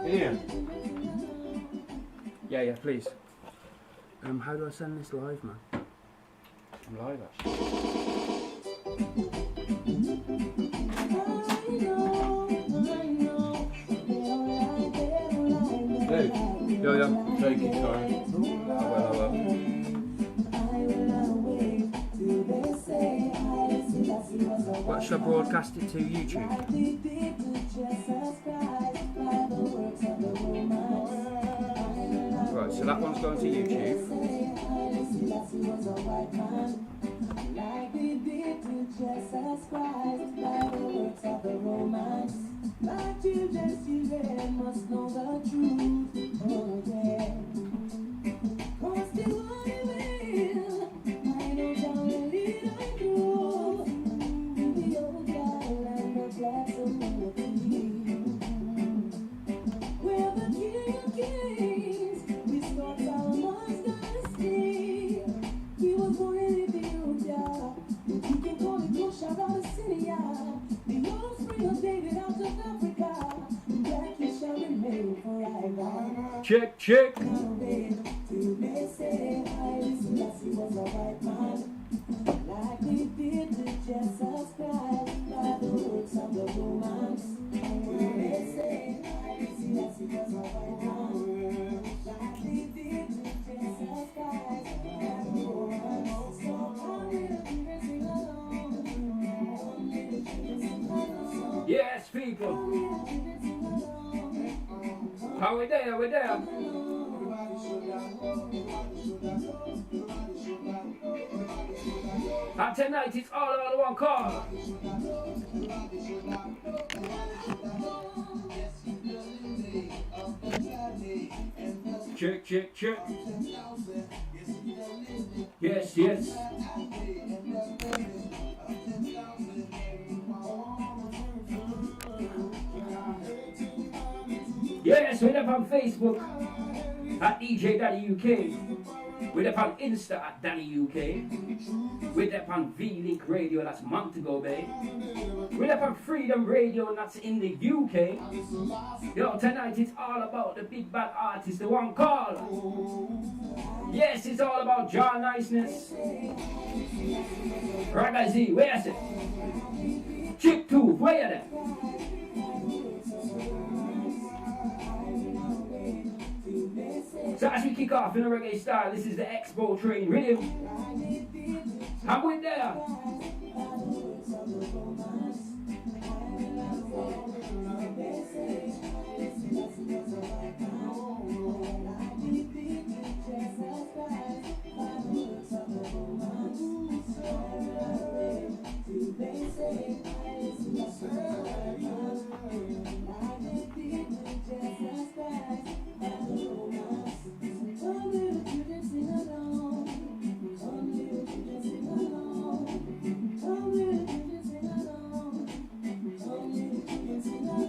Yeah. Yeah, please. How do I send this live, man? I'm live actually. Dude, Yo. take your time. I will. What, should I broadcast it to YouTube? Right, so that one's going to YouTube. Check. Yes, people. How we there? We're there. And tonight it's all about the one call. Check. Yes. Yes, we're up on Facebook at DJ Danny UK. We're up on Insta at Danny UK. We're up on V-Link Radio, that's Montego Bay. We're up on Freedom Radio, and that's in the UK. Yo, tonight it's all about the big bad artist, the one called. Yes, it's all about Jah Niceness. Ragazzi, where is it? Chick Tooth, where are they? So as we kick off in a reggae style, this is the Expo Train rhythm. I'm with there.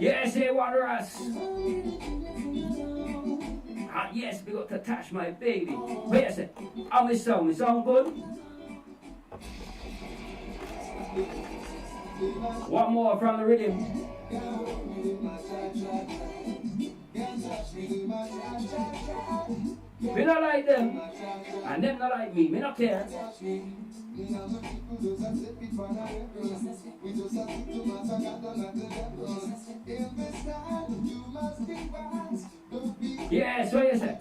Yes, hey, Wanderers. Yes, we got to touch my baby. Wait a sec. How my song? My song good? One more from the rhythm. Me not like them, and them not like me. Me not care. Yes, what you say?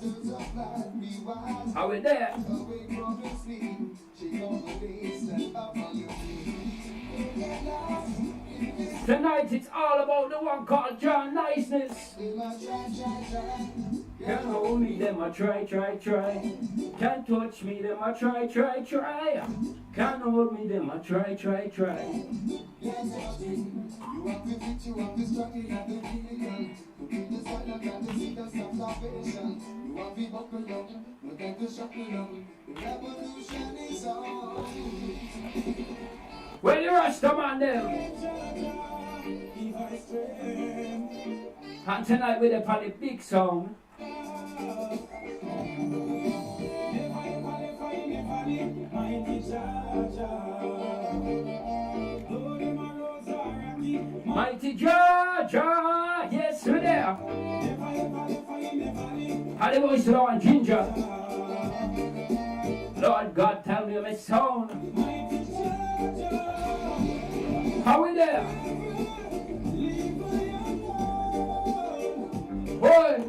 Are we there? Tonight it's all about the one called Jah Niceness. Can't hold me, them I try. Can't touch me, them I try. Can't hold me, them I try. Where the rest of man them? And tonight we're upon the big song. Mighty Jah, yes we're there. And the voice to Lord Ginger. Lord God, tell me my sound. How we there? Boy.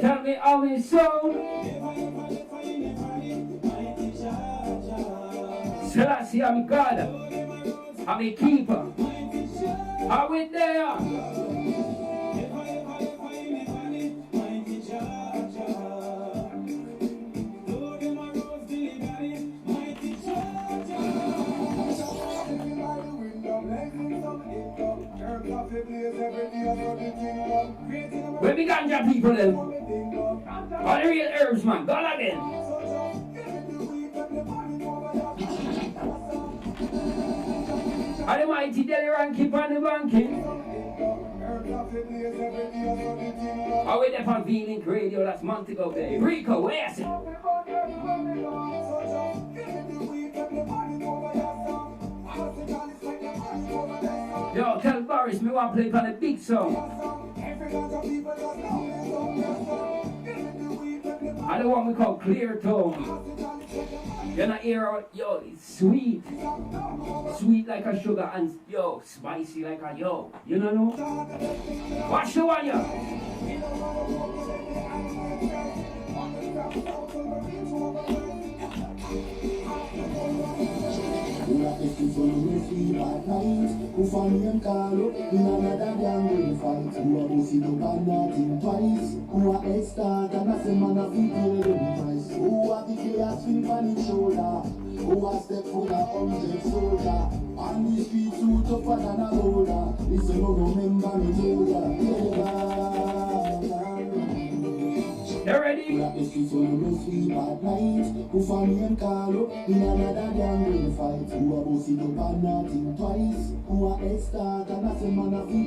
Tell me how my soul. Selassie, I'm God. I'm a keeper. Are we there? Where we ganja people then? All the real herbs, man. Go again. And the mighty Delly Ranky on the banking. Are we there on V-Link Radio? That's month ago, baby. Rico, where's it? Yo, tell Boris me want to play on a big song. I the one we call Clear Tone. You're not hear, yo, it's sweet. Sweet like a sugar and, yo, spicy like a yo. You know? Watch the one, yo. We are testing for the sleep at night. Who found me and Carlo in another gang will fight. Who are bossing up and nothing twice. Who are ex-start and a say man of the price. Who are the chaos swing on his shoulder. Who are step full of 100 soldier. On the street too tougher than a boulder. Listen, no remember me told ya. You ready? We are testing for the sleep at night. Who found me and Carlo in another gang will fight. Who are bossing up and nothing twice. Who are ex-start and a say man of the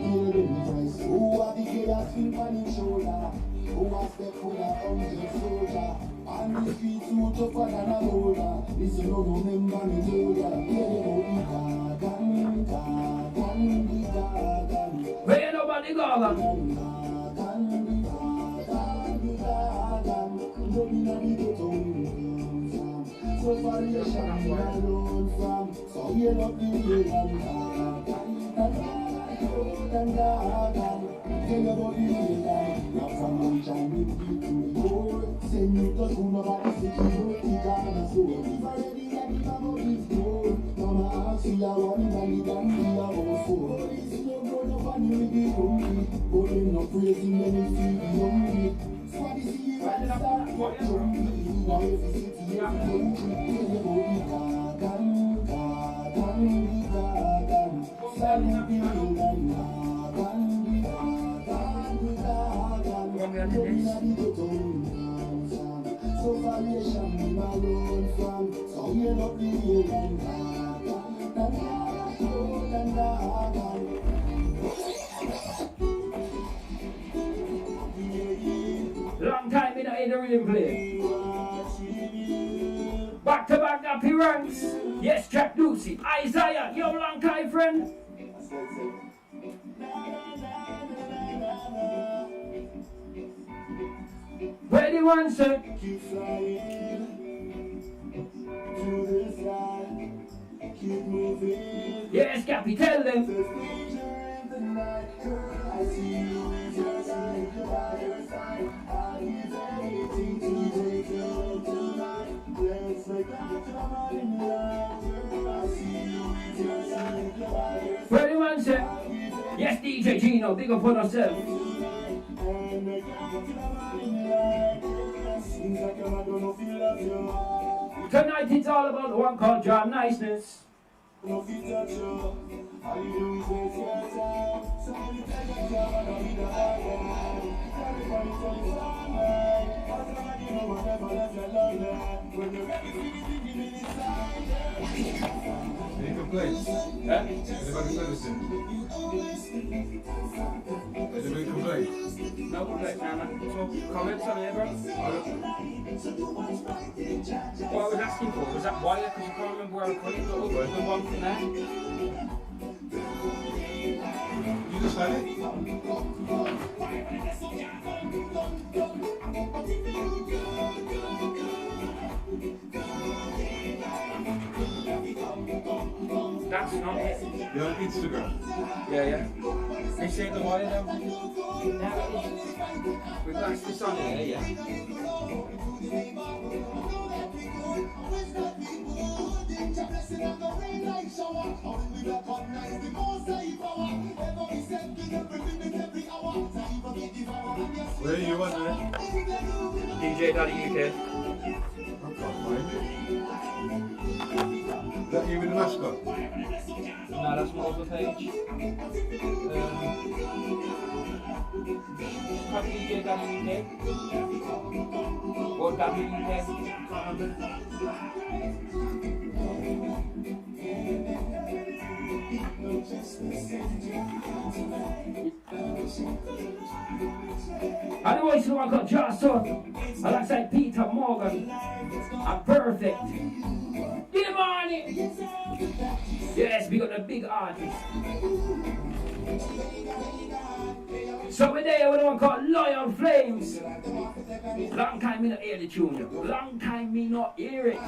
price. Who are the chaos swing on his shoulder. Who are step full of 100 soldier. On the street too tougher than a boulder. Listen, no remember me told ya. Where ain't nobody going? So variation we alone from. So hear up the way and tell about the way now from lunch and we get to the door. Send you to school nobody say you know the Ghana so if already at the mama is door. Mama ask you a one valid and we are all four. Police no grown up and you be hungry. But them no praising them if you be hungry. So what is he right start what hungry. Now if you sit here and hungry. Tell about the garden. Salute the garden. So variation we alone from. So hear up the way and Long time in the rhythm play. Back to back appearance. Yes, Jack Ducey. Isaiah, yo, long time friend. Where the one say? keep flying to the sky. Keep moving. Yes, Cappy, tell them. There's danger in the night. I see you with your side. By your side. I need anything to take you tonight. Let's make it to the morning light. I see you with your side. By your side. Where the one say? Yes, DJ Gino, big up on yourself. And make it to the morning light. Seems like I'm not gonna feel of you. Tonight it's all about the one called Jah Niceness. No fit touch you. All you do is waste your time. So many times I try and I'll be the hard one. Everybody tell you alright. As long as you know I never left you alone. When you're ready to give me this time. complaints? Huh? Anybody said anything? Anybody complained? No complaints, man. So comments on here, bro? What I was asking for was that wire, because you can't remember where I put it. The one from there. You just had it? That's not it. You're on Instagram? Yeah. You see the wire now? We've got this on here, yeah. Where are you on there? DJ Daddy UK. I can't find it. Is that you with the mascot? No, that's my other page. DJ Daddy UK. Or Daddy UK. Can't remember. And the voice of the one called Jah Niceness, alongside Peter Morgan. I'm perfect. Good morning. Yes, we got the big artist. So we're there with the one called Loyal Flames. Long time me not hear the tune. Long time me not hear it.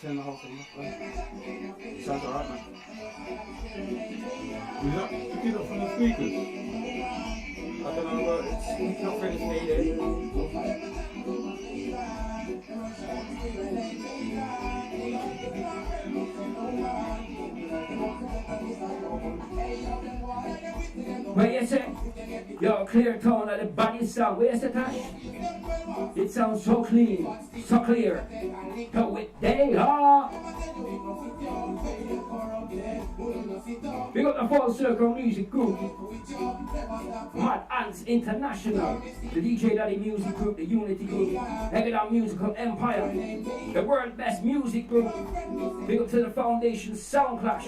Turn the whole thing off. Sounds alright, man. Is that picking up from the speakers? I don't know, but it's not really needed. Where you say? Yo, clear tone of the body sound. Where's the touch? It sounds so clean, so clear. So it they are. We got the Full Circle Music Group, Mad Ants International, the DJ Daddy Music Group, the Unity Group, Heavy Musical Empire, the World Best Music Group. Big up to the Foundation Sound Clash.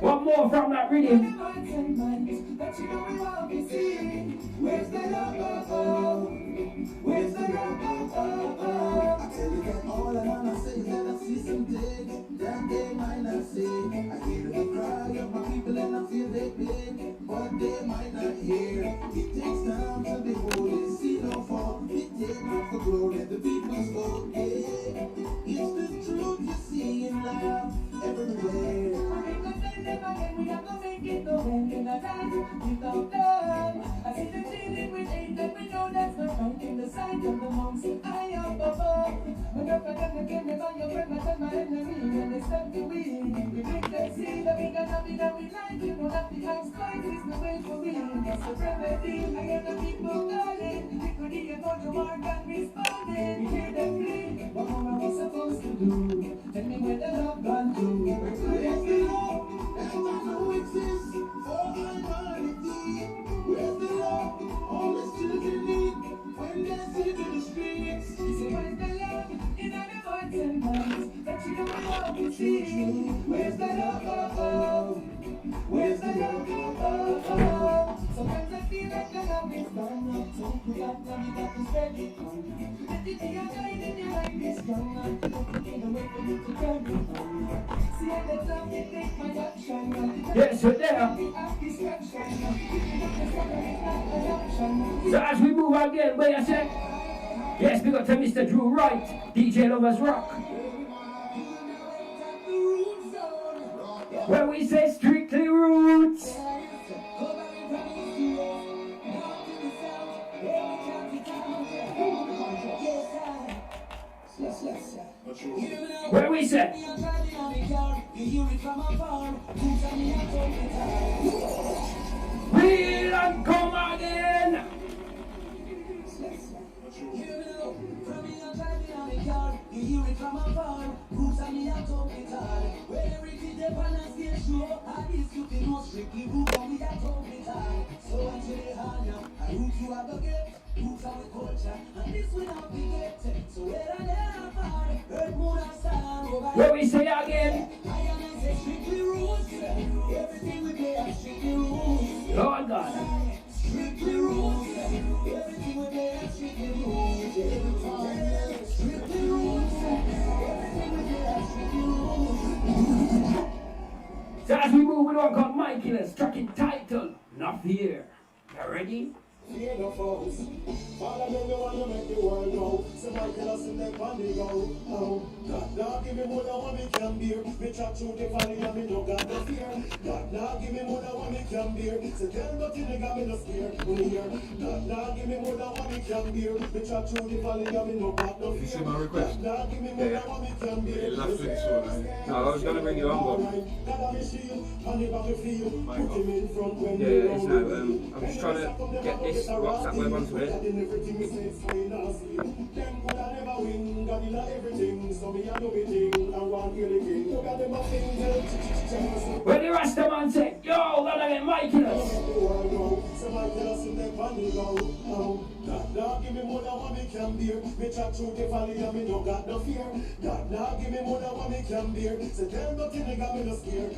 One more from that rhythm. Where's the love? Where's the love? I tell you that all I wanna say is that I see some days that they might not see. I hear the cry of my people and I feel they big, but they might not hear. It takes time to be holy, see no fault. It takes not for glory, the people's vote. Yeah, it's the truth you see in life everywhere. We have to make it no end in a life without love. I see them dealing with hate and we know that's not right in the sight of the monks I am above. But if I don't again, if I'm your friend, I tell my enemy and they start to win. We make them see that we got nothing that we like. You know that the house fight is the way for me. It's the remedy. I hear the people calling. We could hear no the mark and responding. We hear them play. What more are we supposed to do? Tell me where the love gone. can see you. Where's the love? Where's the love? Sometimes I feel like I have been done up. So we got to spend it on. Let it be a guide in your life is strong. Don't wait for you to turn it on. See at the time you take my action. Yes, we're there. So as we move again, wait a sec. Yes, we got to Mr. Drew Wright, DJ Lovers Rock. When we say strictly roots. When we say we'll and come again. What we say again? Lord God. Strictly rules. Everything we play at strictly rules. Strictly rules. Everything we play at strictly rules. So as we move with one called Niceness, track entitled Not Fear. You ready? Fear no foes. Father, then you want to make the world know. So my killers in the body go. Oh, God, now give me more than what me can bear. Me chat through the valley and me no got no fear. God, now give me more than what me can bear. So tell nothing they got me no scared. God, now give me more than what me can bear. Me chat through the valley and me no got no fear. You see my request? God, now give me more than what me can bear. You laughed with this one, right? No, I was gonna bring you on, but yeah, it's no. I'm just trying to get this WhatsApp web onto it. When the Rasta man say, yo, gotta get Niceness. God, now give me more than what me can bear. Me chat through the valley and me no got no fear. God, now give me more than what me can bear. So tell nothing they got me no scared.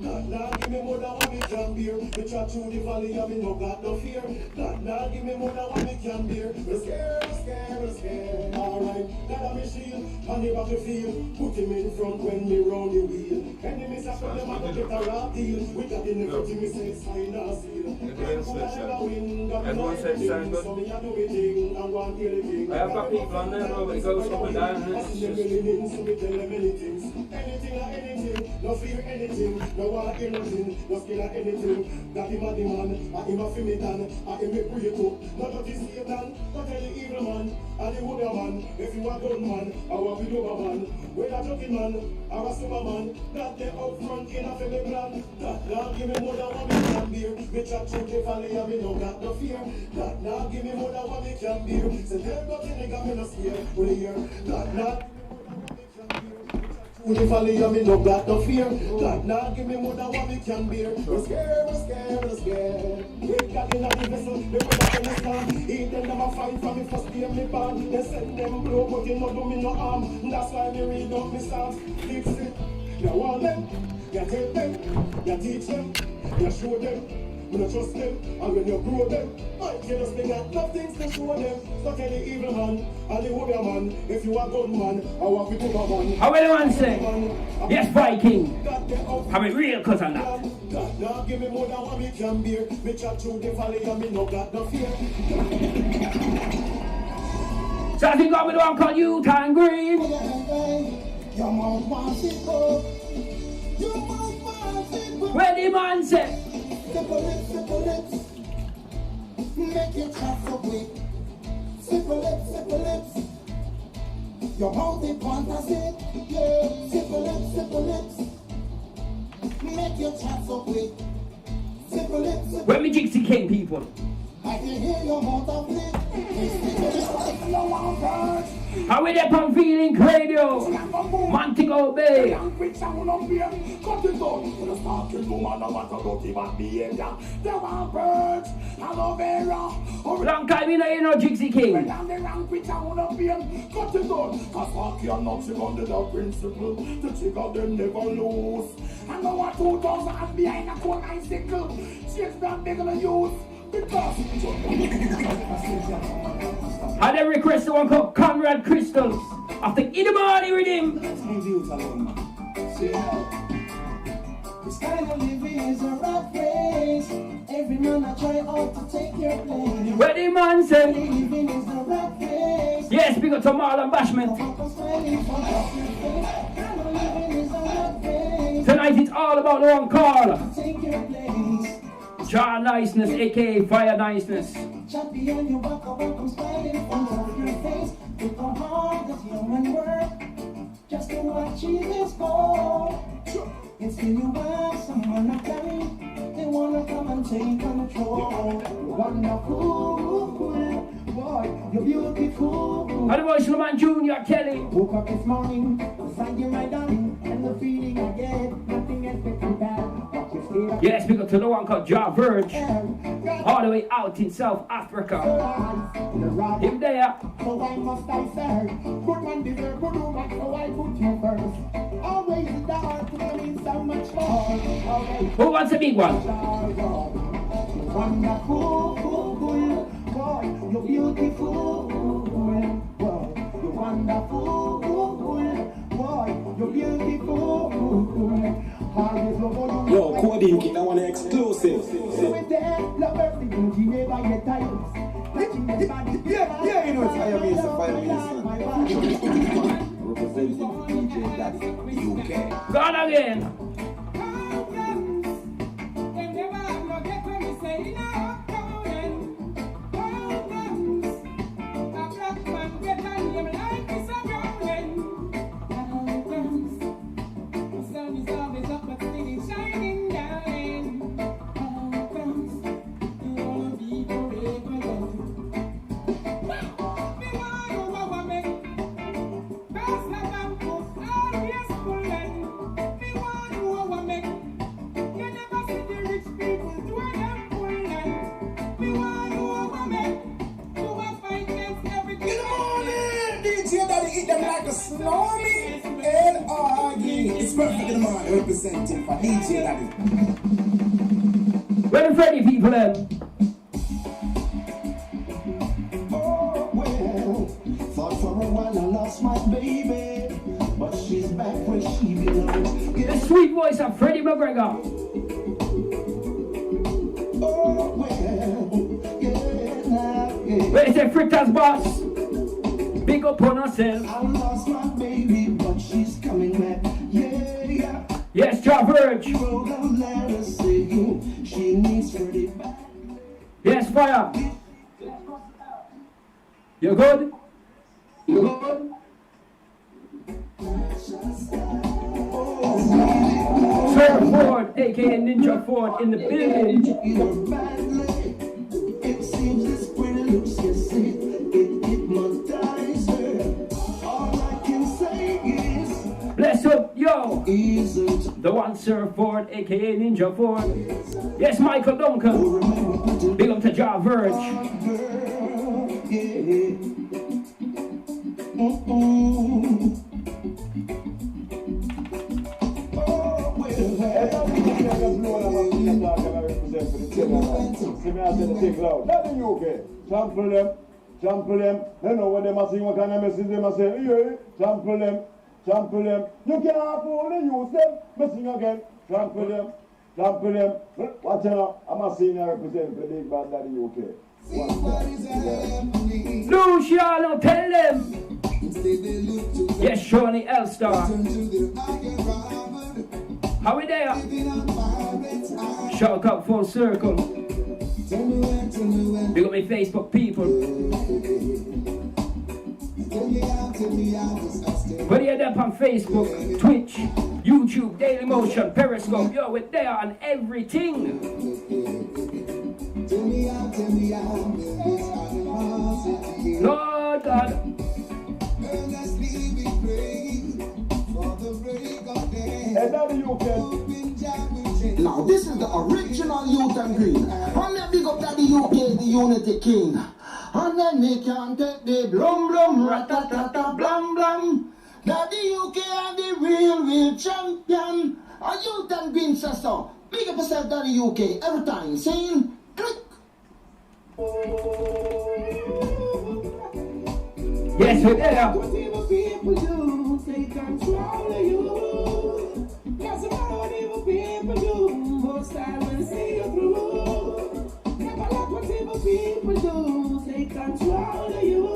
God, now give me more than what me can bear. Me chat through the valley and me no got no fear. God, now give me more than what me can bear. We're scared. Alright, God, I'm a shield on the battlefield. Put him in front when me round the wheel. Enemies are from them and go get a rap deal. We got in everything we say is fine and seal. Everyone says it sounds good. I have got people on there, but it goes up and down, and it's just... Anything, no fear anything, no want anything, no skill at anything. That him a the man, I him a fi me dan, I him me pray to. Not that is Satan, not tell the evil man, and the wood man. If you a gun man, I want be over man. When a joking man, or a superman, that they up front in a family plan. That now give me more than what me can bear. Me chat through the valley and me no got no fear. That now give me more than what me can bear. So tell nothing they got me no scared. When you hear that now. The valley and me no got no fear. God now give me more than what me can bear. We're scared. We got in a vessel, they put up in the stand. Eat them a fight for me first game me ban. They send them blow, but you no do me no harm. That's why me read up me songs. Fix it. You want them, you take them, you teach them, you show them. You don't trust them, and when you grow them, I just they got nothing to show them. So tell the evil man, and the warrior man, if you are gun man, I want to go man. How will the man say? Yes, Viking. Have it real, cause I'm not. God, now give me more than what me can bear. Me chat through the valley and me no got no fear. So I think I'm with one called U-Time Green. Your mouth wants it go. Your mouth wants it go. Where the man say? Simple lips, make your chat so quick. Simple lips, your mouth is fantastic. Yeah, simple lips, make your chat so quick. Simple lips. When me Gypsy King people. I can hear your motor flip. How we there on Feeling Radio? Montego Bay. Cut it out. When I start to do man, no matter what he want behavior. They want birds, aloe vera. Long time you know Jixie King. Cut it out. Cause fuck you not surrounded the principle. The trigger them never lose. And now what 2000 and behind a corner icicle. Change brand they gonna use. And they request the one called Conrad Crystals. After in the morning with him. This kind of living is a rat race. Every man I try out to take your place. Where the man said, Living is a rat race. yes, big up to Marlon Bashment. Tonight it's all about the one call. Take your place. Jah Niceness, aka Fire Niceness. Chat behind your back, I'm smiling front of your face. Look how hard this human work just to achieve this goal. It's still you have someone to carry. They wanna come and take control. Wonderful, boy, you're beautiful. And the voice of the man Junior Kelly. Woke up this morning, beside you, my darling, and the feeling I get, nothing else can compare. But you stay up. Yes, big up to the one called Jah Verge. All the way out in South Africa. Him there. So why must I serve? Good man deserve good woman, so I put you first. Always the heart to mean so much more. Who wants a big one? Wonderful, boy, you're beautiful, boy, you're wonderful, boy, you're beautiful. Yo, Coding King, I want an exclusive. So with that, love everything, you never get tired. Yeah, you know it's Fire Minister. Representing DJ Daddy, UK. Gone again. It's perfect in the morning, representing for DJ Daddy. Where the Freddy people then? Oh, well, thought for a while I lost my baby, but she's back where she belongs. The sweet voice of Freddie McGregor. Oh, well, yeah. Where is the Fritters boss? Big up on herself. I lost my baby, but she's coming back. Yeah. Yes, Jah Verge. Wrote a letter saying she needs Freddie back. Yes, Fire. You good? You good? Sir Ford, aka Ninja Ford, in the building. It seems this pretty looks, yes, it hypnotized her. All I can say is, Bless up, yo. isn't The one Sir Ford, aka Ninja Ford. Yes, Michael Duncan. Big up to Jah Verge. girl, yeah. Oh, Sample them. You know what they must sing, what kind of message they must say. Yeah, sample them. You can't only use them. But sing again. Sample them. Watch out. I'm a senior representative for Big Bad Daddy UK. Luciano, tell them. Yes, Shawnee Elstar. How we there? Shout out full circle. Big up my Facebook people. Whether you're there on Facebook, Twitch, YouTube, Daily Motion, Periscope, yo, we're there on everything. Tell me how, this animosity. Lord God. Earnestly we pray for the break of day. And now you can. Now this is the original youth and green. And then big up Daddy UK, the Unity King. And then they can take the blum blum, ratatata, blam blam. Daddy UK are the real champion. A youth and green says so. Big up yourself, Daddy UK, every time saying click. Yes, we're there. Whatever people do, they control you. Doesn't matter what evil people do, most I will see you through. Never let whatever people do, they control you.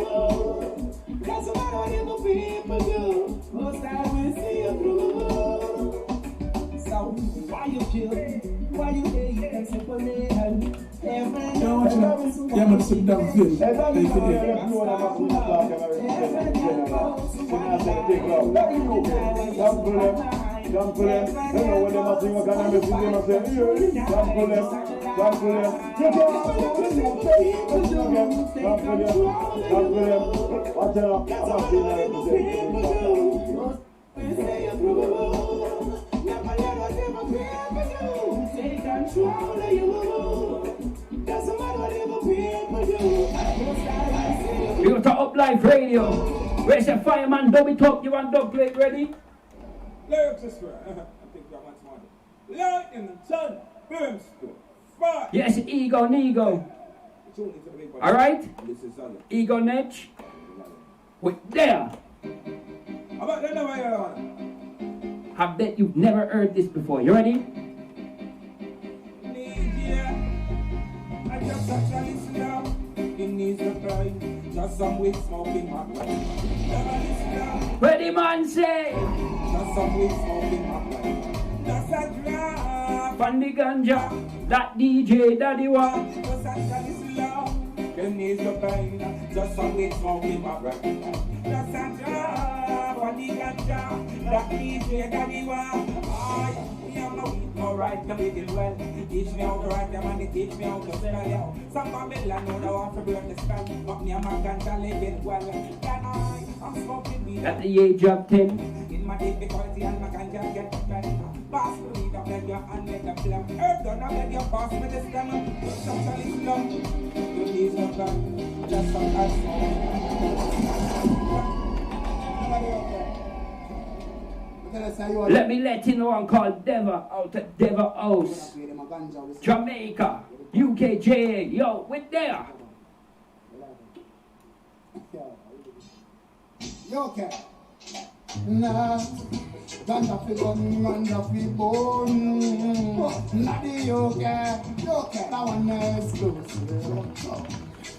Doesn't matter what evil people do, most I will see you through. So why you kill? Why you hate and separate? Yeah, man, sit down, please. And now you can hear them doing a massive attack and everything. Jump for them. They know what they must do. What kind of message they must say. Jump for them. Jump for them. You can't jump for them. Jump for them. Watch out. I'm not seeing that representation. Never let whatever people do, take control of you. Doesn't matter whatever people do. We go to Up Live Radio. Where's the fireman? Dub it up. You want dub plate ready? Lyrics this way. I think that much money. Light in the sun, brimstone, fire. Yes, Ego Nego. Alright? This is solid. Ego Netch. Wait, there. How about that number here? I bet you've never heard this before. You ready? I just actually slow. It needs the time. Just some weed smoking my blood. What the man say? Just some weed smoking my blood. Just a drop. From the ganja, that DJ Daddy wa. Just actually slow. It needs the time. Just some weed smoking my blood. Just a drop. From the ganja, that DJ Daddy wa. Right, to make it well. Teach me how to write them and they teach me how to spell it. Some Babylon know the want to burn the spell, but me and my ganja live it well. Can I'm smoking weed At the age of 10. in my difficulty and my ganja get fed. Pass me weed up, let your hand let the phlegm. Herb done, I let your pass me the stem. Just actually slow. You need no gun, just some ice. Let me let you know I'm called Deva out at Deva House. Jamaica, UKJA, yo, we're there. You okay? Nah, ganja fi gun, ganja fi bone. Nah, the you okay? That one is close.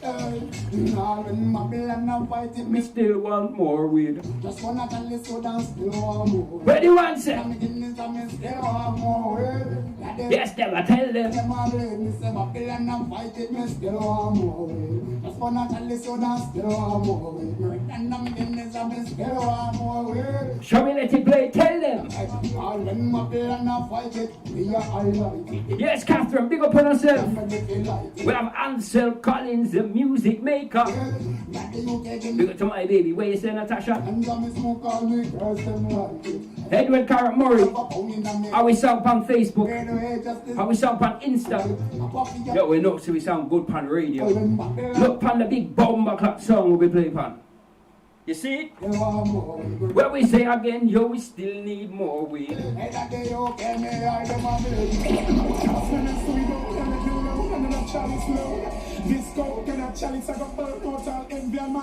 Nah, when my blood and fight it, Me still want more weed. just wanna tell you so down still want more. Where do you want say? I'm beginning to miss still want more. Yes, Deva, tell them. Them a blame me say my blood and fight it, me still want more. Just wanna tell you so down still want more. And I'm beginning to miss still want more. Show me let it play, tell them. All when my blood and fight it, we are highlight. Yes, Catherine, big up on herself. When they feel like it. We have Ansel Collins, the music maker. Big up to my baby. Where you say, Natasha? And I'm smoke all the girls them like it. Edward Carrot Murray. How we sound on Facebook? Anyway, just this. How we sound on Insta? Yo, we know so we sound good on radio. Look on the big bomber clock song we play on. You see it? Where we say again, yo, we still need more weed.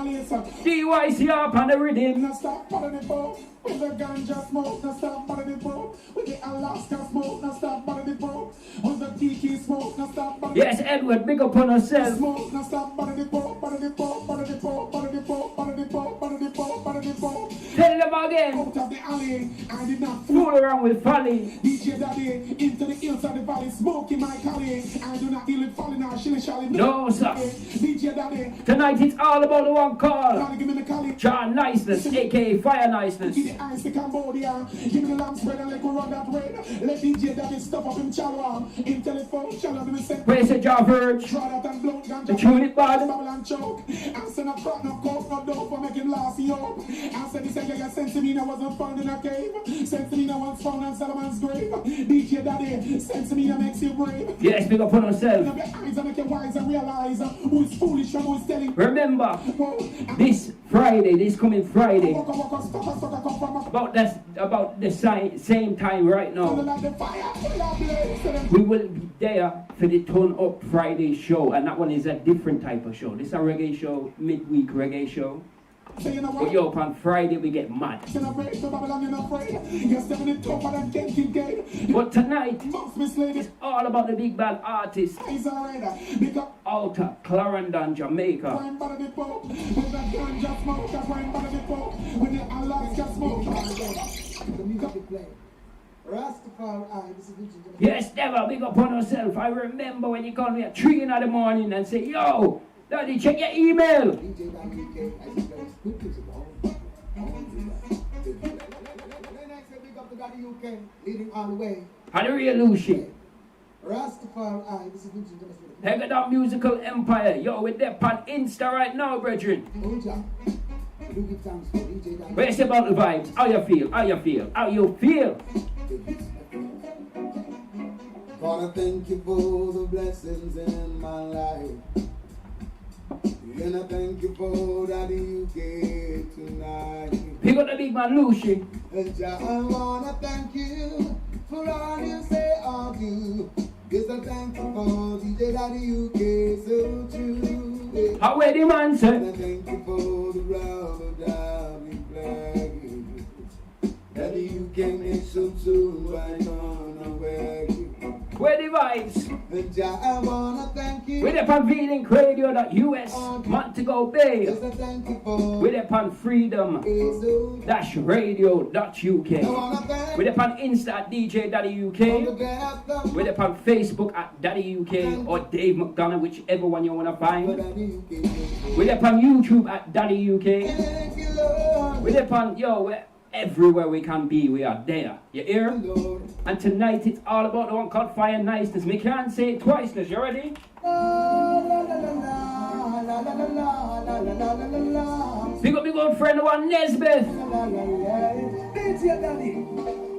DYC up on the rhythm. Now stop following the boat with the ganja smoke. Now stop following the boat with the Alaska smoke. Now stop following the boat with the Kiki smoke. Now stop following Yes, Edward, big up on herself. smoke. Now stop following the boat, following the boat, following the boat, following the boat, following the boat, following the boat, following the boat. Tell Tell them again. Out of the alley, I did not Fool around with folly. DJ Daddy, into the hills of the valley, smoking my collie. I do not deal with folly now, shilly shally. No, sir. DJ Daddy, Tonight it's all about the one call. gotta give me the collie. Jah Niceness, aka Fire Niceness. Give the ice to Cambodia. Give me the lamb spread and let go run that way. Let DJ Daddy stop up him chalwa. In telephone, chalwa to me say. Praise the Jah Verge. Try that and blow ganja. The tune it bad. Bubble and choke. I said no crack, no coke, no dope for making last year. I said he said yeah, Sensimina wasn't found in a cave. Sensimina once found on Solomon's grave. DJ Daddy, Sensimina makes you brave. Yes, big up on yourself. Now your eyes and make you wise and realize who's foolish and who's telling. Remember, this Friday, this coming Friday, about the same time right now, we will be there for the Turn Up Friday show, and that one is a different type of show. This is a reggae show, midweek reggae show. But yo, on Friday we get mad. But tonight, it's all about the big bad artist out of Clarendon, Jamaica. Yes, never big up on yourself. I remember when you called me at 3 in the morning and say, yo, Daddy, check your email. How the real Lucy? Heck of that musical empire. Yo, we're there on Insta right now, brethren. What you say about the vibes? How you feel? How you feel? How you feel? Gonna thank you for the blessings in my life. Gonna thank you for that you gave tonight. Pick up the big man Lucy. And Jah, I wanna thank you for all you say or do. Yes, I thank you for DJ Daddy UK, so true. How where the man say? And I thank you for the rubber downy flag. Daddy UK make some tune right on the way. Where the vibes? And Jah, I wanna thank you. We're there on VLinkRadio.us, Montego Bay. Yes, I thank you for. We're there on Freedom-Radio.uk. We're there on Insta at DJ Daddy UK. We're there on Facebook at Daddy UK or Dave McDonough, whichever one you want to find. We're there on YouTube at Daddy UK. We're there on, we're everywhere we can be, we are there. You hear? And tonight it's all about the one called Fire Niceness. Me can't say it twice, you ready? Big up, big old friend, the one Nesbeth.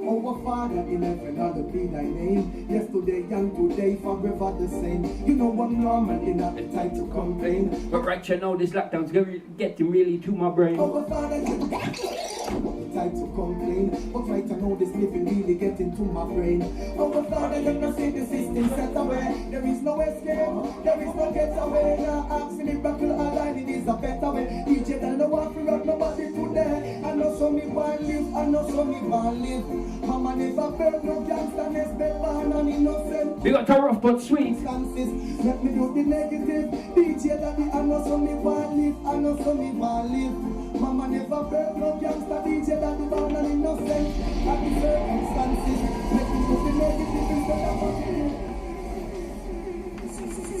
Our Father in heaven, hallowed be thy name. Yesterday and today, forever the same. You know I'm normal, in not the time to complain. But right you know, this lockdown's getting really to my brain. Our Father, time to complain. But right I know this living really getting to my brain. Our Father, you know see the system set away. There is no escape, there is no getaway. Now ask me miracle align, it is a better way. DJ tell no one to rock nobody today. I know so me want live, I know so me want live. Mama never felt no gangsterness, but man and innocent. We got a rough but sweet. Let me do the negative. DJ Daddy, I know so me want live, I know so me want live. Mama never felt no gangster. DJ Daddy, man and innocent. At the circumstances, let me do the negative instead of positive.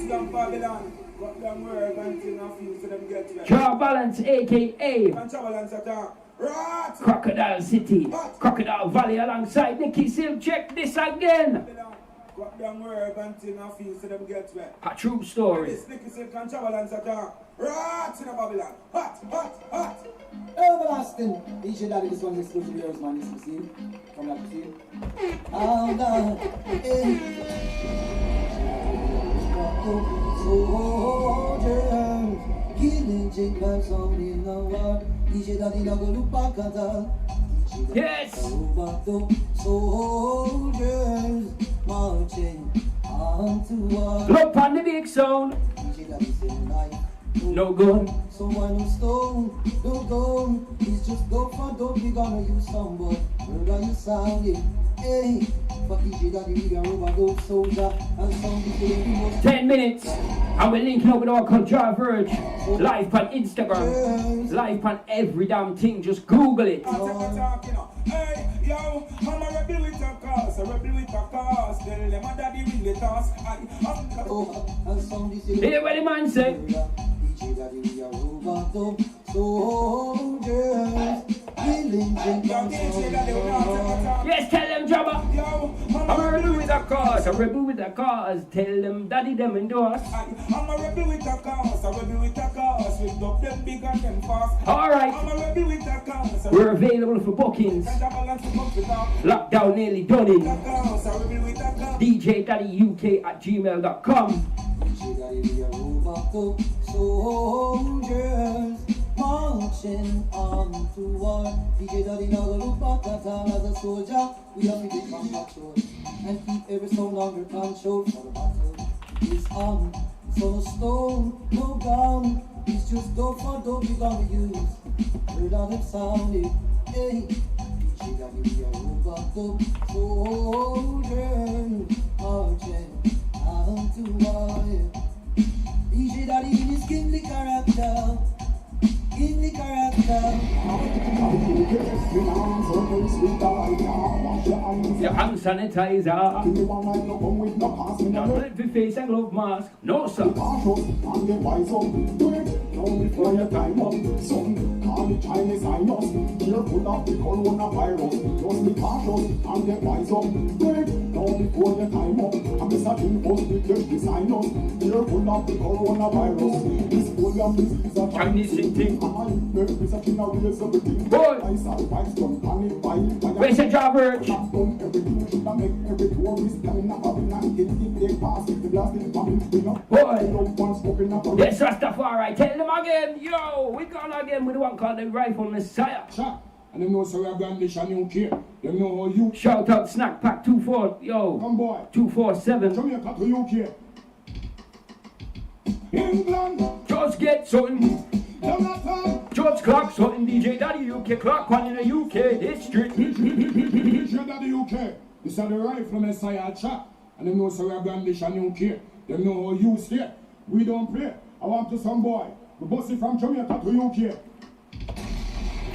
Down Babylon, got them work until now few so them get well. Jah Balance, aka Balance attack. Right. Crocodile City, Crocodile Valley alongside Nicky Silk. Check this again. Got them work until now few so them get well. A true story. This Nicky Silk and Balance attack. Right in Babylon. Hot. Everlasting. DJ Daddy, this one's exclusive yours, man. This is you. Come back to you. Oh, God. Soldiers, killing chickens on in the war. DJ Daddy, now go look back at us. Yes. Soldiers marching on to war. Look on the big sound. DJ Daddy saying life. No gun. So when you stone, don't go. It's just go for don't be gonna use some boy. Where are you sounding? Hey, For DJ Daddy, we are overdose soldier. And some people 10 minutes. And we're linking up with our called Jah Verge. Live on Instagram. Live on every damn thing. Just Google it. Hey, yo, I'm a rebel with a cause, a rebel with a cause. Tell them my daddy will let us. Hear what the man say? DJ Daddy, we are overdose soldiers. Yes, tell them, Jabba. I'm a rebel with a cause, a rebel with a cause. Tell them, daddy, them endorse. I'm a rebel with a cause, a rebel with a cause. We love them big and them fast. Alright. I'm a rebel with a cause. We're available for bookings. Lockdown nearly done in. DJ Daddy UK at gmail.com. DJ Daddy, we are overdose soldiers. Marching on to war. DJ Daddy now go look back at time as a soldier. We have to take on patrol and keep every sound under control. For the battle is on. So no stone, no ground. It's just dope for dope we gonna use. Heard how them sounded. Hey, DJ Daddy, we are overdose soldiers. Marching on to war. DJ Daddy in his kingly character. In the character. Your hand sanitizer. Not let the face and glove mask. No, sir. Before your time up, son, call the Chinese Cyrus. Careful of the coronavirus. Just be cautious and get wise up. Quick, now before your time up. I'm just a thing for the designers. Careful of the coronavirus. This volume is a Chinese thing. Boy! Where's the Jah Verge? Boy! Yes, Rastafari. Tell them again. Yo, we gone again with the one called the Rifle Messiah. And them know so we are brandish and you care. Them know how you Shout out Snack Pack 24. Yo. come boy. 247. Jamaica to UK. England. Just get something. Jonathan. George Clark, something DJ Daddy UK. Clark one in the UK history. DJ Daddy UK. This is the Rifle Messiah chat. And them know so we are brandish and you care. Them know how you stay. We don't play. I want to some boy. We bust it from Jamaica to UK.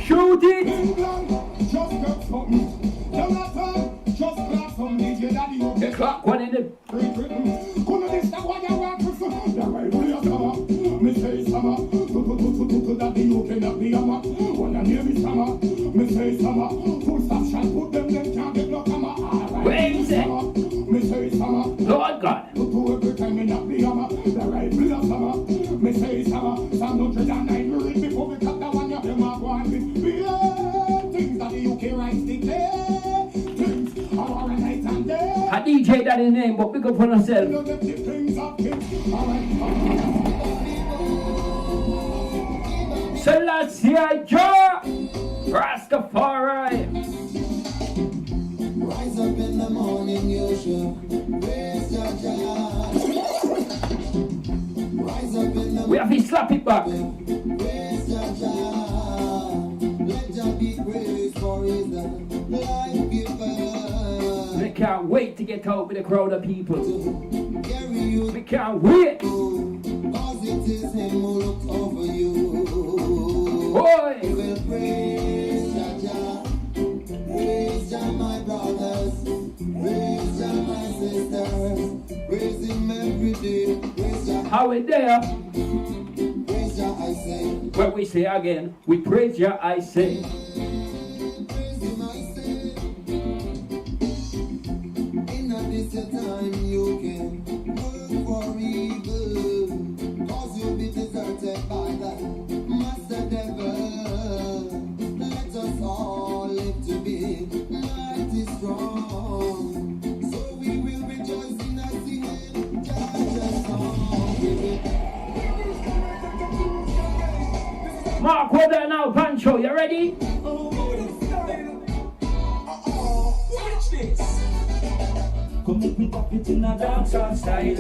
Shoot it! England, just get something. Jonathan, just clap some DJ Daddy UK. The Clark one in the... Couldn't this the one you want to see? The Rifle Summer. Me say summer. To Daddy UK not be hammer. When I hear me summer. Me say summer. Full stop shot put them can't get no camera. Where is it? Me say summer. Lord God. To every time me not be hammer. The Rifle Summer. Me say summer. Some 109 we read before we cut the one you them are going with. Things that the UK rights declare. Things our night and day. A DJ Daddy name, but pick up on yourself. You get the things up here. Selassie Jah Rastafari. Rise up in the morning, you should praise Jah. Rise up in the We have to slap it back. praise Jah. Let Jah be praised for his life giver. We can't wait to get out with a crowd of people. Carry you We can't wait. through, 'cause it is him who looks over you. Boy! We will praise Jah. Praise Jah, my brothers. Praise Jah, my sisters. Praise him every day. Praise Jah. How we there? Praise Jah, I say. When we say again, we praise ya, I say. Praise him, I say. In this time you can work for evil, 'cause you'll be deserted by the master devil. Let us all live to be mighty strong, so we will rejoice in our singing Jah's song. Mark, what there now, Pancho? You ready? Watch this. Come make me pop it in a dancehall style.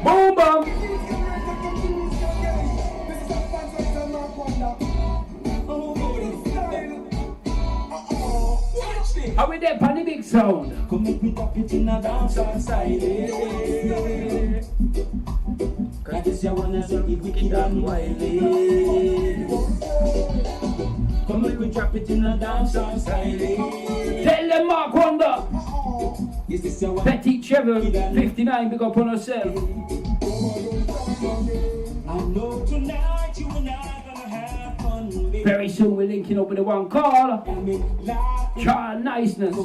Boom, bam. Are we there on the big sound? Come make me drop it in a dance outside. Cause this your one is wicked and wily. Come make me drop it in a dance outside. Tell them Mark Wonder. Is this your one? Petty Trevor, 59, big up on herself. I know tonight you and I gonna have fun. Baby. Very soon we're linking up with the one call Make life Jah Niceness.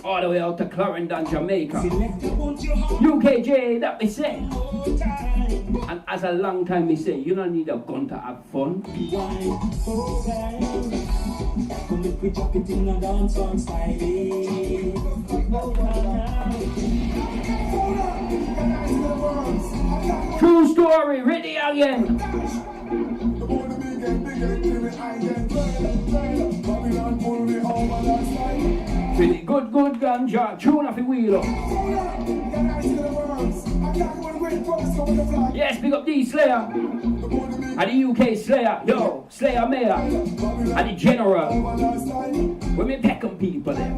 All the way out to Clarendon, Jamaica. select, I want your heart UKJ, that we say. more time. And as a long time we say, you don't need a gun to have fun. Come make me drop it in a dance on style. True story, ready again. Really good ganja, tune off the wheel up. Yes, big up D Slayer. And the UK Slayer, yo, Slayer Mayor. And the General. When we Peckham people there.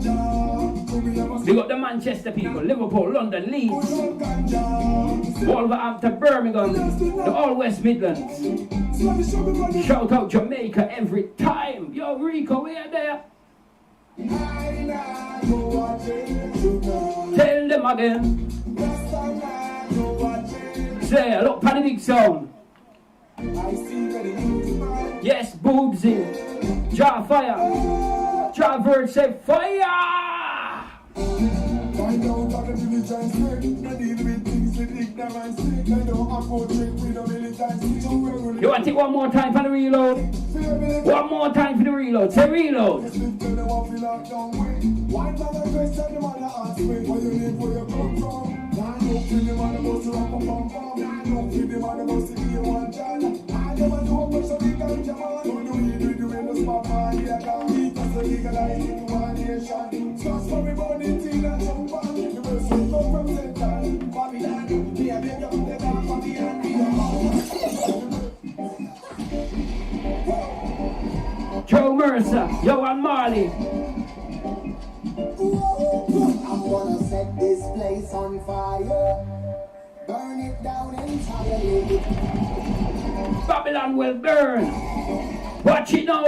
Big up the Manchester people, Liverpool, London, Leeds, Wolverhampton, Birmingham, the all West Midlands. Shout out Jamaica every time. Yo, Rico, we are there. Tell them again. Say, look, pan the big sound. Yes, Boobsy. Jah Fire. Jah Bird say fire. Find out how the diligence work. No deal with things with ignorance. I don't approach it with a militance. You want to take one more time for the reload? One more time for the reload. Say reload. Why not a question the man ask me? Where you live, where you come from? Nah, no feel the man about to rock a bum bum. Nah, no feel the man about to be a one child. I never know what so big and jaman. Don't do it with the way the spot man. Here I come, because the legalize it to one nation. Just for me born in teen and jump on. The first one come from Central. Babylon, me a big up the back of the hand. Joe Mercer, yo and Marley. I'm gonna set this place on fire, burn it down entirely. Babylon will burn. Watch it now.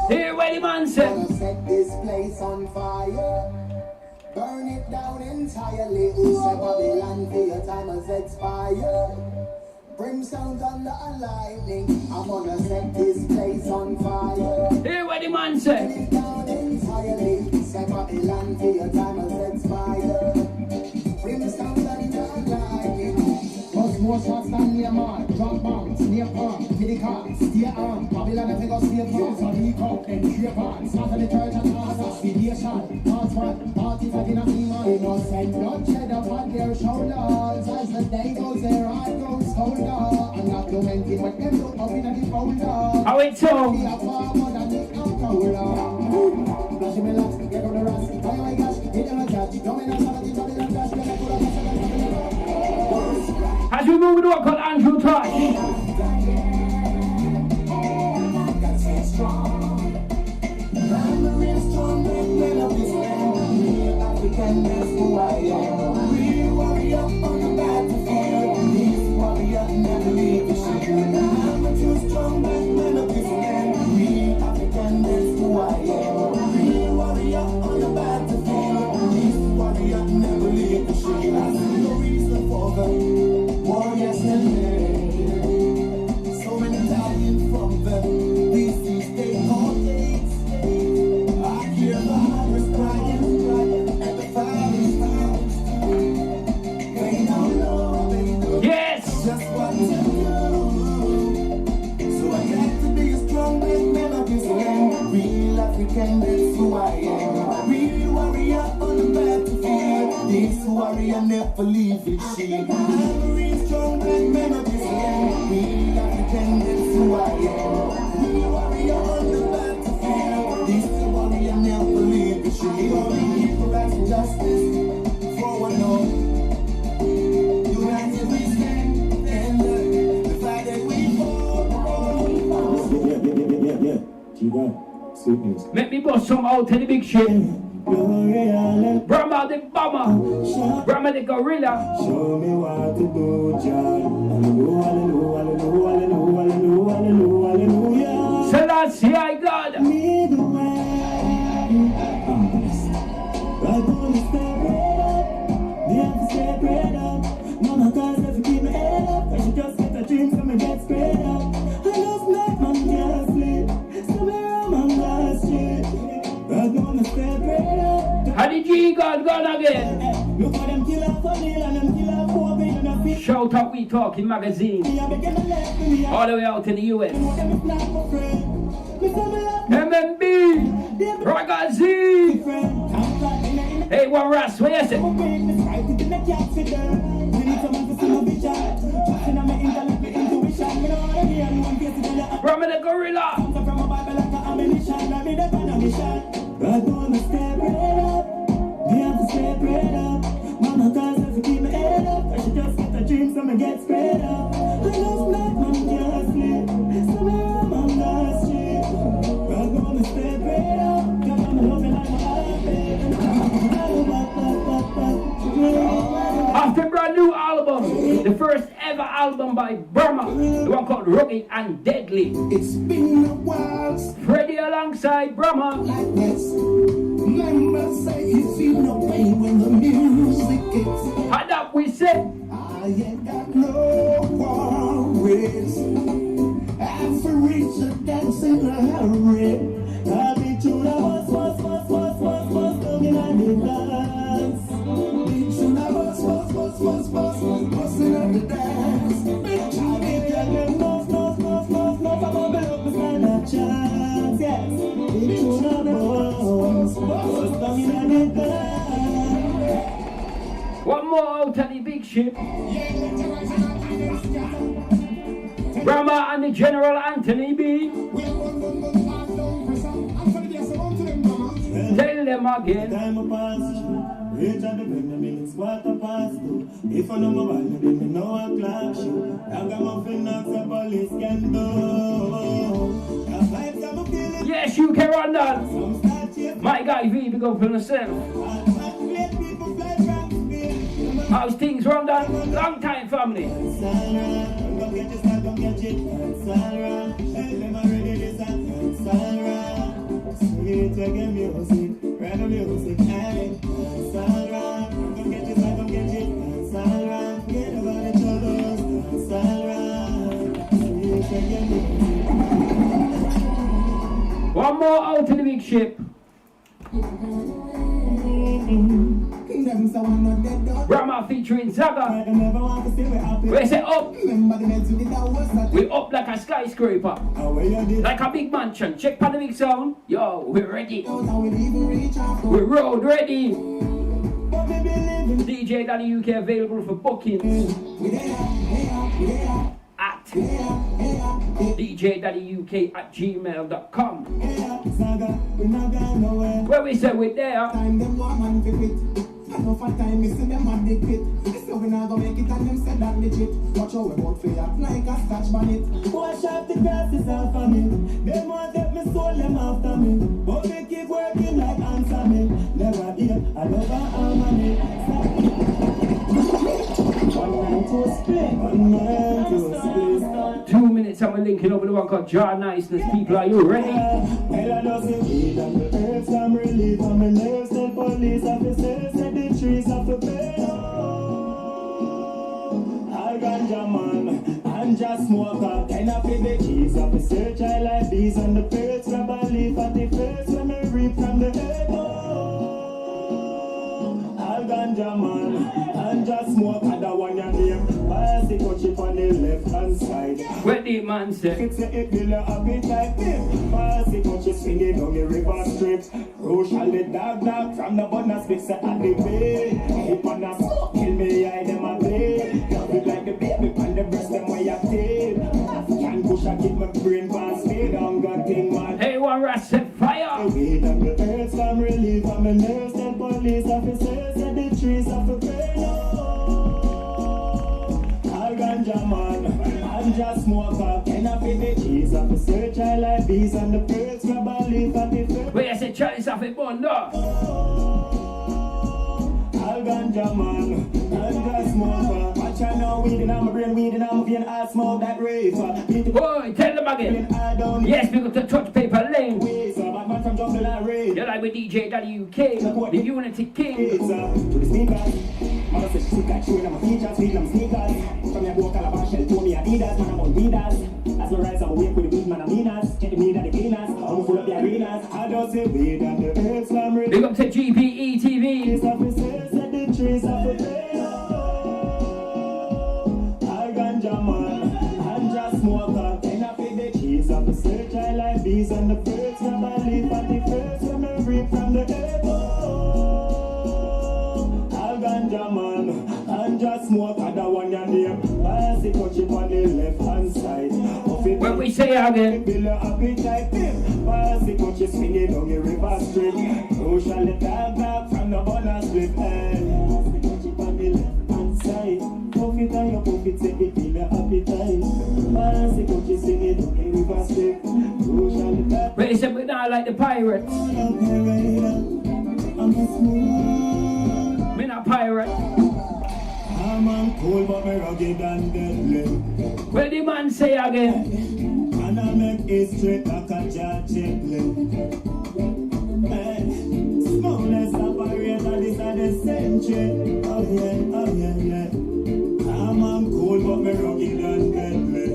Hear what the man said. Gonna set this place on fire, burn it down entirely. Who said Babylon for your time has expired? Brimstone, thunder and lightning. I'm gonna set this place on fire. Hear what the man said. Burn it down entirely. Say Babylon for your time has expired. Brimstone, thunder and lightning. Cause more shots than near man. Drop bounce, near palm, to the car, steer arm. Babylon if you go straight from. So he come and straight on. Start of the church and Gaza. Mediation, part one, party fighting a demon. Innocent bloodshed upon their shoulders. As the day goes, their heart goes colder. And not to mention what them look up in the folder. How it's so? Be a farmer than the outdoor. Flash him a lot, get on the rust. Oh my gosh, hit them a catch. Don't make no salad, it's Babylon dash. Get a good up, As we move to a called Andrew Tosh. African, that's who I am. Real warrior on the battlefield. This warrior never leave the shield. I'm a too strong man of this land. Real African, that's who I am. Real warrior on the battlefield. This warrior never leave the shield. I see no reason for the warriors and men. So many dying from them. This is their days. I hear the mothers crying. Yes! Just what to do. So I got to be a strong man of this land. Real African, that's who I am. Real warrior on the battlefield. This warrior never leave his shield. I'm a real strong man of this land. Real African, that's who I am. Real warrior on the battlefield. This warrior never leave his shield. We keep for right and justice. Forward, no. United we stand, and the fight that we fought. good news. Make me bust some out to the big shit. Brahma the bomber. Brahma the gorilla. Show me what to do, Jah. Hallelujah, hallelujah, hallelujah, hallelujah, hallelujah. Selassie, I God. Lead the way. I'm gonna stay prayed up. Me have to stay prayed up. Mama calls if you keep my head up. I should just get a drink so me get sprayed up. I love night, man, can't sleep. Somewhere around on the street. I'm gonna stay prayed up. How the G God gone again? Look at them killer for me and them killer for me and them fit. Shout out We Talking magazine. All the way out in the US. MMB magazine. Hey, one Ras, where you say? Brahma the gorilla. I'm gonna stay prayed up. Me have to stay prayed up. Mama calls if you keep my head up. I should just get a dream so me get sprayed up. I love night, man, can't sleep. Somewhere I'm on the street. I'm gonna stay prayed up. Cause I'm loving like my heart. After brand new album, the first ever album by Burma, the one called Rugged and Deadly. It's been a while. Freddie alongside Brahma. Like this. Remember, say you feel no pain when the music hits. And that we say, I ain't got no worries. After reach the dance in a hurry. I'll be true, I was, looking at the dance. Be true, I was, busting at the dance. Be true, they tell them no, I'm gonna be up beside that chance, yes. Be true, I was, looking at the dance. one more out of the big ship. Brahma and the General Anthony B. Tell them again. Time past, reach at the minutes, quarter past two. If I know my body, then me know I clash you. Ragamuffin knocks a police can do. Yes, you can run that. My guy V, big up on yourself. How's things run that? Long time family. Sweet reggae music, reggae music, hey. Salra, come get it, Salra, get about the troubles, Salra. Sweet reggae music. One more out in the big ship. Brahma featuring Zaga. We say up. We up like a skyscraper. Like a big mansion. Check for the big sound. Yo, we're ready. We're road ready. DJ Danny UK available for bookings at djdaddyuk@gmail.com. Where we say we're there. I know for time, me see them on the pit. They say we not gonna make it and them say that legit. Watch how we both play act like a scotch bonnet. Wash off the glasses off of me. Them want take me soul, them after me. But we keep working like answer me. Never did, I love her harmony. One man to split, 2 minutes and we're linking up with the one called Jah Niceness. People, are you ready? Well, I know the weed and the herbs I'm relief. I'm a nurse and police officers and the trees of the pain. I ganja man, I'm just smoker. Kind of feel the keys of the search. I like these and the birds grab a leaf at the first when I reap from the head. I ganja man, I'm just smoker. That one your name. Pass the chip on the left hand side. Where the man said, It's a pillar of it like this. Pass the country swinging down the river straight. Rochelle the dog from the bonus big set at the bay. Keep on a smoke, kill me, I them a play. Love it like the baby on the breast, them way I tape. Can push, I keep my brain past speed. I'm got thing man. hey, one rat set fire. Weed and the earth from relief. I'm a nurse and police officers and the trees of the pain. I ganja man, I'm just smoker. Can I fit the keys of the search? I like bees and the birds grab a believe at the first. Where you say Charlie's off it bun, no? All ganja man, ganja smoker. Watch out now, weed in my brain, weed in my vein, I smoke that reefer. Boy, tell them again. Yes, we got to touch paper lane. Batman from Jungle and Rain. You're like with DJ Daddy UK, the Unity King. To the speakers, mother said she got chewing on my features, feeding on sneakers. From your book, Calabash, she told me Adidas, man, I'm on Adidas. As we rise, I'm awake with the weed, man, I'm Minas. Get the weed at the cleaners, I'm full of the arenas. I don't say weed at the head slam ring. Big up to GPE TV. These officers said the trees are for pain. I ganja man, ganja smoker. And I pick the keys of the search, I like bees on the birds. Grab a leaf at the first, when I read from the earth. I ganja man, ganja smoker. That one your name. I see touch it on the left hand side. When we say again, Bill appetite him. Pass the coach swing it on the river street. Who shall the dog back from the bonus split? Pass the coach on the left hand side. Puff it on your pocket, take it, bill appetite. Pass the coach swing it on the river street. Who shall the dog? but he said we not like the pirates. Me not pirate. I'm on cool, but me rugged and deadly. Well, the man say again. And I make it straight like a judge. Smallest operator, this is the century. Oh yeah. I'm on cool, but me rugged and deadly.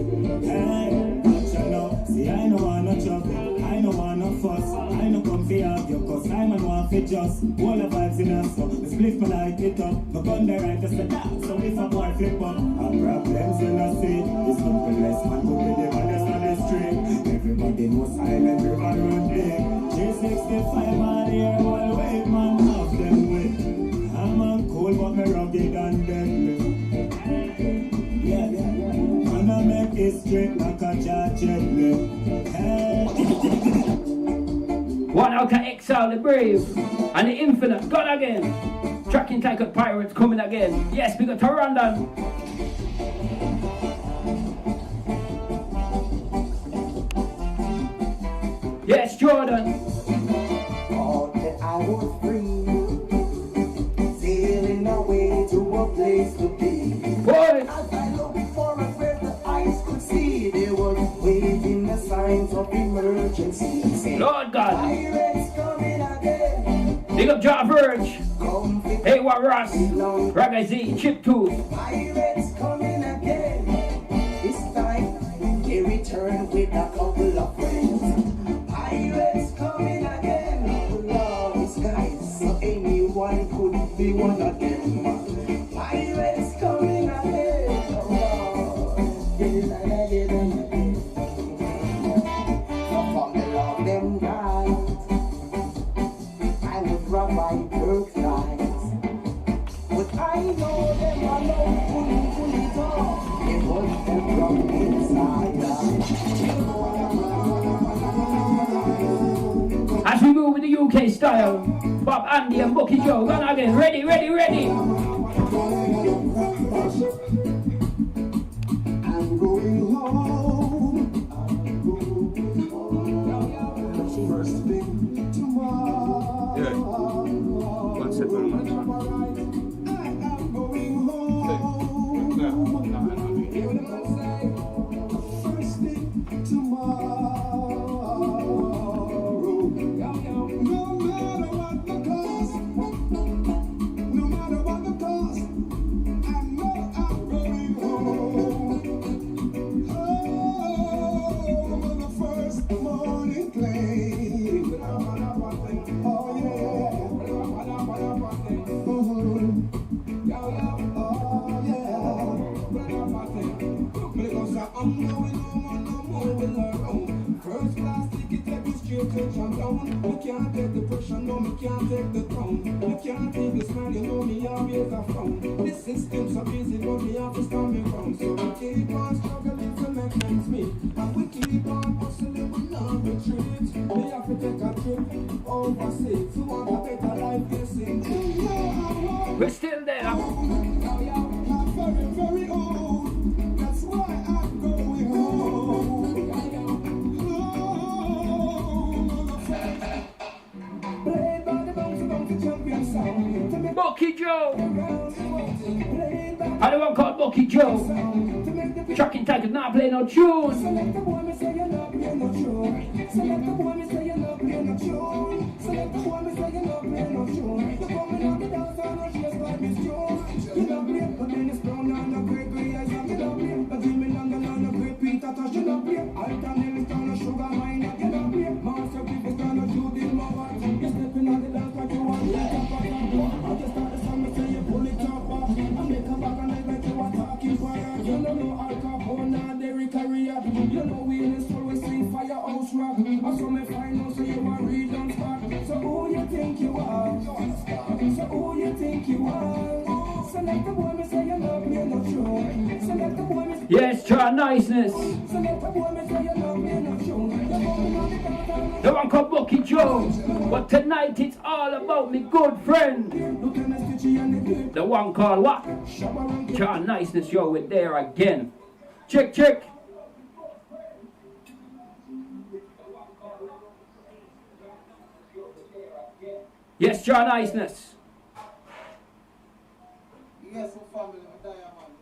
Hey, watch out now. See, I know wanna trouble. I know wanna fuss. I know come fi have your cuss. I'm on one fi just. All the vibes in us, so me split my light it up. My gun there right just a dance. So if a boy flip up, and problems you not see. It's simple less man could be the baddest on the street. Everybody knows Island River Road big. 365 all here, all wait man off them way. I'm on cool but me rugged and deadly. Yeah. And I make it straight like a judge. Hey. One out of Exile, the Brave, and the Infinite, gone again. Tracking like a pirates coming again. Yes, we got to London. Yes, Jordan. Thought that I was free, sailing away to a place to be. Boy. As I looked for a where the eyes could see, there was waving the signs of emergency. Saying, Lord God. Pirates coming again. Big up Jah Verge. Come fit Hey, what Ross? Raga Z, Chip Tooth. Pirates coming again. This time they return with a couple of friends. Pirates coming again. Love skies, so anyone could be one of them. Pirates coming again. From the love them guys, I would rob my birthright. But I know them alone couldn't pull it off. It was them from inside. As we move with the UK style, Bob, Andy, and Bucky Joe, gone again. Ready. I'm going home. First thing tomorrow. Yeah. 1 second, man. I'm going home. First thing tomorrow. No matter what the cost, no matter what the cost, I know I'm going home. Home on the first morning plane. Oh yeah. Oh yeah. I'm going home, no more will I roam. First class ticket, take me straight to Jamtown. Me can't take the pressure, no, me can't take the throne. Me can't take the smile, you know me always a frown. This system's so busy, but me have to stand me ground. So we keep on struggling to make ends meet, and we keep on hustling, we not retreat. We have to take a trip overseas to want a better life, yes indeed. We're still there. I'm very, very old. That's why I'm going home. Bucky Joe. And the one called Bucky Joe. Tracking title, not playing no tune. Select the boy, me say you not play no tune. Select the boy, me say you not play no tune. Select the boy, me say you not play no tune. You coming on the dance and rush just by this tune. You not play, but then it's brown and a great grey eyes. You not play, but Jimmy London and a great Peter Tosh. You not play, Alton is down a sugar mine. You not play, Master People down a shooting mouth. You stepping on the dance like you want to take a back and go. I just start the song, me say you pull it up back. I make a back and I like you are talking fire. You don't know Al Capone and Derrick Carrier. You know we in the soul, we sing firehouse rock. I saw me find out, so you are real on spot. So who you think you are? So who you think you are? Select the boy, me say you love me, no true. Select the boy, me say Yes, Jah Niceness. select the boy, me say you love me, no true. You coming on the dance. The one called Bucky Joe. But tonight it's all about me good friend. Lieutenant Stitchy and the clip. The one called what? Jah Niceness, yo, we're there again. Check, check. Yes, Jah Niceness. Yes, family, diamond.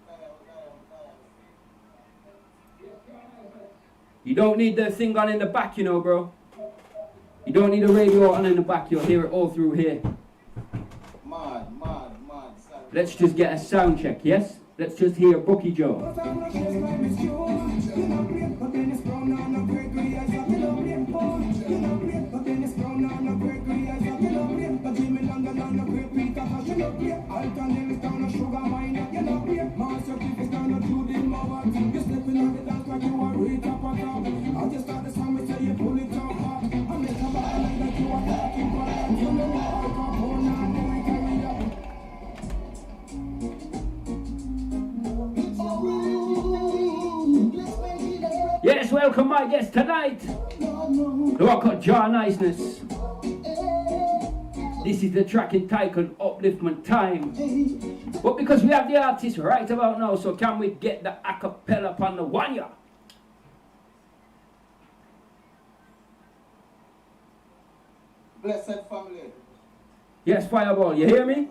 You don't need the thing on in the back, you know, bro. You don't need a radio on in the back. You'll hear it all through here. Mad. Let's just get a sound check, yes? Let's just hear Bucky Joe. Yes, welcome my guest tonight. The one called Jah Niceness. This is the track entitled Upliftment Time. But because we have the artist right about now, so can we get the acapella upon the one ya? Blessed family. Yes, Fireball, you hear me?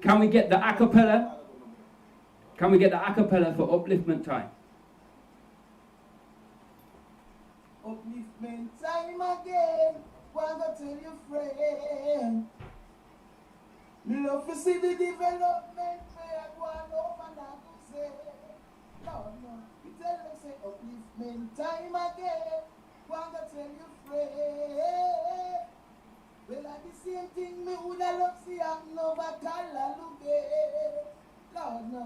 Can we get the acapella? Can we get the acapella for Upliftment Time? Upliftment time again. Wanna tell you, friend. Me love to see the development. May I go on over and I go say, no. You tell them say upliftment time again. Wanna tell you, friend. Well, I the same thing me woulda love see I'm no batalla look Lord no.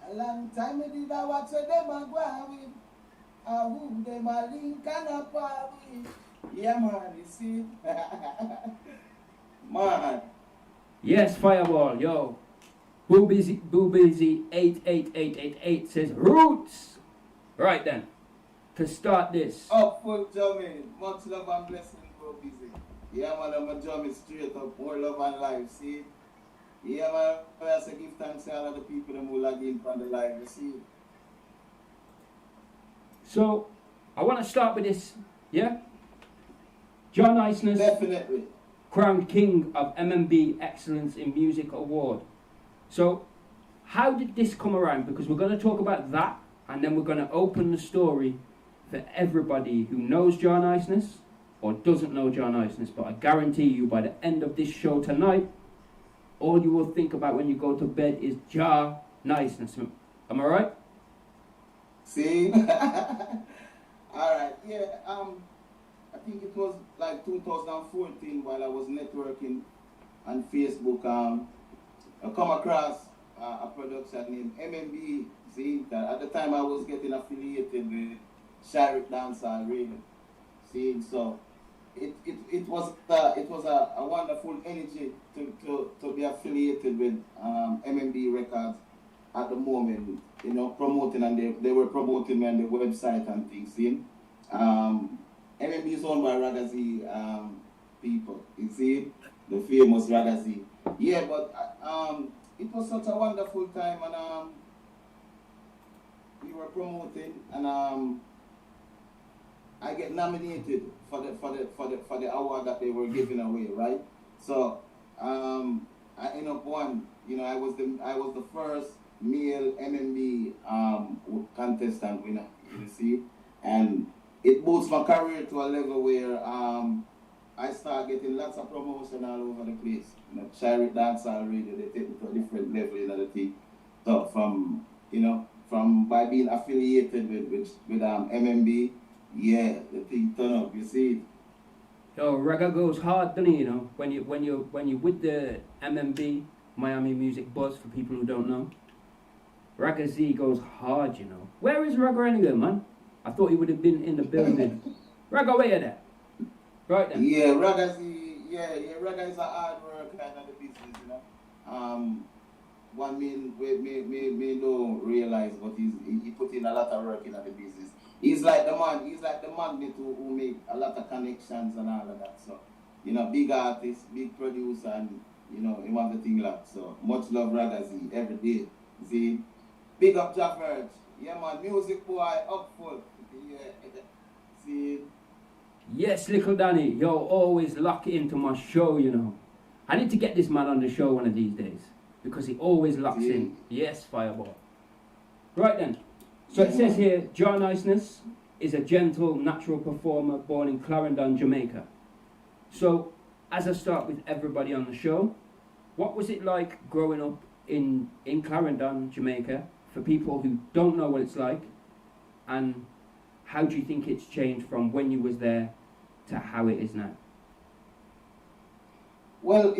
A long time me did I watch them a go with. Who them a link and a party. Yeah man, you see. Man. Yes, Fireball, yo. Boo Busy 88888 says Roots. Right then, to start this. Up full Jamie. Much love and blessing, bro, busy. Yeah man, I'm a Jamie straight up. More love and life, see. Yeah man, I say give thanks to all of the people who log in from the live, you see. So, I want to start with this, yeah? Jah Niceness, Definitely. crowned King of MMB Excellence in Music Award. So, how did this come around? Because we're going to talk about that, and then we're going to open the story for everybody who knows Jah Niceness or doesn't know Jah Niceness. But I guarantee you, by the end of this show tonight, all you will think about when you go to bed is Jah Niceness. Am I right? See? Alright, yeah, I think it was like 2014 while I was networking on Facebook. I come across a production named MMB. See, that at the time I was getting affiliated with Sharif Dancehall Radio. See, so it was a wonderful energy to be affiliated with MMB Records at the moment, you know, promoting, and they were promoting me on the website and things. See, MMB is owned by Ragazzi people, you see, the famous Ragazzi. Yeah, but it was such a wonderful time, and we were promoting, and I get nominated for the award that they were giving away, right? So I ended up one. You know, I was the first male MMB contestant winner. You see, and it boosts my career to a level where I start getting lots of promotion all over the place. You know, Chariot Dancehall Radio, they take me to a different level in the thing. So from by being affiliated with MMB, yeah, the thing turn up. You see. Yo, reggae goes hard, doesn't it? You know, when you with the MMB, Miami Music Buzz, for people who don't know, Ragga Z goes hard. You know, where is Ragga anyway, man? I thought he would have been in the building. Ragga, where you there? Right then. Yeah, Ragga Z. Yeah, Ragga is a hard work kind of the business, you know. One may don't realize, but he put in a lot of work in the business. He's like the magnet who make a lot of connections and all of that. So, you know, big artist, big producer, and you know, him have the thing like. So much love Ragga Z every day. See, big up Jah Verge. Yeah man, music boy up full. Yeah. See. Yes, little Danny, yo, always lock into my show, you know. I need to get this man on the show one of these days because he always locks in. Yes, Fireball. Right then. So it says here, Jah Niceness is a gentle, natural performer born in Clarendon, Jamaica. So, as I start with everybody on the show, what was it like growing up in Clarendon, Jamaica, for people who don't know what it's like, and how do you think it's changed from when you was there to how it is now? Well,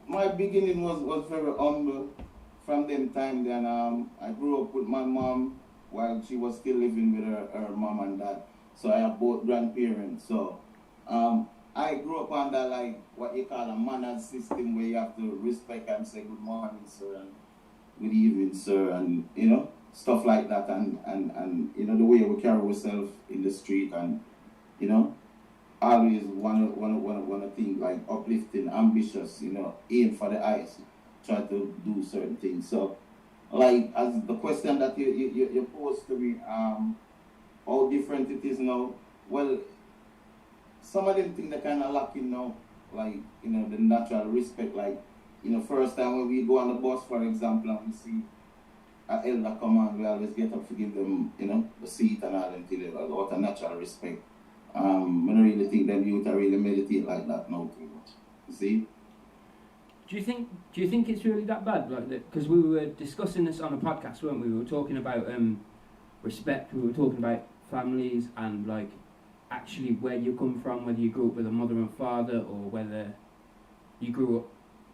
my beginning was very humble. From them time then, I grew up with my mom while she was still living with her mom and dad. So I have both grandparents. So I grew up under like what you call a manners system where you have to respect and say good morning, sir, and good evening, sir, and you know, stuff like that, and you know, the way we carry ourselves in the street, and you know, always want to think like uplifting, ambitious, you know, aim for the highest. Try to do certain things. So, like as the question that you posed to me, how different it is now. Well, some of them things that kind of lacking now, like you know the natural respect. Like you know, first time when we go on the bus, for example, and we see an elder come on, we always get up to give them, you know, the seat and all them things. What a natural respect. I don't really think them youth are really meditate like that now too much. You see. Do you think it's really that bad? Like that? Because we were discussing this on a podcast, weren't we? We were talking about respect. We were talking about families and like actually where you come from, whether you grew up with a mother and father or whether you grew up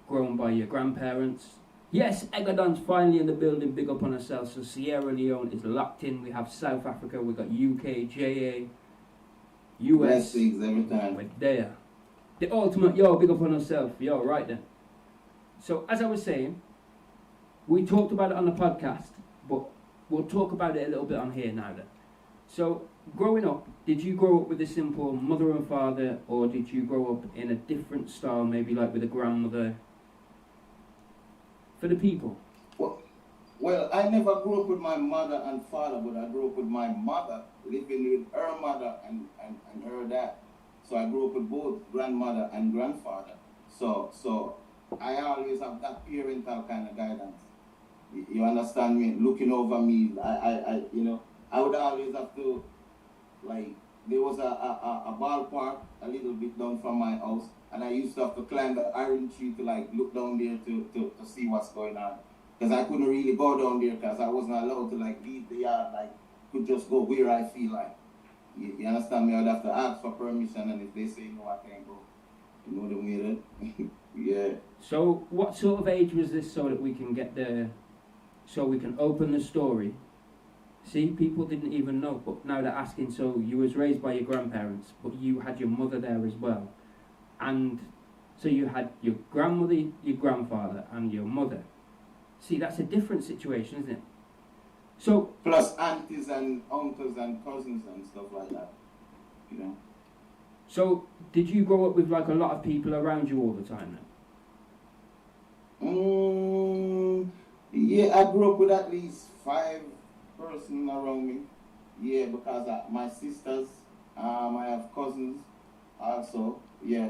grown by your grandparents. Yes, Egadon's finally in the building. Big up on ourselves. So Sierra Leone is locked in. We have South Africa. We got UK, JA, US. Blessings every time. We're there. The ultimate. Yo, big up on ourselves. Yo, right then. So, as I was saying, we talked about it on the podcast, but we'll talk about it a little bit on here now then. So, growing up, did you grow up with a simple mother and father, or did you grow up in a different style, maybe like with a grandmother? For the people. Well, I never grew up with my mother and father, but I grew up with my mother, living with her mother and her dad. So I grew up with both grandmother and grandfather. So I always have that parental kind of guidance. You understand me? Looking over me. I you know, I would always have to, like, there was a ballpark a little bit down from my house, and I used to have to climb the iron tree to like look down there to see what's going on. Because I couldn't really go down there because I wasn't allowed to like leave the yard, like could just go where I feel like. You understand me? I'd have to ask for permission, and if they say no, I can't go. You know the way that? Yeah. So what sort of age was this so that we can get the, so we can open the story? See, people didn't even know, but now they're asking, so you was raised by your grandparents, but you had your mother there as well. And so you had your grandmother, your grandfather, and your mother. See, that's a different situation, isn't it? So plus aunties and uncles and cousins and stuff like that, you know. So did you grow up with like a lot of people around you all the time then? Yeah, I grew up with at least 5 persons around me. Yeah, because my sisters, I have cousins also. Yeah.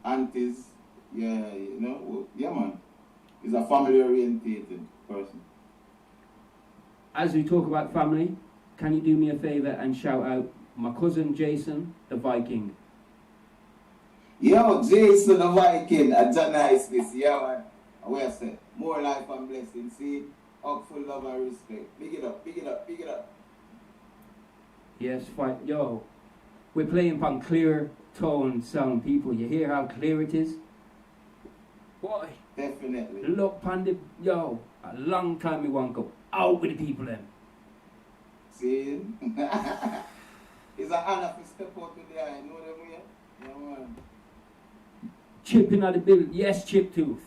aunties, yeah, you know, yeah, man. He's a family-orientated person. As we talk about family, can you do me a favour and shout out my cousin Jason, the Viking? Yo, Jason the Viking, a Jah Niceness, yeah, man. Where I say, more life and blessings, see? Up full love and respect. Big it up, big it up, big it up. Yes, fine. Yo, we're playing upon clear tone sound, people. You hear how clear it is? Boy. Definitely. Look, Pandy, yo, a long time we want to go out with the people then. See? It's an honor to step out today, I know them here. Yeah, man. Chipping at the bill, yes, chip tooth.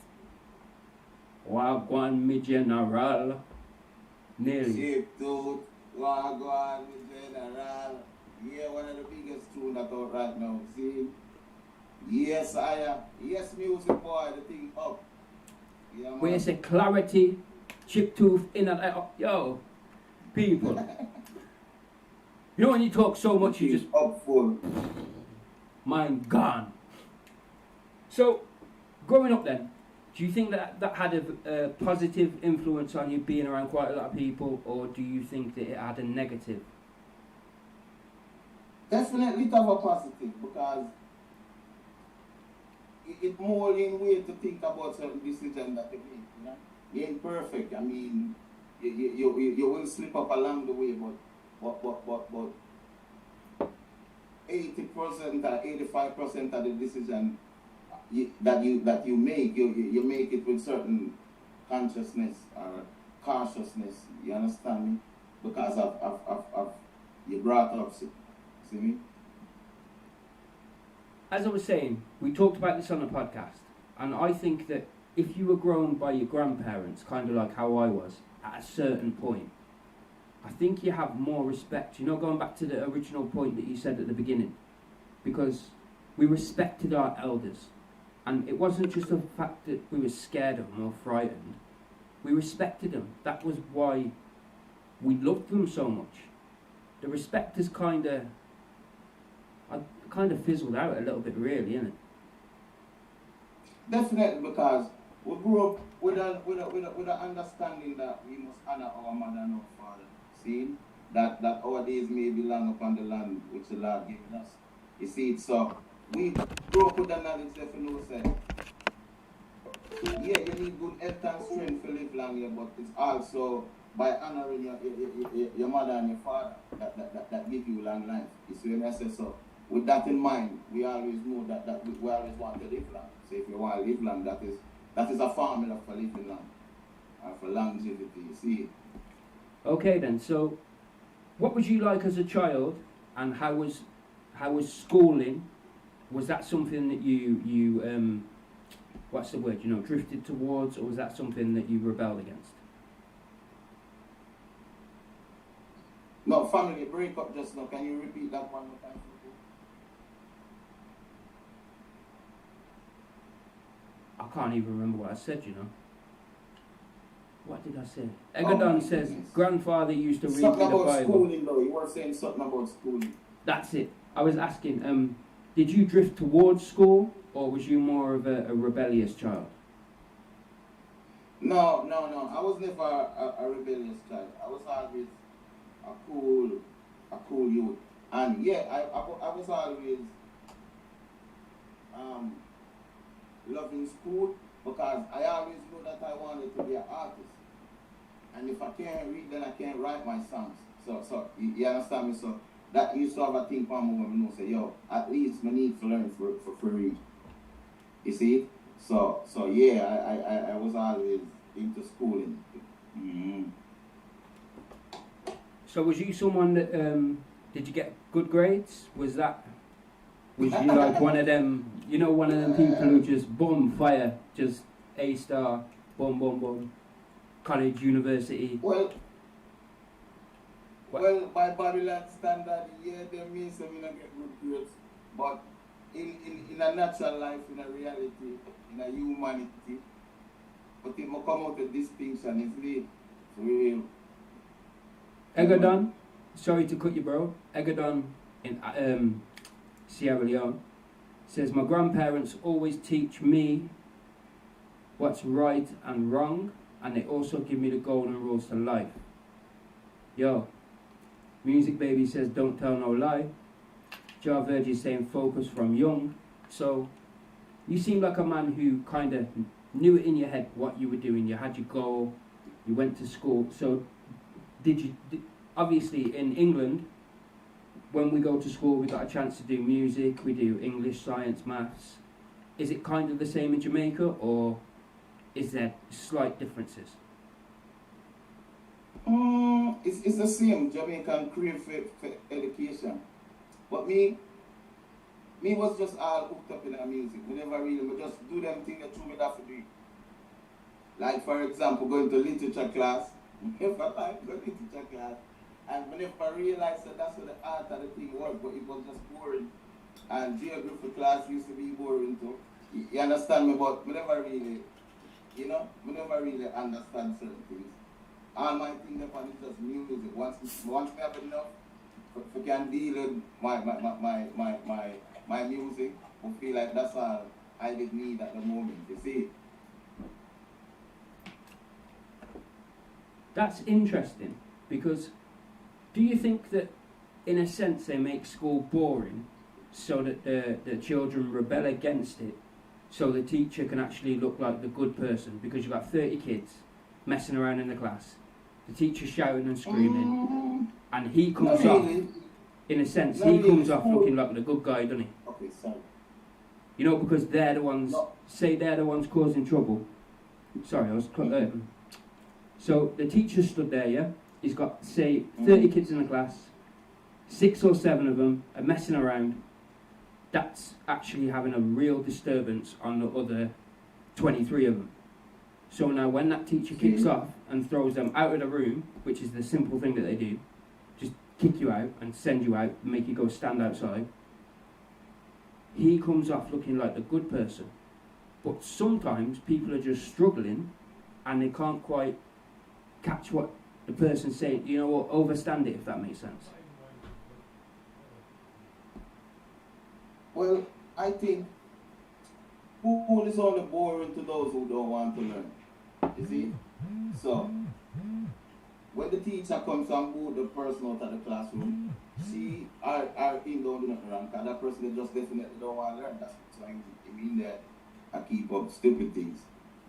Wagwan, me general. Nearly. Chip tooth, Wagwan, me general. Yeah, one of the biggest tunes that out right now. See? Yes, I am. Yes, music boy, the thing up. Yeah, man. Where you say clarity, chip tooth, in and out. Yo, people. You know when you talk so much, you just up full. Mind gone. So, growing up then, do you think that had a positive influence on you being around quite a lot of people, or do you think that it had a negative? Definitely have a positive, because it more in way to think about certain decisions that you make, you know? You ain't perfect. I mean, you will slip up along the way, but 80% or 85% of the decision that you make, you make it with certain consciousness or cautiousness. You understand me? Because of you brought up. See me? As I was saying, we talked about this on the podcast, and I think that if you were grown by your grandparents, kind of like how I was, at a certain point, I think you have more respect. You know, going back to the original point that you said at the beginning, because we respected our elders, and it wasn't just the fact that we were scared of them or frightened. We respected them. That was why we loved them so much. The respect is kind of fizzled out a little bit, really, isn't it? Definitely, because we grew up with a understanding that we must honor our mother and our father. See? That our days may be long upon the land which the Lord given us. You see it? So we grew up with the knowledge that you know, say, yeah, you need good health and strength to live long here, but it's also by honoring your mother and your father that give you long life. You see what I say? So with that in mind, we always know that we always want to live long. So if you want to live long, that is a formula for living long and for longevity. You see? Okay then. So, what was you like as a child, and how was schooling? Was that something that you what's the word? You know, drifted towards, or was that something that you rebelled against? No, family break up just now. Can you repeat that one more time? I can't even remember what I said, you know. What did I say? Egadon says, grandfather used to read me the Bible. Something about schooling though, you were saying something about schooling. That's it. I was asking, did you drift towards school, or was you more of a rebellious child? No. I was never a rebellious child. I was always a cool youth. And yeah, I was always loving school, because I always knew that I wanted to be an artist. And if I can't read, then I can't write my songs. So you understand me? So that used to have a thing for me when I know, say, yo, at least I need to learn for free. You see? So yeah, I was always into schooling. Mm-hmm. So was you someone that, did you get good grades? Was you like one of them, you know, one of them people who just boom, fire, just A star, boom, boom, boom, college, university? Well, by Babylon standard, yeah, they mean some not get good grades, but in a natural life, in a reality, in a humanity, but it will come out with distinction, it's real. Egadon, sorry to cut you, bro. Egadon in Sierra Leone Says, my grandparents always teach me what's right and wrong, and they also give me the golden rules to life. Yo, Music Baby says, don't tell no lie. Jah Verge is saying, focus from young. So, you seem like a man who kind of knew it in your head what you were doing. You had your goal, you went to school. So, obviously in England, when we go to school, we got a chance to do music, we do English, science, maths. Is it kind of the same in Jamaica, or is there slight differences? It's the same. Jamaican crave for education. But me was just all hooked up in the music. We never really, we just do them things that me have to do. Like for example, going to literature class. Never like going to literature class. And we never realized that that's what the art of the thing was, but it was just boring. And geography class used to be boring too. You understand me? But we never really, we never really understand certain things. All my thing upon is just music. Once we have enough, if we can deal with my music, we feel like that's all I did need at the moment, you see. That's interesting, because do you think that in a sense they make school boring so that the children rebel against it, so the teacher can actually look like the good person? Because you've got 30 kids messing around in the class, the teacher's shouting and screaming, and he comes off, in a sense, he comes off looking like the good guy, doesn't he? Okay, sorry. You know, because they're the ones, say they're the ones causing trouble. Sorry, I was so the teacher stood there, yeah? He's got, say, 30 kids in the class, 6 or 7 of them are messing around. That's actually having a real disturbance on the other 23 of them. So now when that teacher kicks off and throws them out of the room, which is the simple thing that they do, just kick you out and send you out, make you go stand outside, he comes off looking like the good person. But sometimes people are just struggling and they can't quite catch what the person's saying, you know, or overstand it, if that makes sense. Well, I think school is only boring to those who don't want to learn. You see? So, when the teacher comes and move the person out of the classroom, see, our team don't do nothing wrong, because that person they just definitely don't want to learn. That's why I mean that I keep up stupid things.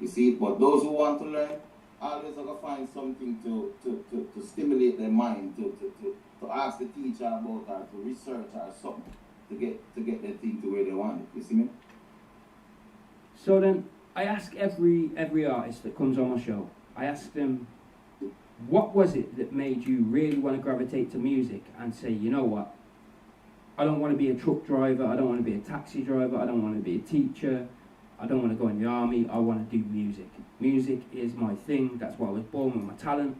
You see? But those who want to learn, always have to find something to stimulate their mind, to ask the teacher about, or to research or something, to get their thing to where they want it. You see me? So then, I ask every artist that comes on my show, I ask them, what was it that made you really want to gravitate to music and say, you know what, I don't want to be a truck driver, I don't want to be a taxi driver, I don't want to be a teacher, I don't want to go in the army, I want to do music. Music is my thing, that's why I was born with my talent.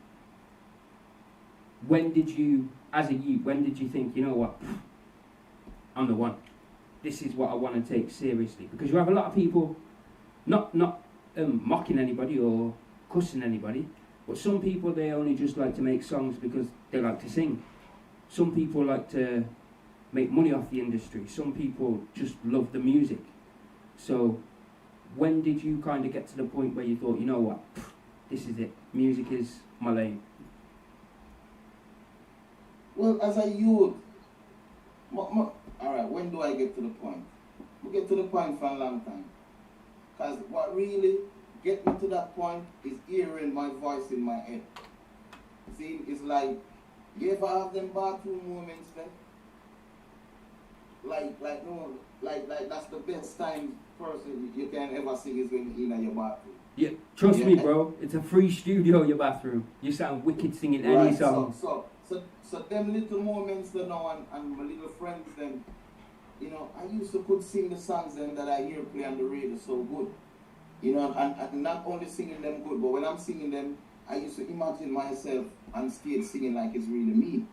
When did you, as a youth, when did you think, you know what, I'm the one. This is what I want to take seriously. Because you have a lot of people, not mocking anybody or cussing anybody, but some people, they only just like to make songs because they like to sing. Some people like to make money off the industry. Some people just love the music. So when did you kind of get to the point where you thought, you know what, this is it, music is my lane? Well, as a youth, alright, when do I get to the point? I get to the point for a long time. Because what really get me to that point is hearing my voice in my head. See, it's like, you ever have them bathroom moments then? Like that's the best time person you can ever sing is when you're in your bathroom. Yeah, trust me, bro. It's a free studio, your bathroom. You sound wicked singing any song. So them little moments, you know, and my little friends, then, you know, I used to could sing the songs then that I hear play on the radio so good. You know, and not only singing them good, but when I'm singing them, I used to imagine myself on stage singing like it's really me.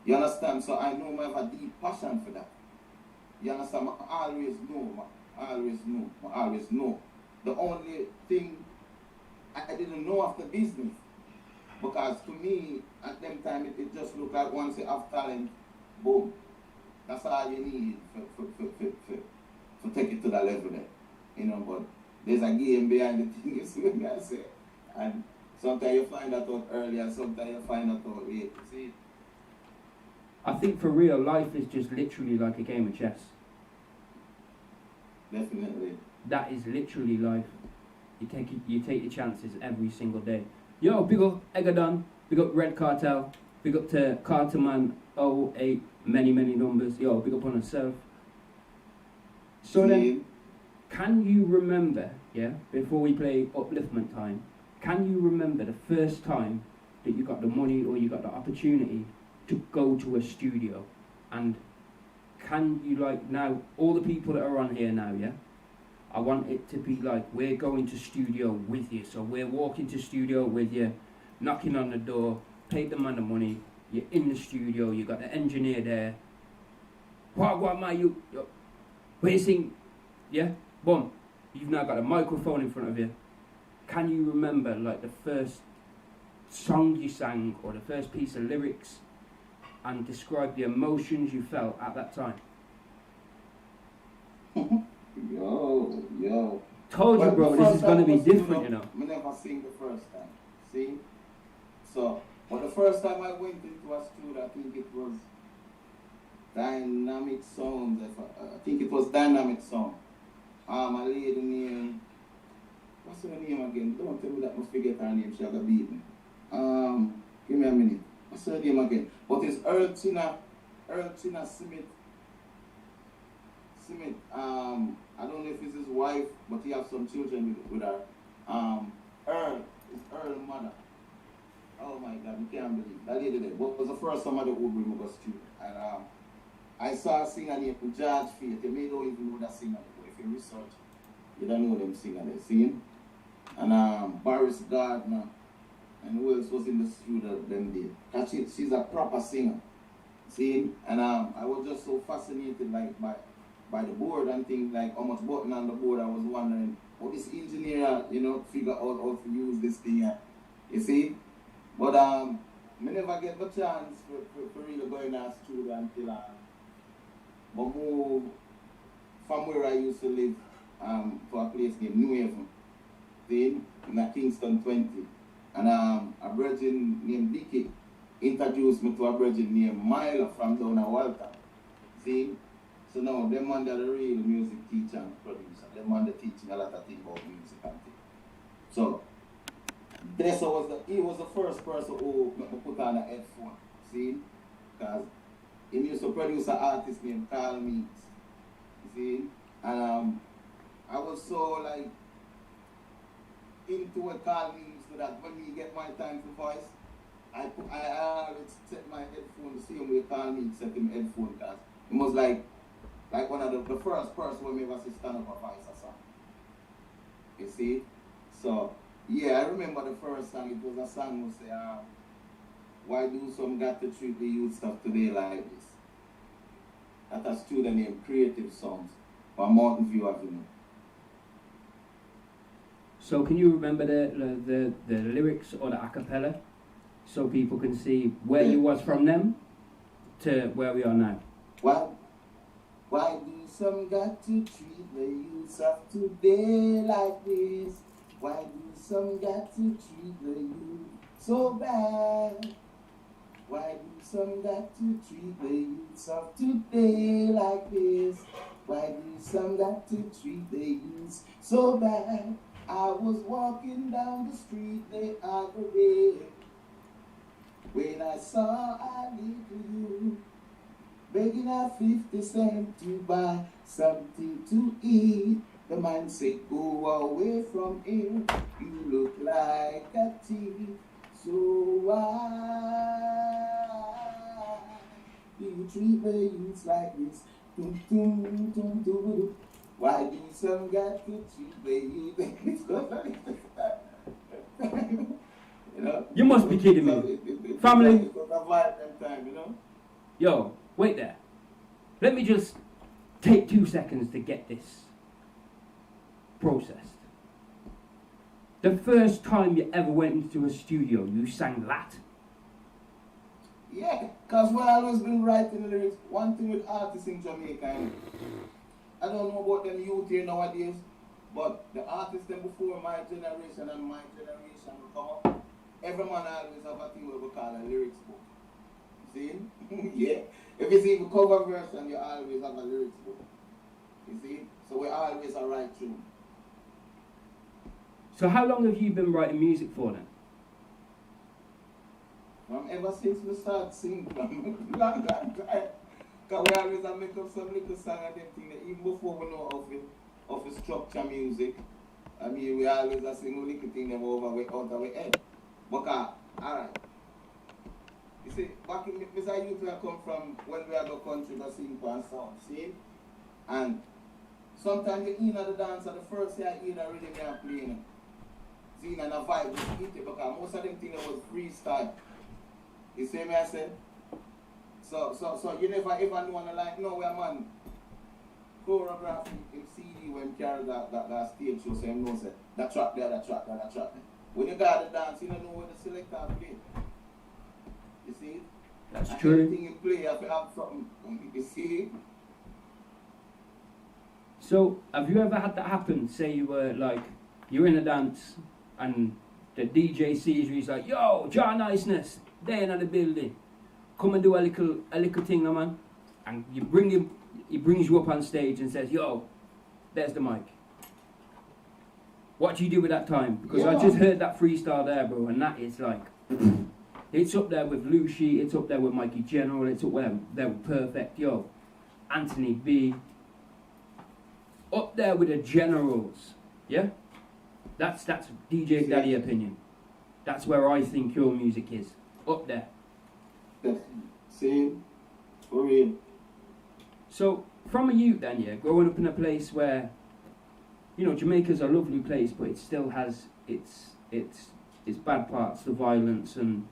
You understand? So I know I have a deep passion for that. You understand? I always know. The only thing I didn't know of the business. Because to me, at them time, it just looked like once you have talent, boom. That's all you need to take it to that level there. You know, but there's a game behind the thing, you see what I say? And sometimes you find that out early and sometimes you find that out late. See? I think for real, life is just literally like a game of chess. Definitely. That is literally life. You take your chances every single day. Yo, big up Egadon, big up Red Cartel, big up to Carterman 08, many numbers. Yo, big up on yourself. So then, can you remember, yeah, before we play upliftment time, can you remember the first time that you got the money or you got the opportunity to go to a studio? And can you, like, now, all the people that are on here now, yeah, I want it to be like we're going to studio with you. So we're walking to studio with you, knocking on the door, paid the man the money, you're in the studio, you got the engineer there. What am I, you? Where you sing? Yeah? Boom. You've now got a microphone in front of you. Can you remember like the first song you sang or the first piece of lyrics and describe the emotions you felt at that time? Yo. Told you, bro, this is going to be different, you know. I never sing the first time. See? So, but the first time I went into a studio, I think it was Dynamic Sounds. I think it was Dynamic Sound. A lady named, what's her name again? Don't tell me that I must forget her name, she had a beat me. Give me a minute. What's her name again? But it's Earl Tina Smith. I don't know if it's his wife, but he has some children with her. Earl, it's Earl's mother. Oh my God, you can't believe that lady there. What was the first time I would bring me to studio? And I saw a singer named George Faith. You may not even know that singer, but if you research, you don't know them singer there. See? And Boris Gardner, and who else was in the studio them day? Cause she's a proper singer. See? And I was just so fascinated like by the board and things, like how much button on the board. I was wondering how this engineer, figure out how to use this thing. You see? But I never get the chance for really going to the studio until I moved from where I used to live to a place named New Haven, see, in Kingston 20. And a virgin named Dicky introduced me to a virgin named Milo from down at Walter. See? So now, them man are the real music teacher and producer. Them man are teaching a lot of things about music and things. So, he was the first person who put on a headphone. See? Because he used to produce an artist named Carl Meeks. See? And I was so like into a Carl Meeks so that when we get my time to voice, I always set my headphone the same way Carl Meeks set him headphone, because it was like one of the first person when we ever see stand up a voice or something. You see? So, yeah, I remember the first song. It was a song who say, why do some got to treat the youth stuff today like this? That's a student named Creative Songs from Mountain View Avenue. So can you remember the lyrics or the acapella so people can see where you was from them to where we are now? Why do some got to treat the youth of today like this? Why do some got to treat the youth so bad? Why do some got to treat the youths of today like this? Why do some got to treat the youths so bad? I was walking down the street the other day when I saw a little youth begging a 50 cents to buy something to eat. The man said, go away from here, you look like a thief. So why do you treat the youths like this? Dum, dum, dum, dum, dum. Why do some got to treat the youth like this? You must be kidding me. Family. Time, Yo, wait there. Let me just take 2 seconds to get this processed. The first time you ever went into a studio, you sang that? Yeah, because I've always been writing lyrics. One thing with artists in Jamaica, I don't know about them youth here nowadays, but the artists them before my generation and my generation will come up. Every man always have a thing what we call a lyrics book. See? Yeah. If you see the cover version, you always have a lyrics book. You see? So we always a right tune. So how long have you been writing music for then? Ever since we start singing, from long time. Because we always have make up some little song and them thing that even before we know of the structure music. I mean, we always have sing little thing them over out of our head. But alright. You see, back in Mr. Youth where I come from, when we have a country that sing and sound, see? And sometimes you hear the dance and the first year you hear the rhythm they are playing. See, and the vibe was hit it because most of them things was freestyle. You see me I said? So you never ever know on like no where man choreograph in CD when carry that stage show so you know say that track there, that track there, that track there. When you got the dance, you don't know where the selector play. You see? That's and true. anything you play, you have to have something. You see? So, have you ever had that happen? Say you were like, you're in a dance and the DJ sees you, he's like, yo, Jah Niceness, there in the building. Come and do a little thing, man. And you bring him, he brings you up on stage and says, yo, there's the mic. What do you do with that time? Because I just heard that freestyle there, bro, and that is like, it's up there with Lucy, it's up there with Mikey General, it's up there with Perfect, yo, Anthony B. Up there with the Generals, yeah? That's DJ Daddy opinion. That's where I think your music is. Up there. See? For real. So, from a youth then, yeah, growing up in a place where, you know, Jamaica's a lovely place, but it still has its bad parts, the violence and,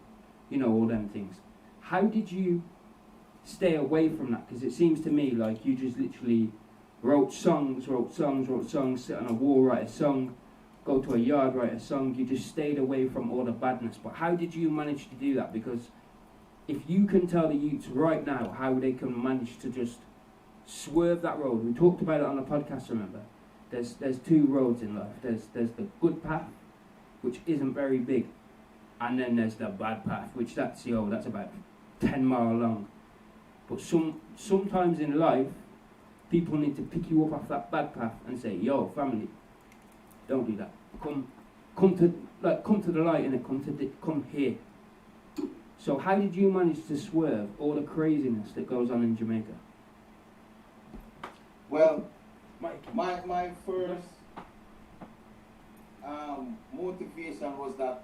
you know, all them things. How did you stay away from that? Because it seems to me like you just literally wrote songs, sit on a wall, write a song, go to a yard, write a song. You just stayed away from all the badness. But how did you manage to do that? Because if you can tell the youths right now how they can manage to just swerve that road. We talked about it on the podcast, remember? There's two roads in life. There's the good path, which isn't very big, and then there's the bad path, which that's about 10 miles long. But sometimes in life, people need to pick you up off that bad path and say, yo, family, don't do that. Come to the light and come here. So how did you manage to swerve all the craziness that goes on in Jamaica? Well, my first motivation was that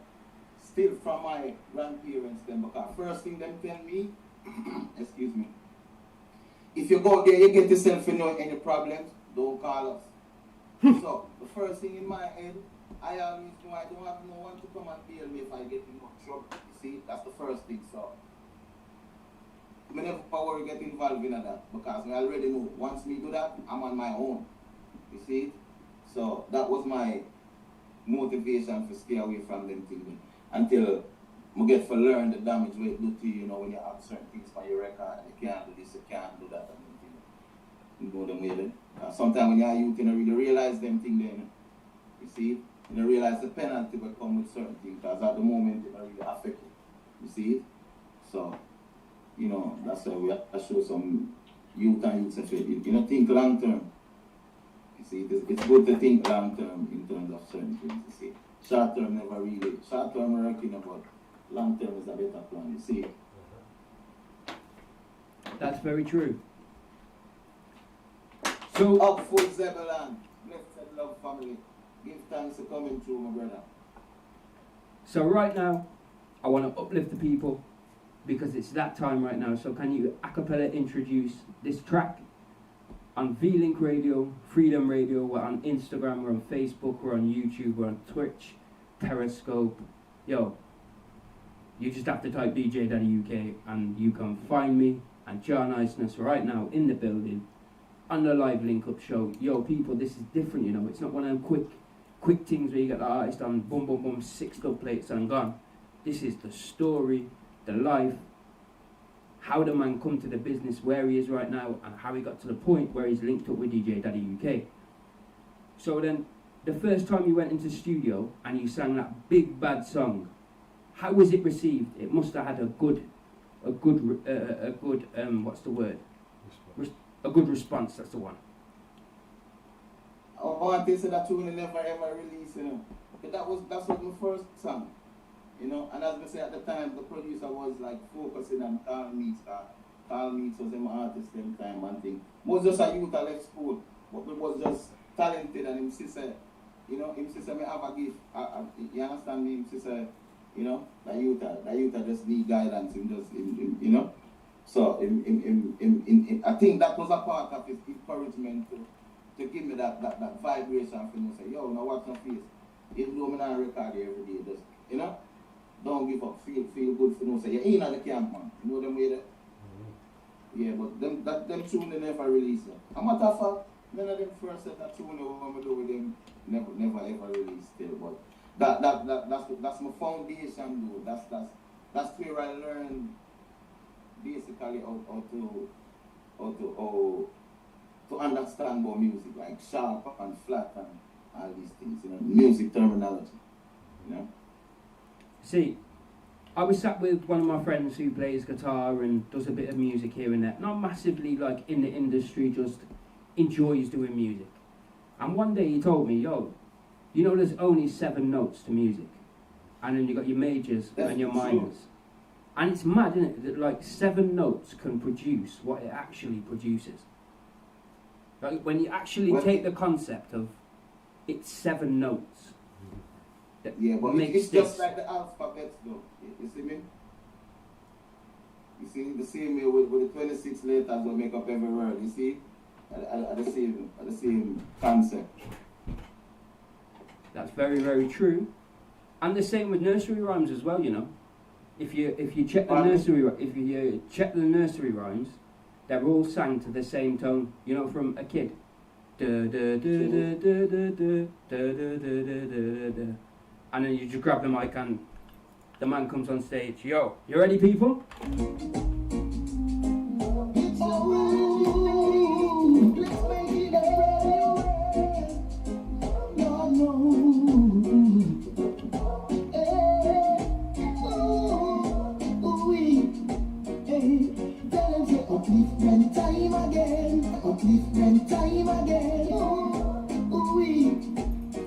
still from my grandparents then, because first thing them tell me, excuse me, if you go there you get yourself in any problems, don't call us. So the first thing in my head, I always know I don't have no one to come and bail me if I get in no trouble. You see, that's the first thing. So I never power get involved in that because I already know once me do that, I'm on my own. You see? So that was my motivation to stay away from them things until I get to learn the damage what it do to you, when you have certain things on your record and you can't do this, you can't do that, and you know them way then. Sometimes when you're a youth, you don't really realize them things then. You see? You don't realize the penalty will come with certain things because at the moment it don't really affect you. You see? So, that's why we have to show some youth and youth effect. You don't think long term. You see, it's good to think long term in terms of certain things. You see, short term never really. Short term we're working about. Long term is a better plan. You see. That's very true. So up for Zebulon, blessed love family. Give thanks for coming through, my brother. So right now, I want to uplift the people because it's that time right now. So can you a cappella introduce this track on V-Link Radio, Freedom Radio, we're on Instagram, we're on Facebook, we're on YouTube, we're on Twitch, Periscope. Yo, you just have to type DJ Daddy UK and you can find me and Jah Niceness right now in the building on the live link-up show. Yo, people, this is different, It's not one of them quick things where you get the artist on boom, boom, boom, 6 dub plates and gone. This is the story, the life, how the man come to the business where he is right now, and how he got to the point where he's linked up with DJ Daddy UK. So then, the first time you went into the studio and you sang that big bad song, how was it received? It must have had a good what's the word? A good response. That's the one. Oh, I think that tune never ever released, you know. But that's what my first song, you know. And as I say at the time, the producer was like focusing on Carl Meets. Carl Meets was an artist same time and thing. Was just a youth that left school, but it was just talented, and him sister, you know, him sister may have a gift. You understand me? Him sister, you know, the youth just need guidance. Him, you know. So I think that was a part of his encouragement to give me that vibration for me. Say, yo, now watch my face. Even though I'm not record every day, just, you know, don't give up. Feel good for me. Say, you ain't at the camp, man. You know them way there? Yeah, but them tune they never release. A matter of fact, none of them first set that tune when we do with them never ever release still. But that's my foundation, though. That's where I learned basically how to understand about music, like sharp and flat and all these things, you know, music terminology, you know. See, I was sat with one of my friends who plays guitar and does a bit of music here and there. Not massively like in the industry, just enjoys doing music. And one day he told me, yo, you know there's only 7 notes to music. And then you got your majors and your minors. And it's mad, isn't it, that like 7 notes can produce what it actually produces. Like when you actually take the concept of it's 7 notes. Yeah, but it's just like the alphabet though. You see me? You see the same way with the 26 letters that make up every word. You see? At the same concept. That's very, very true. And the same with nursery rhymes as well, you know. If you check the nursery rhymes, they're all sang to the same tone, you know, from a kid. And then you just grab the mic and the man comes on stage. Yo, you ready, people? Upliftment time again, upliftment time again. Ooh-wee,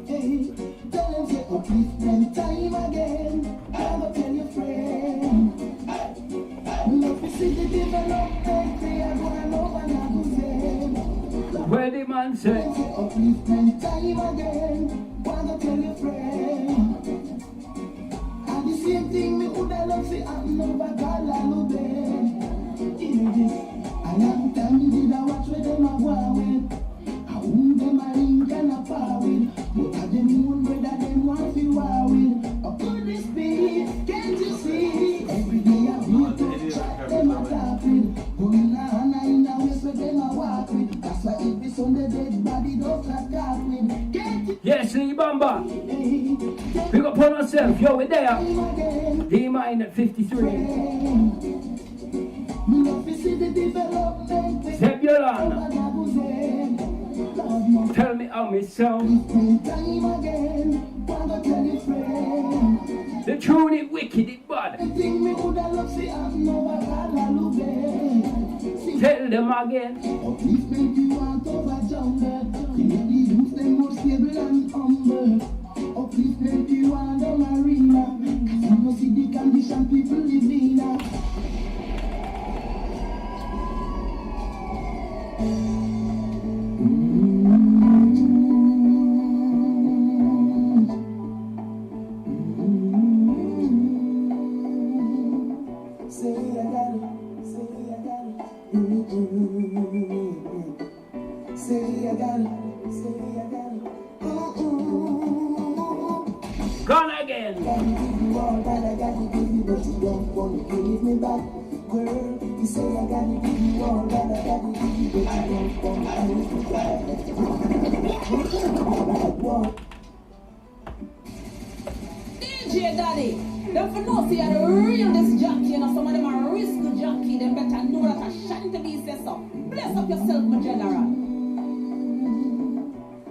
hey. Tell them say upliftment time again. I'm gonna tell your friend. Love to see the development, they are going over and over. Where the man say upliftment time again. I'm gonna tell your friend. And the same thing me woulda love say happen over Galalube. A long time you did a watch where them a go with. A who them a ring and a power with. But a them own brother them want to war with. Up to this speed, can't you see? Every day a beat to track them a talk with. Going on in a ways where them a walk with. That's why every Sunday dead body don't flat talk with. Can't you? Yes, Lee Bamba. Pick up on ourselves. Yo, we're there. D-Mine at 53. Zebulon, tell me how me sound. The tune it wicked, it bad. Tell them again. Upliftment you want the marina. Cause you know see the condition people live in. Gone again. You say I gotta give you all that I gotta give you, but you don't want to DJ Daddy. Don't for know, see, you're the realest jockey, and some of them are risk jockey. They better know that I shan't be said so. Bless up yourself, my general.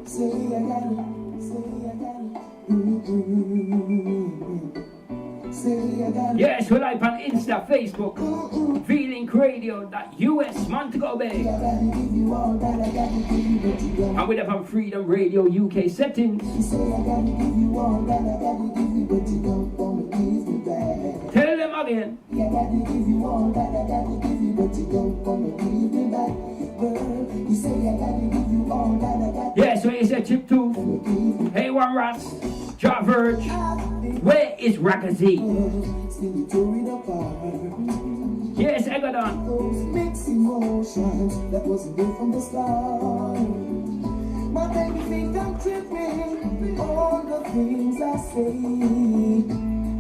Say I got it, say I got it. Say I got it. Yes, we're live on Insta, Facebook, feelingradio.us, Montego Bay. And we're up on Freedom Radio UK settings. Tell them again. Yeah, so it's a chip tooth. Hey, one rats. Jah Verge. Where is Ragazzi? Yes, Egodon. Those mixed emotions that wasn't there from the start. My baby think I'm tripping. All the things I say.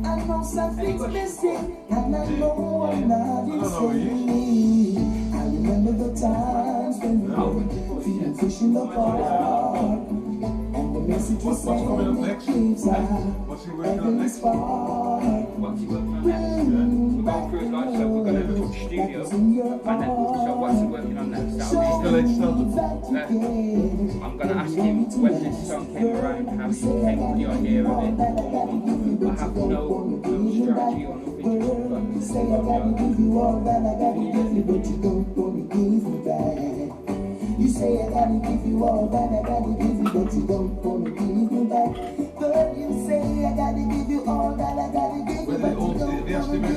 I know something's missing, and I know I'm not insane. I remember the times when we were feeding fish in the park. And the message was saying it keeps our heavenly spark. What's he working on next? We're going through it like so. We're going to have a studio. And then, so what's he working on next? I'm going to ask him when this song came around, how he came to your ear of it. I have no strategy or nothing. Say I gotta give you all that I gotta give you, but you don't wanna give me back. You say I gotta give you all that I gotta give you, but you don't wanna give me back. Girl, you say I gotta give you all that I gotta give you, but you don't wanna give me back.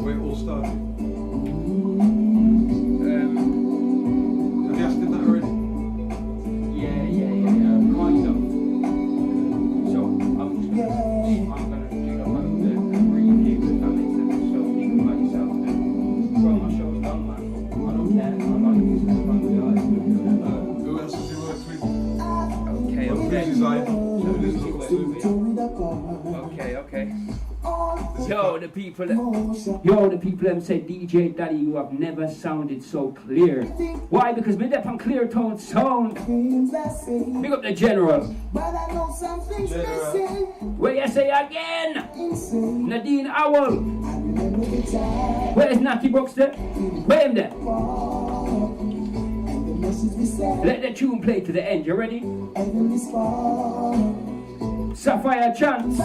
Where it all started. Have you asked him that already? Yeah, kind of. So, I'm gonna do a review, if that makes sense. So, think about yourself then. Well, my show's done, man. I don't care. I like this stuff on the eyes. Who else has he worked with? Okay. Yo, the people them say, DJ Daddy, you have never sounded so clear. Why? Because me up on clear tone sound. Pick up the general. Where you say again? Nadine Owl. Where is Natty Brooks there? Where him there? Let the tune play to the end. You ready? Sapphire Chance.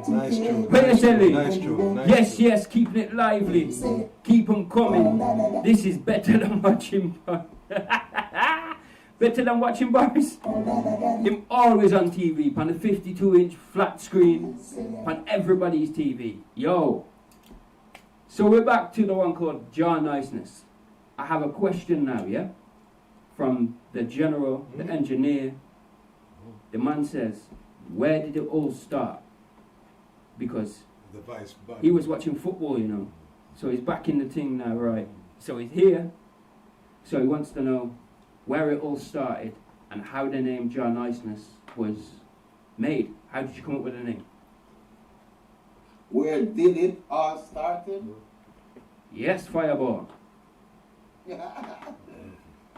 Nice tune. Where you selling? Nice tune. Yes, keeping it lively. Keep them coming. This is better than watching bars. Better than watching bars. Him always on TV, on a 52-inch flat screen, on everybody's TV. Yo. So we're back to the one called Jah Niceness. I have a question now, yeah? From the general, the engineer. The man says, where did it all start? Because he was watching football, you know. So he's back in the thing now, right? So he's here. So he wants to know where it all started and how the name Jah Niceness was made. How did you come up with the name? Where did it all started? Yes, Fireball.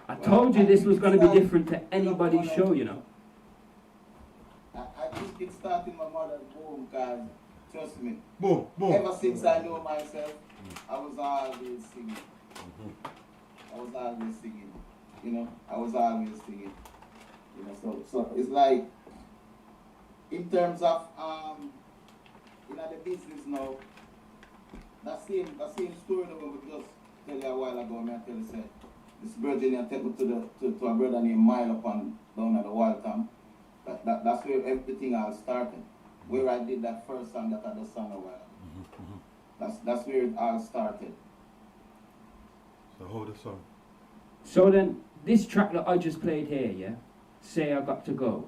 I told you this was going to be different to anybody's show, you know. I think it started in my mother's home, because, trust me, Boom. ever since I know myself, I was always singing. You know, I was always singing. You know, so it's like, in terms of, you know, the business now, that same story that we just tell you a while ago, I tell you, say, this Virginia take me to a brother named Mile upon down at the Waltham. That's where everything all started. Where I did that first song that I just sang a while. That's where it all started. So hold the song. So then, this track that I just played here, yeah? Say I Got to Go.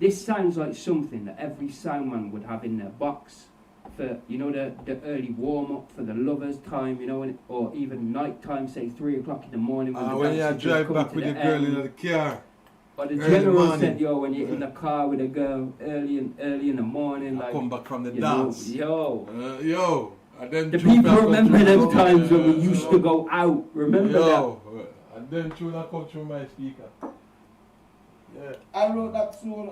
This sounds like something that every soundman would have in their box for, you know, the early warm-up for the lovers' time, you know, or even night time, say 3 o'clock in the morning. When you drive back with your girl in the car. Or the general said, yo, when you're in the car with a girl early in the morning, like, come back from the dance. Yo. And then the people remember them times when we used to go out. Remember that? And then tune that come through my speaker. Yeah. I wrote that tune,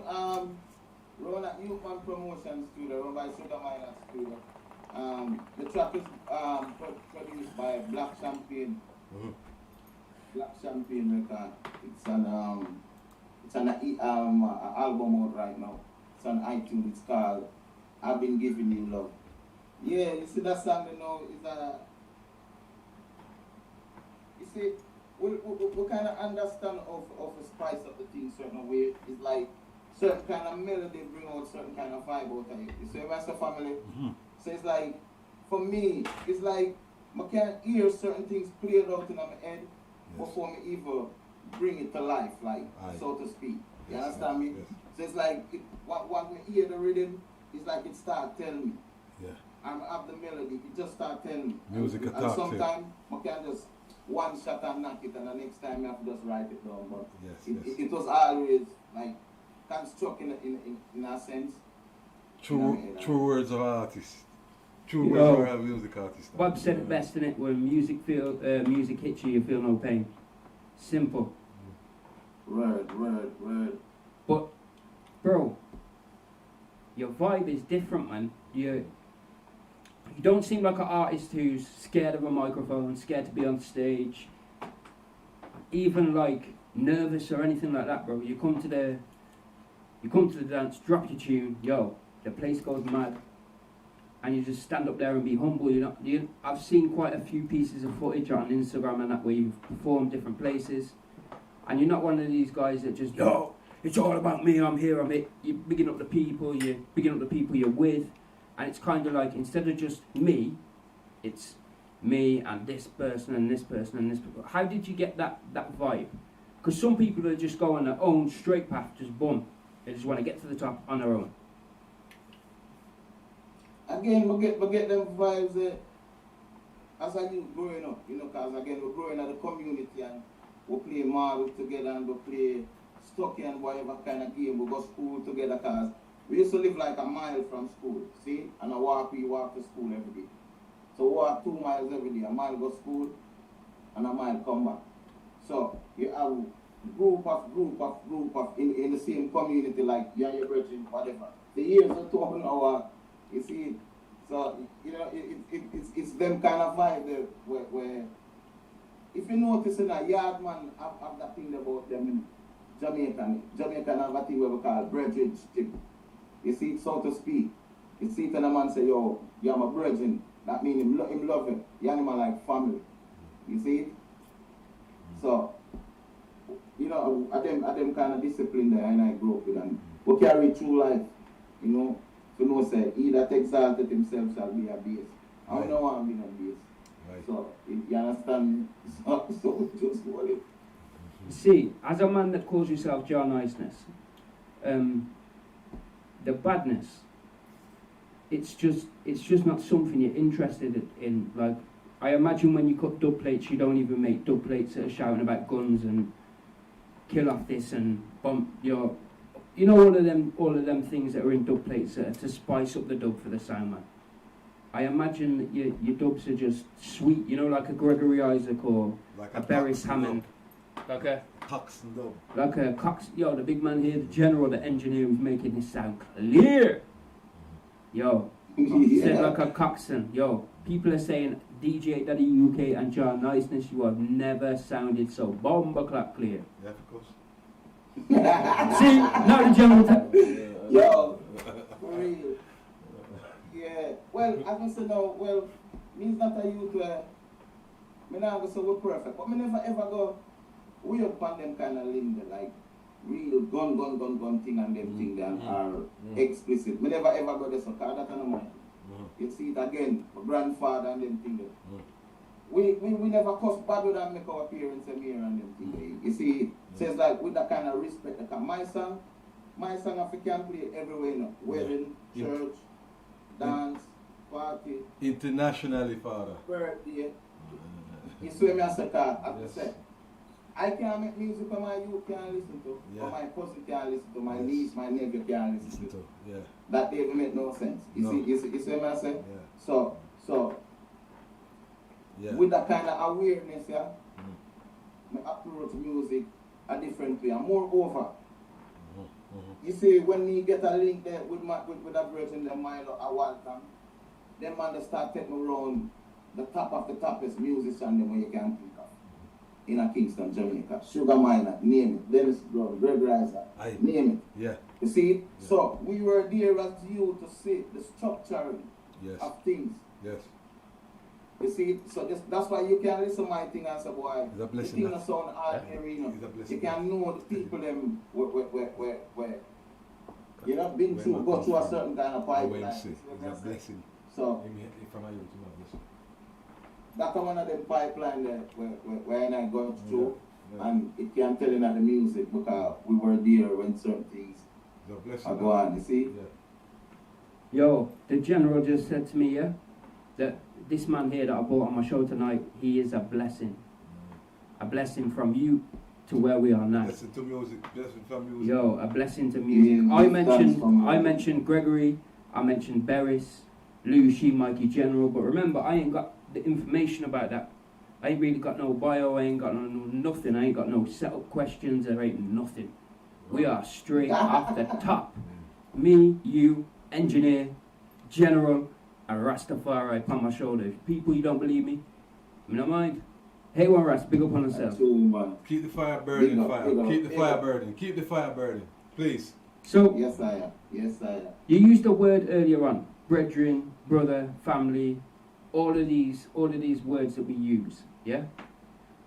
wrote at Youthman Promotion Studio, run by Sugar Minor Studio. The track is produced by Black Champagne. Black Champagne record. It's an album out right now. It's on iTunes. It's called I've Been Giving You Love. Yeah, you see that song, you know, is you see, we kind of understand of a spice of the thing certain way. It's like certain kind of melody bring out certain kind of vibe out of it. You see, that's the family. So it's like, for me, it's like I can't hear certain things played out in my head before me even bring it to life, like, so to speak. You understand me? So it's like, what me hear the rhythm, it's like it start telling me. Yeah. I have the melody, it just start telling me. Music and sometimes I can just one shot and knock it, and the next time I have to just write it down. But it was always like construct in a sense. True words of artists. True words of a music artist. Bob said it best in it, when music hits you, you feel no pain. Simple. Word. But, bro, your vibe is different, man. You don't seem like an artist who's scared of a microphone, scared to be on stage, even like nervous or anything like that, bro. You come to the dance, drop your tune, the place goes mad, and you just stand up there and be humble. I've seen quite a few pieces of footage on Instagram and that where you've performed different places, and you're not one of these guys that just it's all about me, I'm here, I'm it. You're bigging up the people, you're with. And it's kind of like, instead of just me, it's me and this person and this person and this person. How did you get that vibe? Because some people are just go on their own straight path, just boom. They just want to get to the top on their own. Again, we get them vibes as I youth growing up, because again, we're growing in the community and we play marble together and we play stocky and whatever kind of game. We go school together because we used to live like a mile from school, see? And we walk to school every day. So we walk 2 miles every day. A mile go school and a mile come back. So you have group of in the same community, like you and your brethren, whatever. The years are 2 hours, you see? So, it's them kind of vibe there where if you notice in a yard man have that thing about them in Jamaican have a thing where we call brethren stick. You see it, so to speak. You see it and a man say, yo, you're my brethren. That means him love him. You animal like family. You see it? So, I them kind of discipline there and I grew up with them. We carry through life, to say, he that exalted himself shall be abased. I don't know I'm being abased. Right. So, you understand? So just hold it. See, as a man that calls yourself Jah Niceness, the badness, it's just not something you're interested in. Like, I imagine when you cut dub plates, you don't even make dub plates that are shouting about guns and kill off this and bump your, all of them things that are in dub plates to spice up the dub for the sound, man. I imagine that your dubs are just sweet, like a Gregory Isaac or like a Beres Hammond. Like a Coxsone dub. Like a Cox, the big man here, the general, the engineer who's making this sound clear. Said like a Coxsone. People are saying DJ Daddy UK and Jah Niceness, you have never sounded so bomba clap clear. Yeah, of course. See, now the general. For real. Yeah. Well, as I said now, means that I youth where me not go say we're perfect, but me never ever go we upon them kind of limb, like real gun thing and them thing that are explicit. Me never ever go there, so cause that kind of mind. You see it again, my grandfather and them thing there. We never cuss bad with and make our appearance in here and them thing there. You see, so it's like with that kind of respect, because my song I can play everywhere now. Wedding, church, dance, party. Internationally, father. Birthday. You see me as a car, I have to say. I can't make music for my youth can't listen to, for my cousin can't listen to, my niece, my nephew can't listen to. Yeah. That even make no sense. You see what I say? Yeah. So with that kind of awareness, approach music a different way. And moreover, you see, when me get a link there with a virgin, the Milo, a Walton, them man they start taking around the top of the toppest musician them you can think of. In a Kingston, Jamaica. Sugar Miner, name it. Dennis Brown, Greg Riser, name it. Yeah. You see it? Yeah. So we were there as you to see the structuring of things. Yes. You see it? So that's why you can listen to my thing and say, boy, it's a blessing. the thing that sound ordinary, you know. You can know the people them where you know, been through, go through a certain kind of pipeline. It's a blessing. So that's one of them pipeline there where I go through, and it can tell in the music because we were there when certain things are going on, you see? Yo, the general just said to me, that this man here that I brought on my show tonight, he is a blessing. A blessing from you to where we are now. Blessing to music, blessing from music. Yo, a blessing to music. I mentioned Gregory, I mentioned Beres, Lucy, Mikey General, but remember, I ain't got the information about that. I ain't really got no bio, I ain't got no nothing, I ain't got no setup questions, there ain't nothing. We are straight off the top. Me, you, engineer, general, and Rastafari upon my shoulders. People, you don't believe me? I don't mind. Hey, one Rast, big up on yourself. Keep the fire burning, Keep the fire burning. Keep the fire burning, please. So, yes, I am. Yes, I am. You used the word earlier on, brethren, brother, family, all of these words that we use, yeah?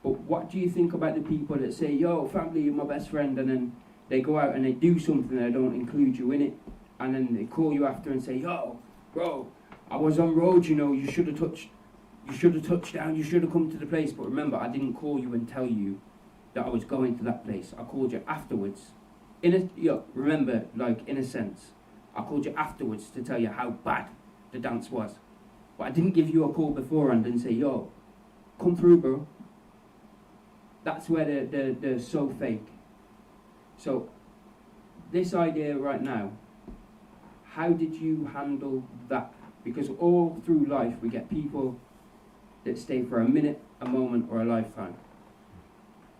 But what do you think about the people that say, yo, family, you're my best friend, and then they go out and they do something and they don't include you in it, and then they call you after and say, yo, bro, I was on road, you know, you should have touched down, you should have come to the place. But remember, I didn't call you and tell you that I was going to that place. I called you afterwards. Remember, like, in a sense, I called you afterwards to tell you how bad the dance was. But I didn't give you a call beforehand and say, yo, come through, bro. That's where they're so fake. So, this idea right now, how did you handle that? Because all through life, we get people that stay for a minute, a moment, or a lifetime.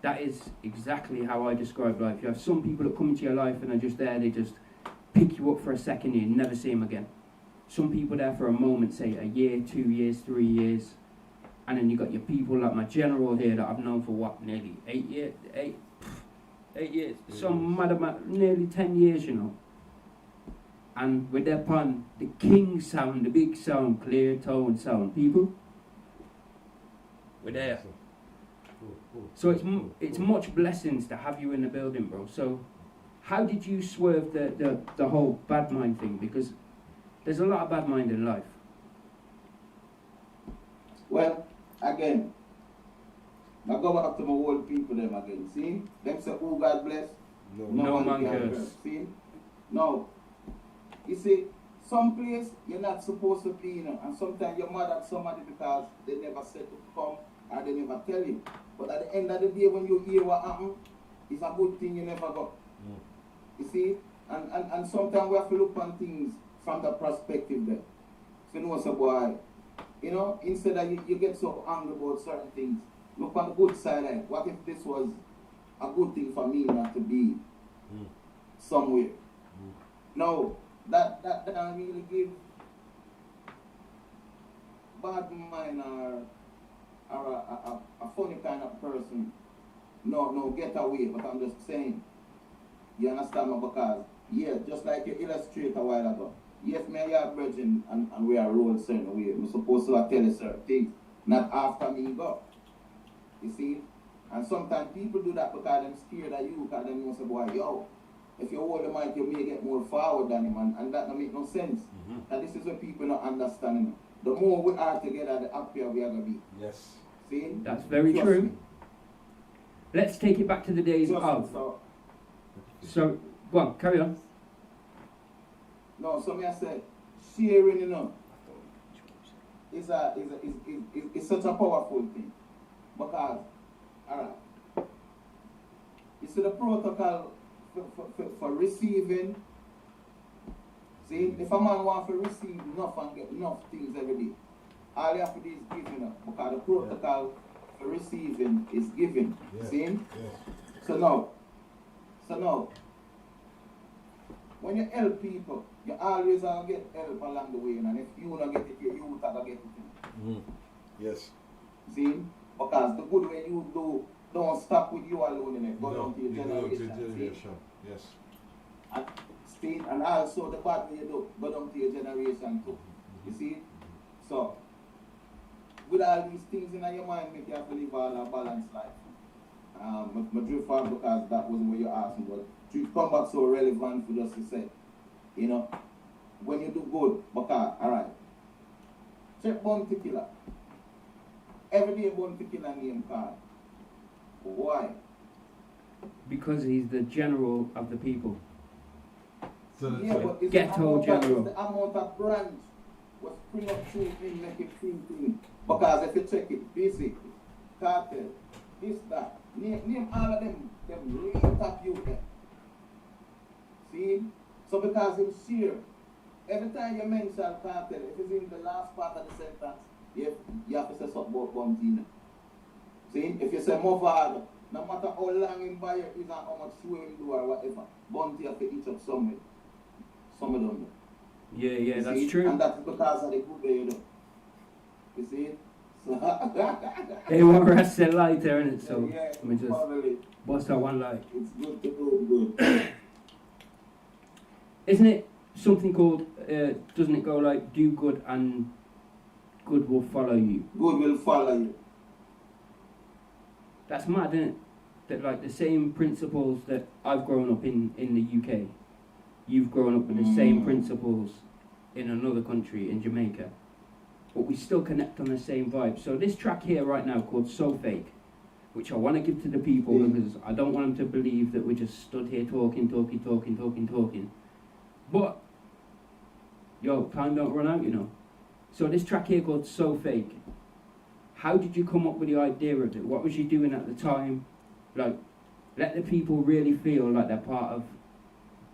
That is exactly how I describe life. You have some people that come into your life and are just there, they just pick you up for a second, you never see them again. Some people there for a moment, say a year, 2 years, 3 years. And then you got your people like my general here that I've known for what, nearly 8 years? 8 years. Some nearly 10 years, you know. And we're there upon the king sound, the big sound, clear tone sound. People, we're there. So it's much blessings to have you in the building, bro. So how did you swerve the whole bad mind thing? Because there's a lot of bad mind in life. Well, again, I go back to my old people them again. See? Them say, who God bless? No man cares. See? No. You see, some place you're not supposed to be, you know, and sometimes you're mad at somebody because they never said to come or they never tell you. But at the end of the day, when you hear what happened, it's a good thing you never got. You see? And sometimes we have to look on things from the perspective there. So you know, so boy, you know, instead of you get so angry about certain things, look on the good side of it. What if this was a good thing for me not to be somewhere? No. That don't really give bad mind or a funny kind of person no get away, but I'm just saying, you understand me? Because just like you illustrate a while ago, yes, me and you are brethren and we are rolled certain way. I'm supposed to tell you certain things, not after me go. You see? And sometimes people do that because they're scared of you, because they know say, boy, yo, if you hold the mic, you may get more forward than him, and that don't make no sense. And this is what people not understand. The more we are together, the happier we are going to be. Yes. See? That's very true. Me. Let's take it back to the days of. So, go on, carry on. No, so me I say, sharing, you know, is such a powerful thing. Because, alright, you see the protocol for receiving. See, if a man wants to receive enough and get enough things every day, all you have to do is give enough. Because the protocol for receiving is giving. Yeah. See? Yes. So now, when you help people, you always get help along the way, and if you don't get it, you will get it. Yes. See? Because the good way you do don't stop with you alone in it. Go down to your generation. Yes. And also the bad way you do, go down to your generation too. You see? So, with all these things in your mind, make you have to live a balanced life. My drift on because that wasn't what you asked me, but to come back so relevant for just to say, you know, when you do good, because, alright, check Bounty Killer. Every day Bounty Killer name card. Why? Because he's the general of the people. So But it's ghetto general. The amount of branch was spring up through him, make it clean. Because if you check it, basic, cartel, this, that, name all of them really top you there. See? So because he's sheer, every time you mention cartel, if it's in the last part of the sentence, you have to say something about Bounty. See? If you say more father, no matter how long him buy it is and how much show him do or whatever, Bounty have to eat up somewhere. Some of them. Yeah, that's see? true. And that's because of the good way you do. You see? So they want to rest their light there, innit? So yeah, let me just bust out one light. it's good to go good. Isn't it something called, doesn't it go like, do good and good will follow you? Good will follow you. That's mad, isn't it? That like the same principles that I've grown up in the UK, you've grown up with the same principles in another country, in Jamaica. But we still connect on the same vibe. So this track here right now called So Fake, which I want to give to the people because I don't want them to believe that we just stood here talking. But, yo, time don't run out, you know. So this track here called So Fake, how did you come up with the idea of it? What was you doing at the time? Like, let the people really feel like they're part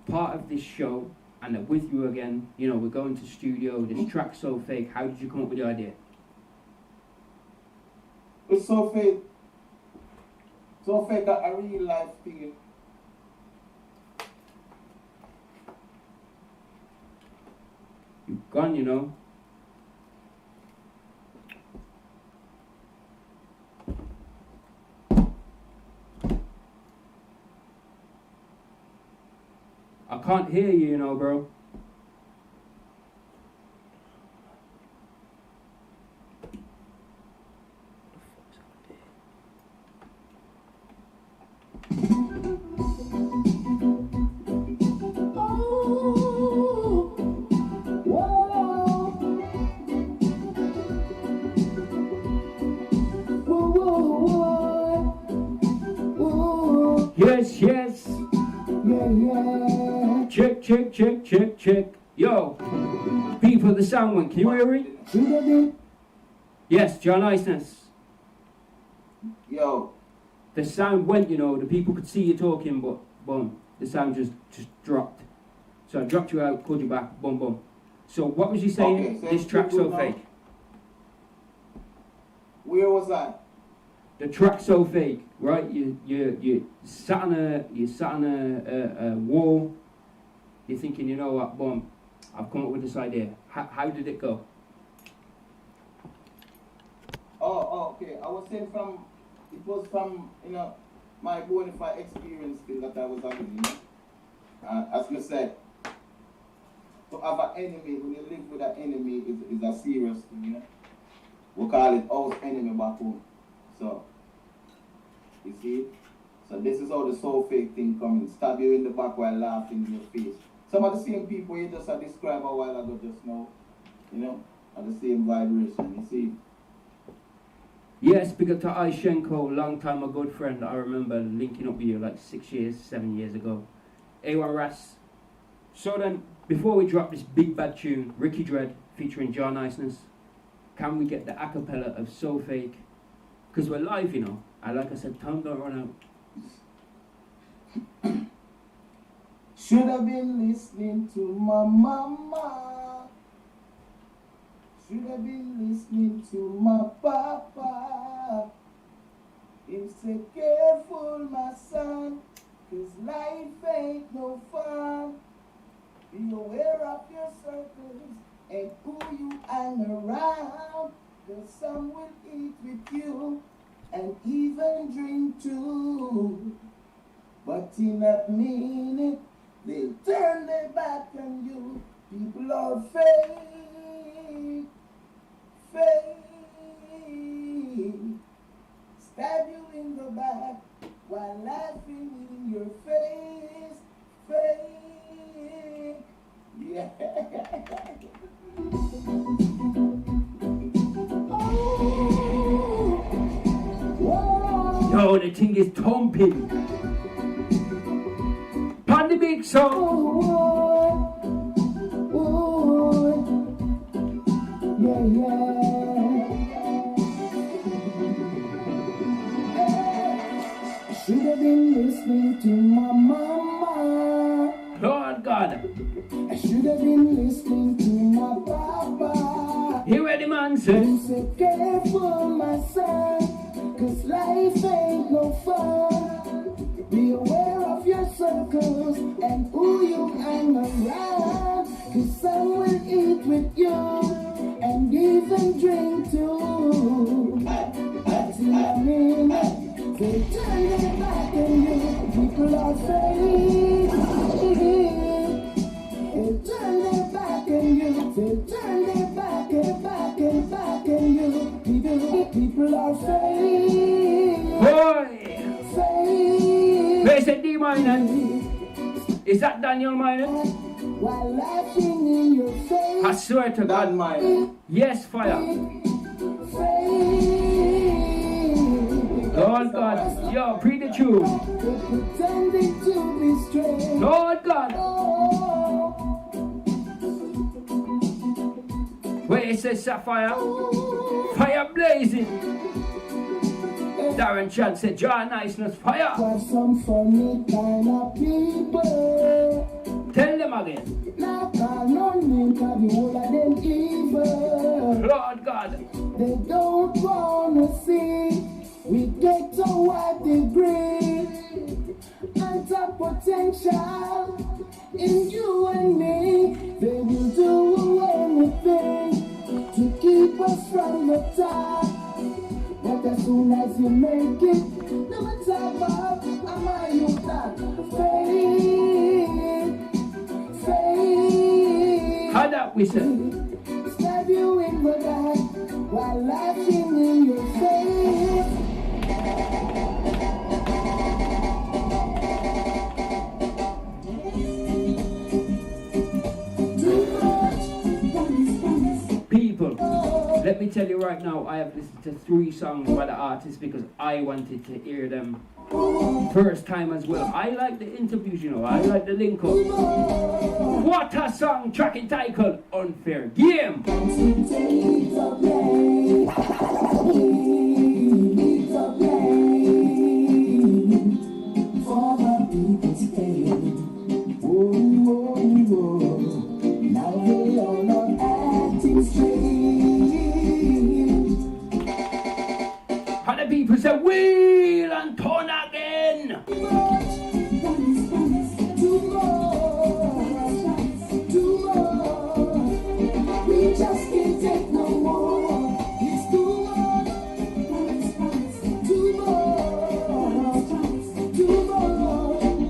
of this show and they're with you again. You know, we're going to studio, this track's So Fake. How did you come up with the idea? It's So Fake. So Fake got a real life thing. You've gone, you know. I can't hear you, you know, bro. Yes. Check. Yo, people, the sound went. Can you hear it? Yes, Jah Niceness. Yo. The sound went, you know, the people could see you talking, but boom, the sound just dropped. So I dropped you out, called you back, boom, boom. So what was you saying? Okay, this track's so fake. Where was I? The track's so fake, right? You sat on a wall. You're thinking, you know what, boom, I've come up with this idea. How did it go? Oh, okay. I was saying it was from, you know, my bona fide experience thing that I was having, you know. As I said, to have an enemy, when you live with an enemy, is a serious thing, you know. We call it house enemy back home. So, you see? So this is how the So Fake thing comes. Stab you in the back while laughing in your face. Some of the same people you just described a while ago just now, you know, are the same vibration, you see? Yes, because to Aishenko, long time a good friend, I remember linking up with you like 7 years ago. Ras. So then, before we drop this big bad tune, Ricky Dread featuring Jah Niceness, can we get the acapella of So Fake? Because we're live, you know, and like I said, time don't run out. Should have been listening to my mama. Should have been listening to my papa. Him say, careful, my son, 'cause life ain't no fun. Be aware of your circles and who you hang around, 'cause some will eat with you and even drink too. But in a minute, they'll turn their back on you. People are fake, fake. Stab you in the back while laughing in your face, fake. Yeah. Yo, the thing is thumping. On the big song. Yeah, yeah. Should have been listening to my mama. Lord God. I should have been listening to my papa. Hear what the man said. He said, careful, my son, 'cause life ain't no fun. Be aware of your circles and who you hang around, 'cause some will eat with you and even drink too. See, I mean, they turn their back on you. People are fake. They turn their back on you. They turn their back and back and back on you. People are fake. Boy! Fake. Where's the D minor? Is that Daniel minor? While laughing in your face. I swear to God, minor. Yes, fire. Lord God, yo, pre the tune. Pretending to be straight. Lord God. Where it says sapphire, fire blazing. Darren Chan said, Jah Niceness, fire. For some funny kind of people. Tell them again. Not all no name, 'cause the whole of them evil. Lord God. They don't wanna see we get to what degree. And the potential in you and me. They will do anything to keep us from the top. But as soon as you make it, no matter about am I you that faith, faith. How that we say? Stab you in the back while laughing in your face. People, let me tell you right now, I have listened to 3 songs by the artists because I wanted to hear them first time as well. I like the interviews, you know, I like the link up. What a song, track entitled Unfair Game. Now they all not acting straight. How the people say, wheel and turn again. Too more. We just can't take no more. It's too much. Too more.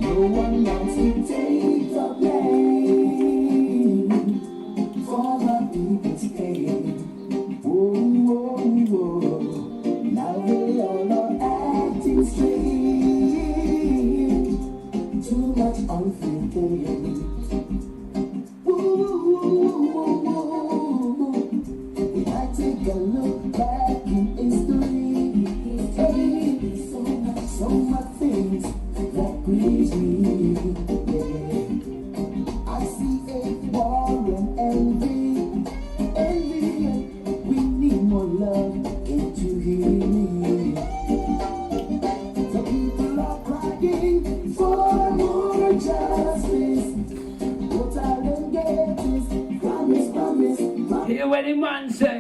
No one wants to take the blame for the people's pain. Now they all are acting straight. Too much unfair game. If I take a look back in history, so much things that please me. Yeah. I see a war and envy. We need more love. Can't you hear me? The people are crying for more justice. What I don't get is promise. Hear what the man say.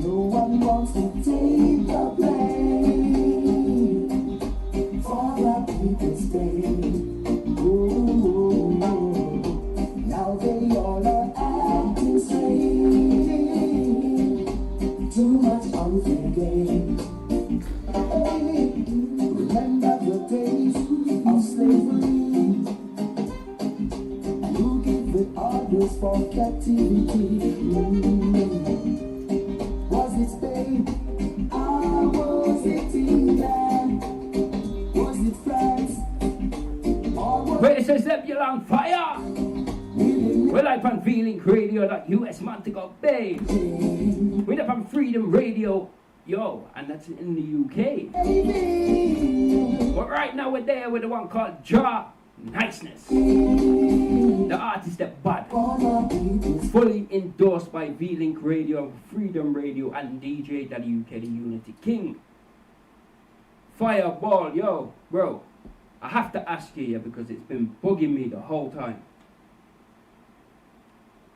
No one wants to take the blame. years for captivity. Was it Spain? Was it England? Was it France? Wait, it says that you're on fire. We're live on VLinkRadio.us Montego Bay. We're up on Freedom Radio, yo, and that's in the UK. But right now we're there with the one called Jah Niceness. The artist that bad. Fully endorsed by VLink Radio, Freedom Radio, and DJ.UK, the Unity King. Fireball, yo, bro. I have to ask you, because it's been bugging me the whole time.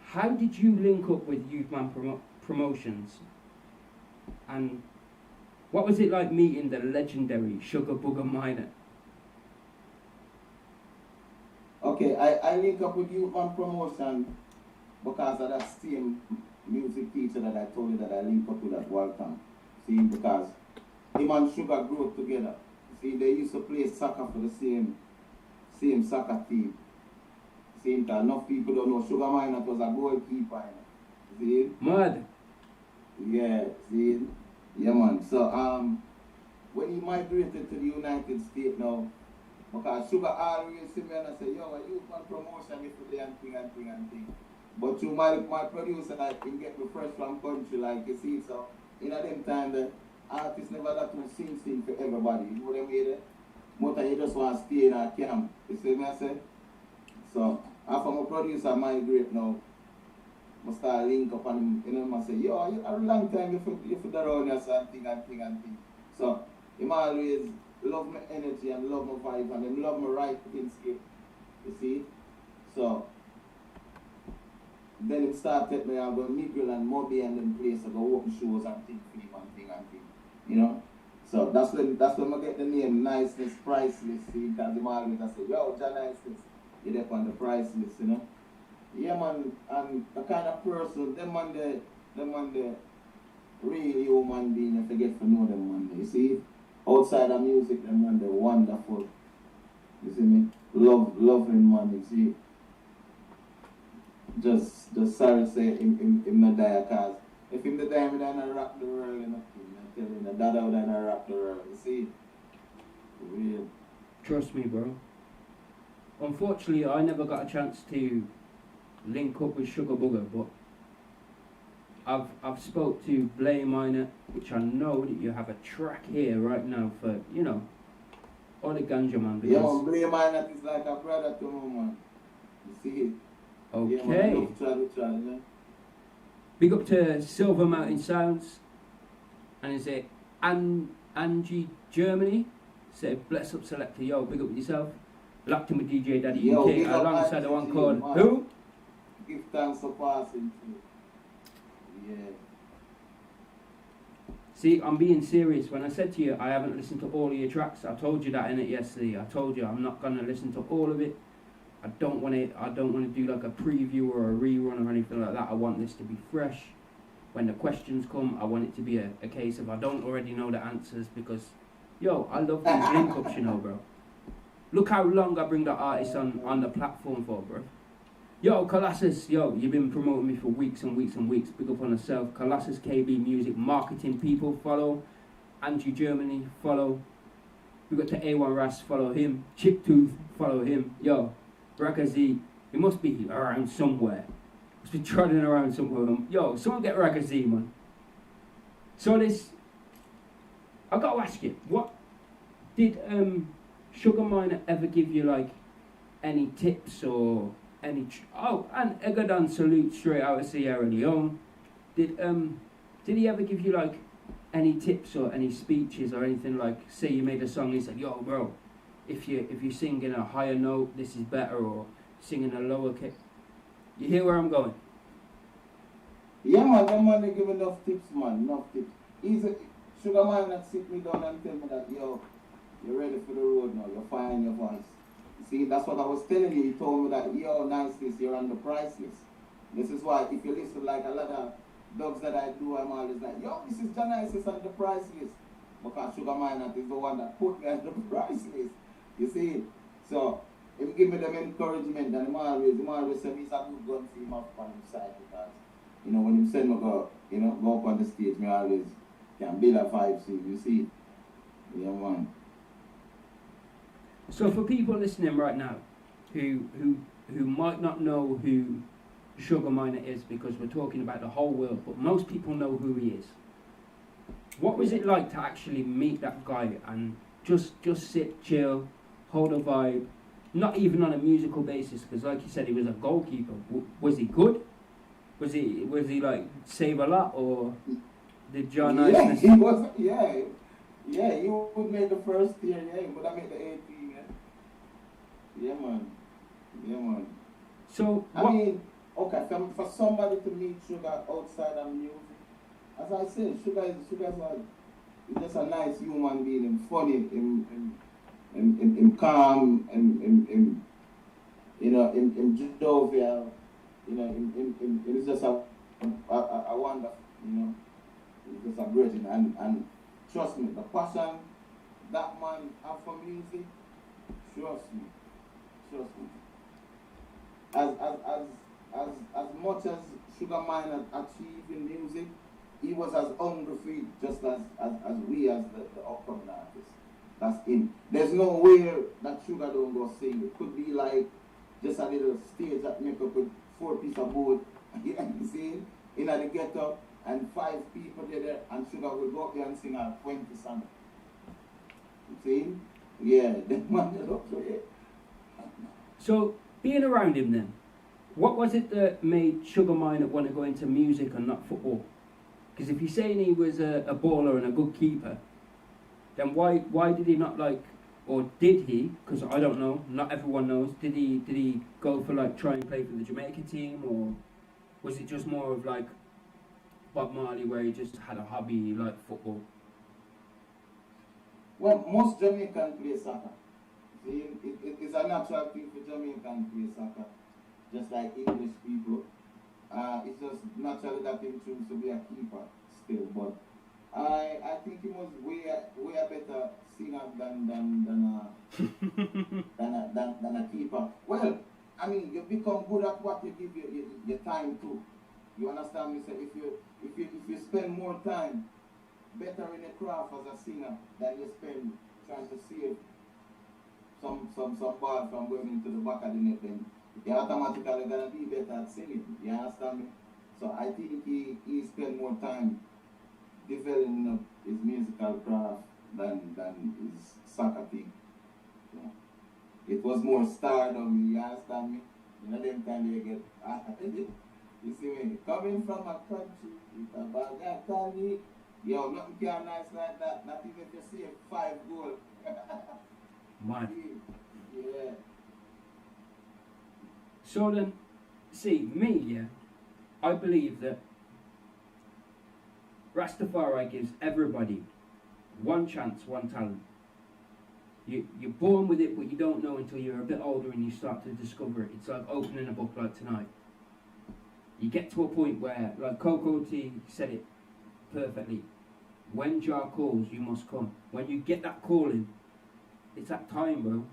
How did you link up with Youth Man Promotions? And what was it like meeting the legendary Sugar Booger Minor? Okay, I link up with Youth Man Promotion because of that same music teacher that I told you that I link up with at Waltham. See, because him and Sugar grew up together. See, they used to play soccer for the same soccer team. Same time, enough people don't know Sugar Minor was a goalkeeper. See? Mad. Yeah, see? Yeah, man. So, when he migrated to the United States now, because Sugar always see me and I say, yo, you want promotion if you and thing. But through my producer, I can get me fresh from country, like you see. So, in them time, the artists never that to sing for everybody. You know what I mean? Most of you just want to stay in a camp. You see me I say? So, after my producer migrate now, I start link up and him, you know, I say, yo, a long time you put around here and thing. So, him always love my energy and love my vibe and then love my right things, you see? So, then it started me, I go Miguel and Moby and them place, I go open shows and thing for him and thing. You know? So, that's when I get the name Niceness, Priceless, see? Because him always I say, yo, Jah Niceness. You're up on the price list, you know. Yeah, man, and the kind of person, them on the real human being, I forget to know them man. You see, outside of music, them man, they're wonderful. You see me? Loving man, you see. Just sorry to say him not die, cause if him the die, I'm gonna rock the world, you know. I'm telling you, that would not rock the world, you see. Real. Trust me, bro. Unfortunately, I never got a chance to link up with Sugar Booger, but I've spoke to Blay Minor, which I know that you have a track here right now for, you know, all the ganja man. Yeah, man, Blay Minor is like a brother to me, man. You see it? Okay. Yeah, man, I love try, yeah. Big up to Silver Mountain Sounds, and is it Angie Germany? Say bless up selector, yo, big up with yourself. Locked in with DJ Daddy UK alongside the one called who? Give thanks for passing through. Yeah. See, I'm being serious. When I said to you I haven't listened to all of your tracks, I told you that in it yesterday. I told you I'm not gonna listen to all of it. I don't want to do like a preview or a rerun or anything like that. I want this to be fresh. When the questions come, I want it to be a case of I don't already know the answers, because yo, I love these link ups, you know, bro. Look how long I bring the artists on the platform for, bro. Yo, Colossus, yo, you've been promoting me for weeks and weeks and weeks. Big up on yourself. Colossus KB Music Marketing people, follow. Angie Germany, follow. We got to A1 Ras, follow him. Chip Tooth, follow him. Yo, Rakazi, he must be around somewhere. Must be trotting around somewhere. Yo, someone get Rakazi, man. So this, I gotta ask you, what did Sugar Minor ever give you like any tips or any? Oh, and Egadan salute straight out of Sierra Leone. Did he ever give you like any tips or any speeches or anything, like say you made a song and he said, yo bro, if you sing in a higher note this is better, or sing in a lower kick? You hear where I'm going? Yeah, man, that man they give enough tips, man, enough tips. Sugar Man that sit me down and tell me that, yo, you're ready for the road now, you're finding your voice. See, that's what I was telling you. He told me that, yo, Niceness, you're on the price list. This is why, if you listen like a lot of dogs that I do, I'm always like, yo, this is Jah Niceness on the price list. Because Sugar Man is the one that put me on the price list. You see? So, him give me them encouragement, and him always say he's a good gun for him up on his side because, you know, when him send me go, you know, go up on the stage, me always can build a vibe, see, you see. Yeah, man. So for people listening right now, who might not know who Sugar Miner is, because we're talking about the whole world, but most people know who he is. What was it like to actually meet that guy and just sit, chill, hold a vibe, not even on a musical basis, because like you said, he was a goalkeeper. Was he good? Was he like save a lot, or did Jah Niceness? Yeah, he was. Yeah, he would make the first tier. Yeah, he would have made the 18. Yeah, man. So I mean, okay, for somebody to meet Sugar outside of music, as I said, Sugar's just a nice human being, and funny, and calm, and you know, in jovial, you know, it's just a wonder, you know, it's just a great thing, and trust me, the passion that man have for music, trust me. As much as Sugar Miner achieved in music, he was as hungry for it, just as we as the upcoming artists. That's him. There's nowhere that Sugar don't go sing. It could be like just a little stage that make up with 4 pieces of board, you see, in the ghetto, and 5 people there, and Sugar will go up there and sing a 20 song. You see? Yeah, that man is up to it. So, being around him then, what was it that made Sugar Miner want to go into music and not football? Because if you're saying he was a baller and a good keeper, then why did he not like, or did he, because I don't know, not everyone knows, did he go for like try and play for the Jamaica team, or was it just more of like Bob Marley where he just had a hobby like football? Well, most Jamaicans play soccer. See, it's a natural thing for Jamaicans to play soccer, just like English people. It's just naturally that he chooses to be a keeper still, but I think he was way a better singer than a keeper. Well, I mean, you become good at what you give your time to. You understand me? So if you spend more time better in the craft as a singer than you spend trying to save some ball from going into the back of the net, then you're automatically gonna be better at singing. You understand me? So I think he spent more time developing his musical craft than his soccer thing. So it was more stardom, you understand me? You know, them time you get you see me? Coming from a country with a bag of candy, yo, nothing can nice like that. Not even if you see 5 goals. Man. Yeah. So then, see, me, yeah, I believe that Rastafari gives everybody one chance, one talent. You're born with it, but you don't know until you're a bit older and you start to discover it. It's like opening a book like tonight. You get to a point where, like Coco T said it perfectly, when Jah calls, you must come. When you get that calling, it's that time, bro.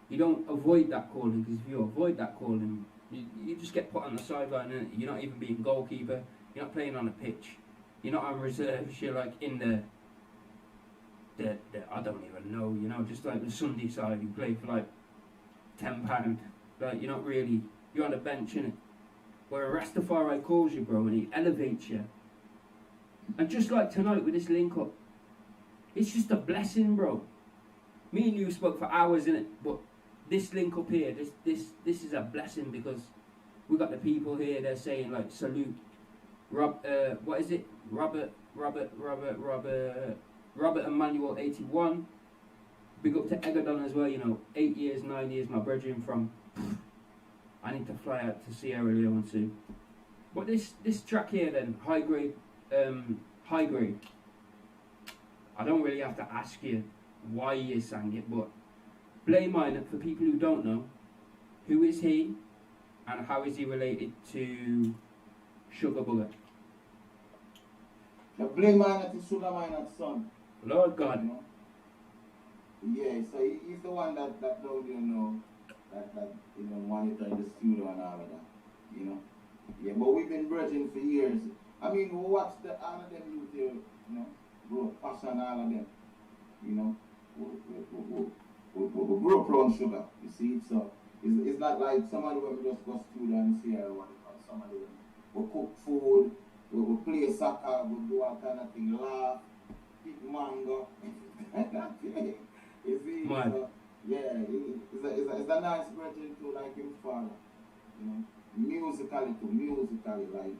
You don't avoid that calling, because if you avoid that calling, you just get put on the sideline, and you're not even being goalkeeper, you're not playing on a pitch, you're not on reserves, you're like in the I don't even know, you know, just like the Sunday side, you play for like £10, like you're not really, you're on the bench, innit? Where a Rastafari calls you, bro, and he elevates you. And just like tonight with this link up, it's just a blessing, bro. Me and you spoke for hours, innit? But this link up here, this is a blessing, because we got the people here, they're saying like salute what is it? Robert Emmanuel 81. Big up to Egadon as well, you know, 8 years, 9 years, my brethren from I need to fly out to Sierra Leone soon. But this track here then, high grade. I don't really have to ask you why you sang it, but Blame Miner, for people who don't know, who is he and how is he related to Sugar Booger? The Blame Miner is Sugar Miner's son. Lord God. You know? Yeah, so he's the one that don't you know that monitor in the studio and all of that, you know. Yeah, but we've been bridging for years. I mean, we watch all of them youth here, you know, grow passion, all of them, you know. We grow up around sugar, you see. So it's not like somebody when we just go studio and see or what. Somebody when we cook food, we play soccer, we do all kind of thing, laugh, eat mango. You see, so, yeah, it's a nice bridging to like his father, you know, musically, like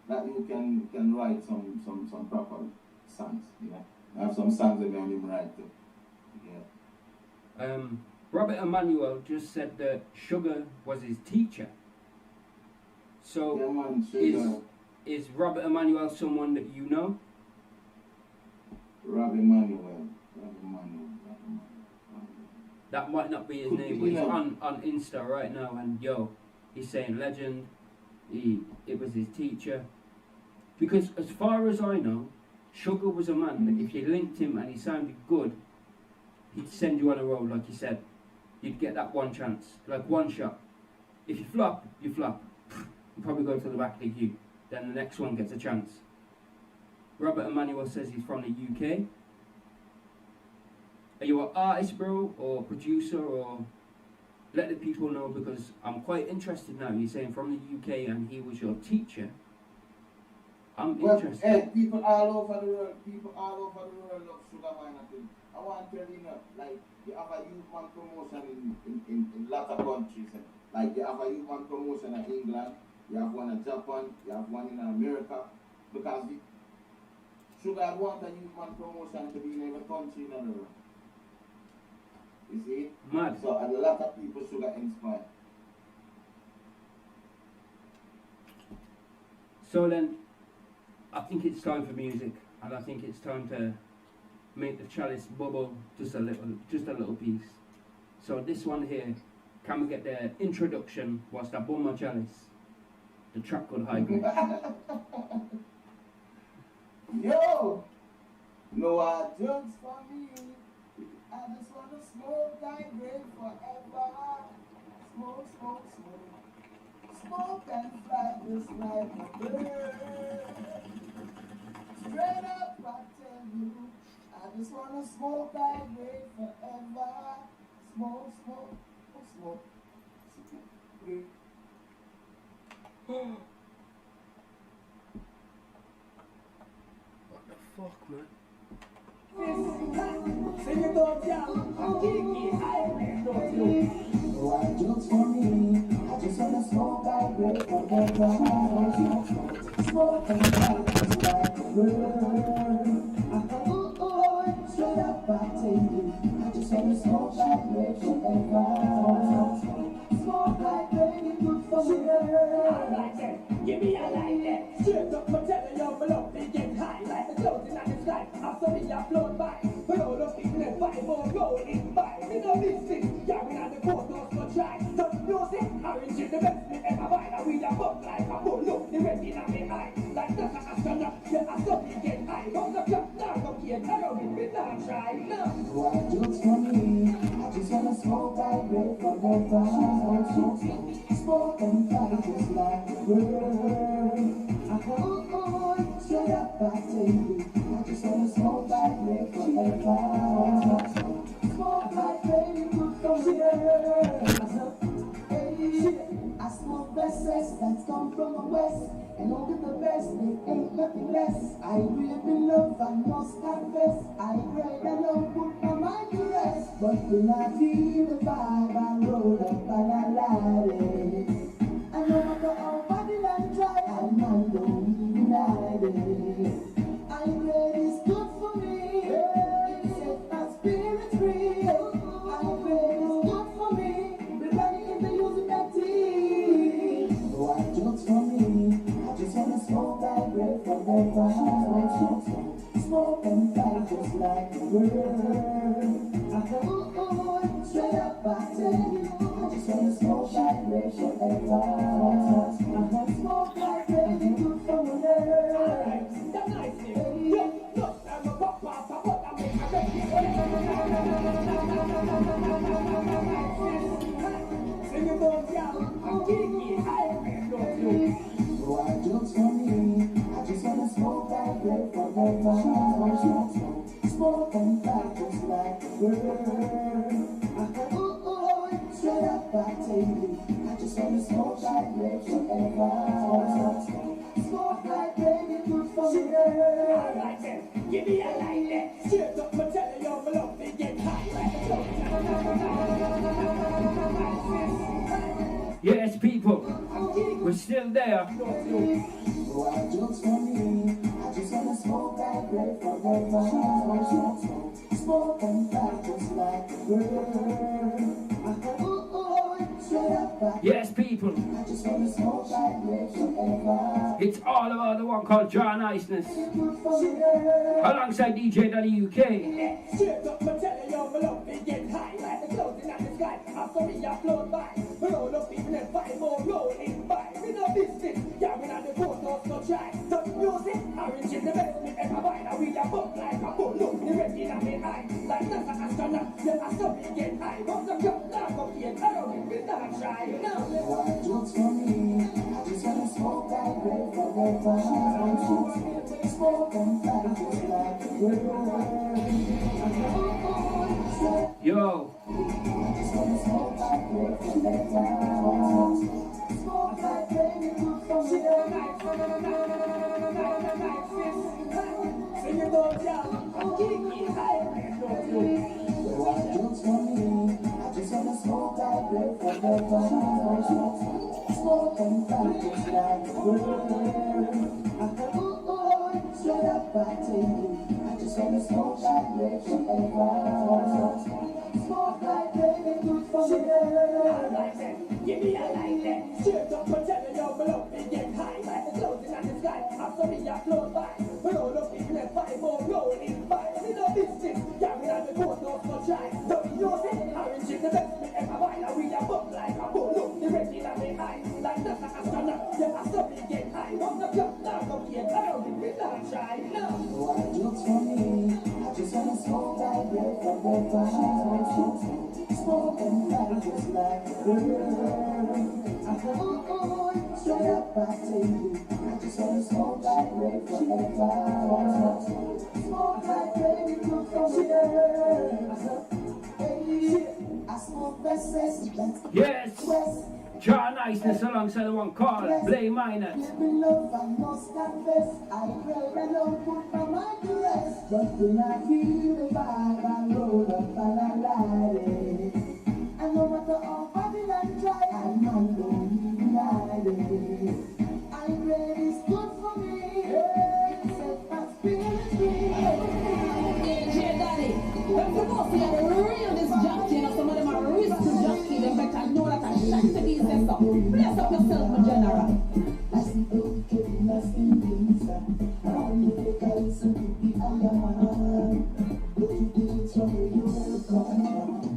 that you can write some proper songs, you know. I have some songs that made him write too. Yeah. Robert Emmanuel just said that Sugar was his teacher. So yeah, man, is Robert Emmanuel someone that you know? Robert Emmanuel. That might not be his name, but he's on Insta right now, and he's saying legend. It was his teacher. Because as far as I know, Sugar was a man that if you linked him and he sounded good, he'd send you on a road, like you said. You'd get that one chance, like one shot. If you flop, you flop. You probably go to the back of the queue. Then the next one gets a chance. Robert Emmanuel says he's from the UK. Are you an artist, bro, or producer, or let the people know, because I'm quite interested now. You're saying from the UK and he was your teacher. I'm interested. Hey, people all over the world love Sugar Man. I want to tell you, like, you have a youth man promotion in lots of countries. Like, you have a youth man promotion in England, you have one in Japan, you have one in America. Because Sugar want a youth man promotion to be in every country in the world. You see? Mad. So, a lot of people Sugar inspire. So then, I think it's time for music, and I think it's time to make the chalice bubble just a little piece. So this one here, can we get the introduction whilst I bum my chalice? The track called High Grade. Yo! No other drugs for me. I just want to smoke high grade forever. Smoke, smoke, smoke. Smoke and fly just like a bird. Straight up, I tell you, I just want to smoke high grade forever. Smoke, smoke, smoke, smoke. What the fuck, man? Sing it out, y'all. Kiki, high grade, don't you? Oh, I just for me. I just want to smoke high grade forever. Smoke and fly just like a bird. Straight up, I tell you, I just want to smoke high grade forever. Smoke high grade, good for me. I like that, give me a like that. Straight up, I'm telling you, my love, they get high. Like the clouds in the sky, after me, I float by. But all the people that fight more rolling by. Me know this thing, yeah, we not the photos, so try. So music, orange is the best me ever buy. Now we are bumped like a bull, look, the red in my eye. Like that's a astronaut, yeah, I saw me get high. From the club, now come here, I don't need me, now try, now. Why just for me, I just wanna smoke high grade forever. Smoke and fly just like a bird. Straight up, I tell you, I just wanna smoke high grade forever. Smoke high grade, good for me. I smoke blessings that come from the west, and all with the best, they ain't nothing less. I really been love, I must confess. I pray that love put my mind to rest. But when I feel the vibe, I roll up and I light it. And no matter how body and dry, I man don't deny it. I pray is good for me, set my spirit free. I pray is good for me, be ready in the use of that tea. Oh, I just for me, I just wanna smoke that grade forever. Smoke and fly just like a bird. Straight up, I tell you, I just wanna smoke that grade forever. Smoke that grade, good for me. Jah Niceness, yo, I'm a pop pop, but I make a Why just for me? I just wanna smoke that bread forever. Smoke and fly just like a bird. Straight up, I take it. I just wanna smoke that bread forever. Smoke like baby, good for me. I like that. Give me a light that. Straight up, I'm telling you, my love, they get hot. Yes, people, we're still there. Why just for me? I just wanna smoke that bread forever. Smoke and fly just like a bird. Yes, people. I just wanna smoke that bread forever. It's all about the one called Jah Niceness. Alongside DJ Daddy UK. Straight up, I'm telling you, my love, they get high. Like the clouds in the sky, I saw me float by. Roll up even and 5 more rolling by. We know business, yeah, we know the photos, no try. Touch music, orange is the best me ever buy. Now we a bump like a bull, look, the red in my eye. Like that's an astronaut, yeah, I saw me get high. From the cup, now come here, I don't think not try. Why just for me? I just wanna smoke that bread forever. Smoke and fly just like a bird. Yo. I just wanna smoke that bread forever. Smoke like baby, good for me. Sing it out, y'all. Why just for me? I just wanna smoke that bread forever. Smoke and fly just like a bird. Straight up, I take it. I just wanna smoke that bread forever. Smoke like baby, good for me. I like that. Give me a light that. Straight up, I'm telling you, my love, they get high. Like the clouds in the sky, I saw me float by. Roll up even and 5 more rolling by. We know business, yeah, we know the photos, no try. Don't use it, orange is the best me ever buy. Now we a bump like a bull, look, the red in my eye. Like that's an astronaut, yeah, I saw me get high. From the club, now come here, I don't think we not try. No. Why just for me? I just wanna smoke that bread forever. Smoke and fly just like a bird. Straight up, I take it. I just wanna smoke that bread forever. Smoke like baby, good for me. I smoke best. Yes. Jah Niceness alongside the one called Play Minor. Give me love, I must confess. I pray and don't put my mind to rest. But when I feel the vibe, I roll up and I light it. And no matter how Babylon try, I know don't deny it. I pray it's good for me. Set my spirit free. DJ Daddy, when people see the real this jockey, and some of them are risk jockey, they better know that I shan't to be set up. Bless up yourself, my general. I see the I see things. I'm the guys who could be a man. Look at the from where you come.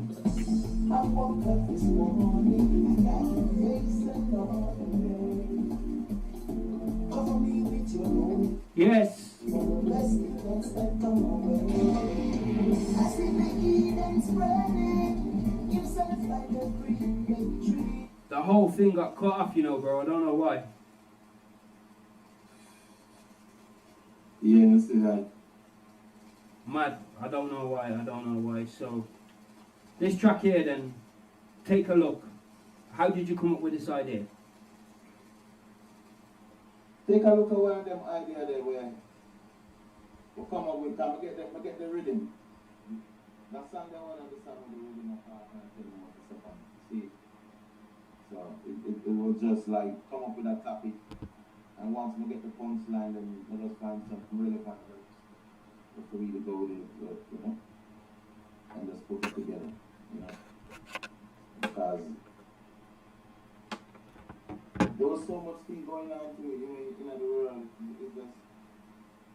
I woke up this morning, I got your face and all the way. Cover me with your love. Yes. For the blessings that come away. I see the Eden spreading, himself like a green big tree. The whole thing got cut off, you know, bro. I don't know why. Yeah, you see that? Mad. I don't know why. So, this track here then, take a look. How did you come up with this idea? Take a look at one of them ideas there where we come up with them, we get the rhythm. That song that one of the song with the rhythm of heart and tell them what to step on. See? So it was just like come up with a topic, and once we get the punchline, then we just find something relevant for we to go with it, you know, and just put it together, you know, because there was so much thing going on to it, you know, the world.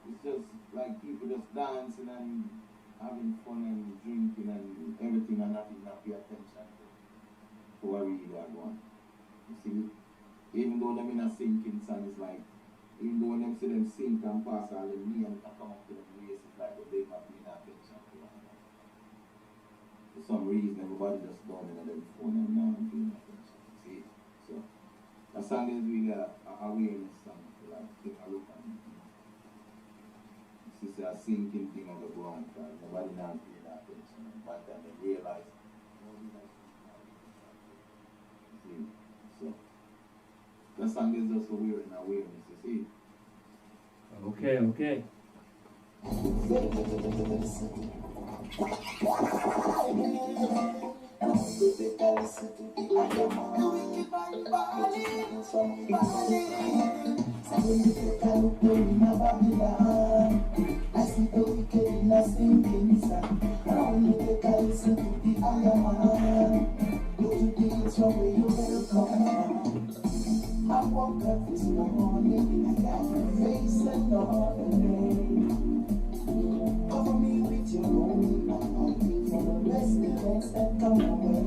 It's just like people just dancing and having fun and drinking and everything, and not pay attention to what really are going. You see, even though them in a sinking song is like, even though when them see them sink and pass all them knee and come up to them waist, it's like they not paying attention to one another. For some reason, everybody just down in their phone and now paying attention. See, so song is really a awareness song. Like, take a look at it. This is a sinking thing on the ground. Nobody now pay that attention. By the time they realize, see, so the song is just awareness, you see. Okay, okay. I see the wicked in a sinking sun. And when you take a listen to the Iron Man, go to the hills from where you welcome. I woke up this morning, I got my face and all the day. Cover me with your own, for the pestilence that come away.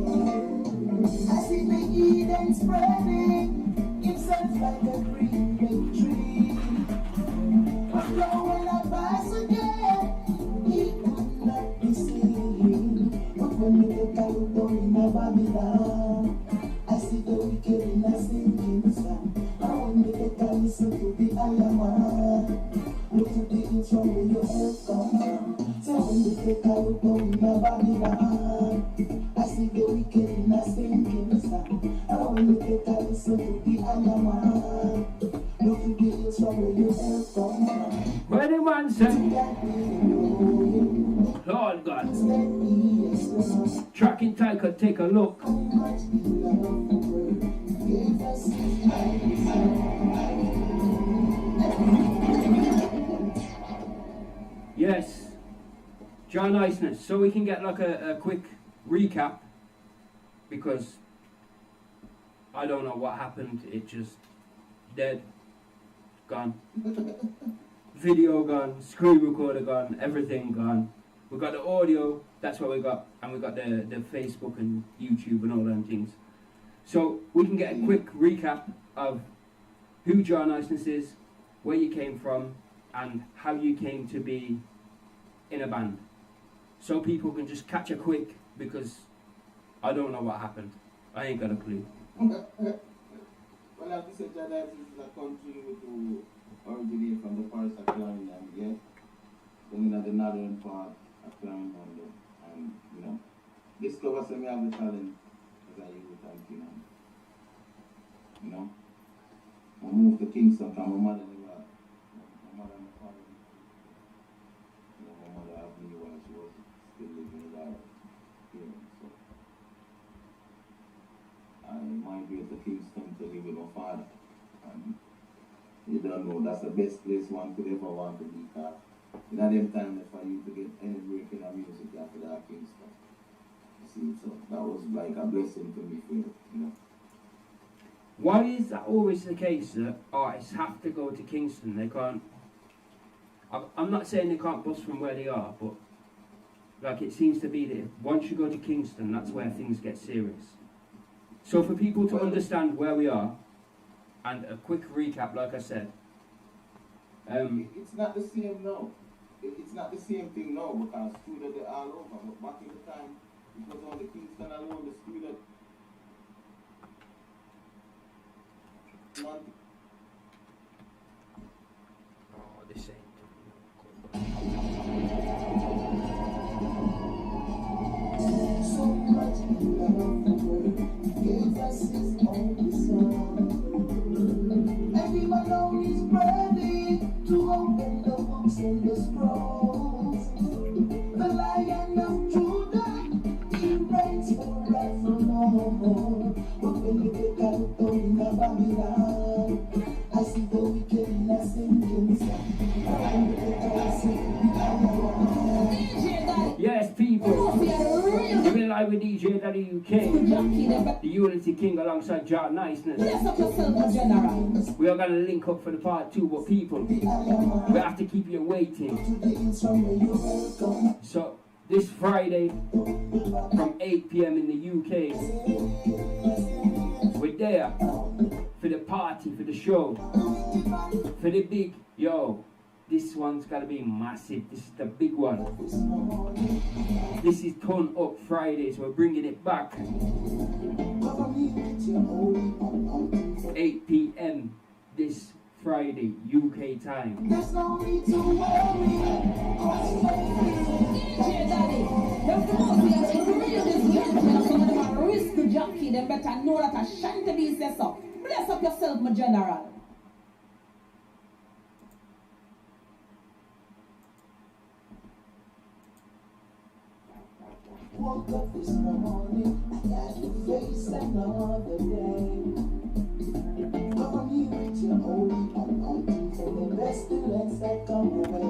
I see the Eden spreading himself like a green big tree. But now when I pass again, he could not be seen. But when you take a look down in a Babylon, I see the wicked in a sinking sun. And when you take a listen to the Iron Man, look to the hills from where your help comes from. So when you take a look down in a Babylon, I see the wicked in a sinking sun. And when you take a listen to the Iron Man, look to the hills from where your help comes from. Where the man said, Lord God, tracking time could take a look. Yes, Jah Niceness. So we can get like a quick recap, because I don't know what happened. It just dead, gone. Video gone, screen recorder gone, everything gone. We got the audio, that's what we got, and we got the Facebook and YouTube and all them things. So we can get a quick recap of who Jah Niceness is, where you came from, and how you came to be in a band. So people can just catch a quick, because I don't know what happened. I ain't got a clue. Well, like you said, Jah Niceness is a country who originate from the forest of Clarendon, yeah? Then in the northern part of Clarendon, and, you know, discover some of the talent as a youth and, you know, I moved to Kingston from my mother and my father, you know, my mother had me while she was still living in Ireland, here, so I migrated to Kingston to live with my father, and you don't know, that's the best place one could ever want to be, because in that them time for you to get any break in the music after that Kingston. You see, so that was like a blessing to me, you know. Why is that always the case that artists have to go to Kingston? They can't. I'm not saying they can't bust from where they are, but like it seems to be that once you go to Kingston, that's where things get serious. So for people to understand where we are, and a quick recap, like I said. It's not the same now. It's not the same thing now, because students are all over. But back in the time, it was only Kingston alone, the student. Oh, this ain't. So much love gave us his only son. Everyone alone is ready to open the books and the scrolls. The Lion of Judah, he reigns forevermore. But when you take a look down in a Babylon, I see the wicked in a sinking sun. And when you take a look, Yes, people. You've been live with DJ Daddy UK, the Unity King alongside Jah Niceness. We are going to link up for the part 2, but people, we have to keep you waiting. So, this Friday, from 8 p.m. in the UK, we're there for the party, for the show, for the big, this one's gotta be massive. This is the big one. This is Turn Up Friday, so we're bringing it back. 8 8 p.m. this Friday, UK time. There's no need to worry. DJ Daddy, them supposed to get the real this Yankee and some of them are risk jockey. Them better know that a shanty be says so. Bless up yourself, my general. Woke up this morning, I had to face another day. Come here with your holy anointing for the pestilence that come away.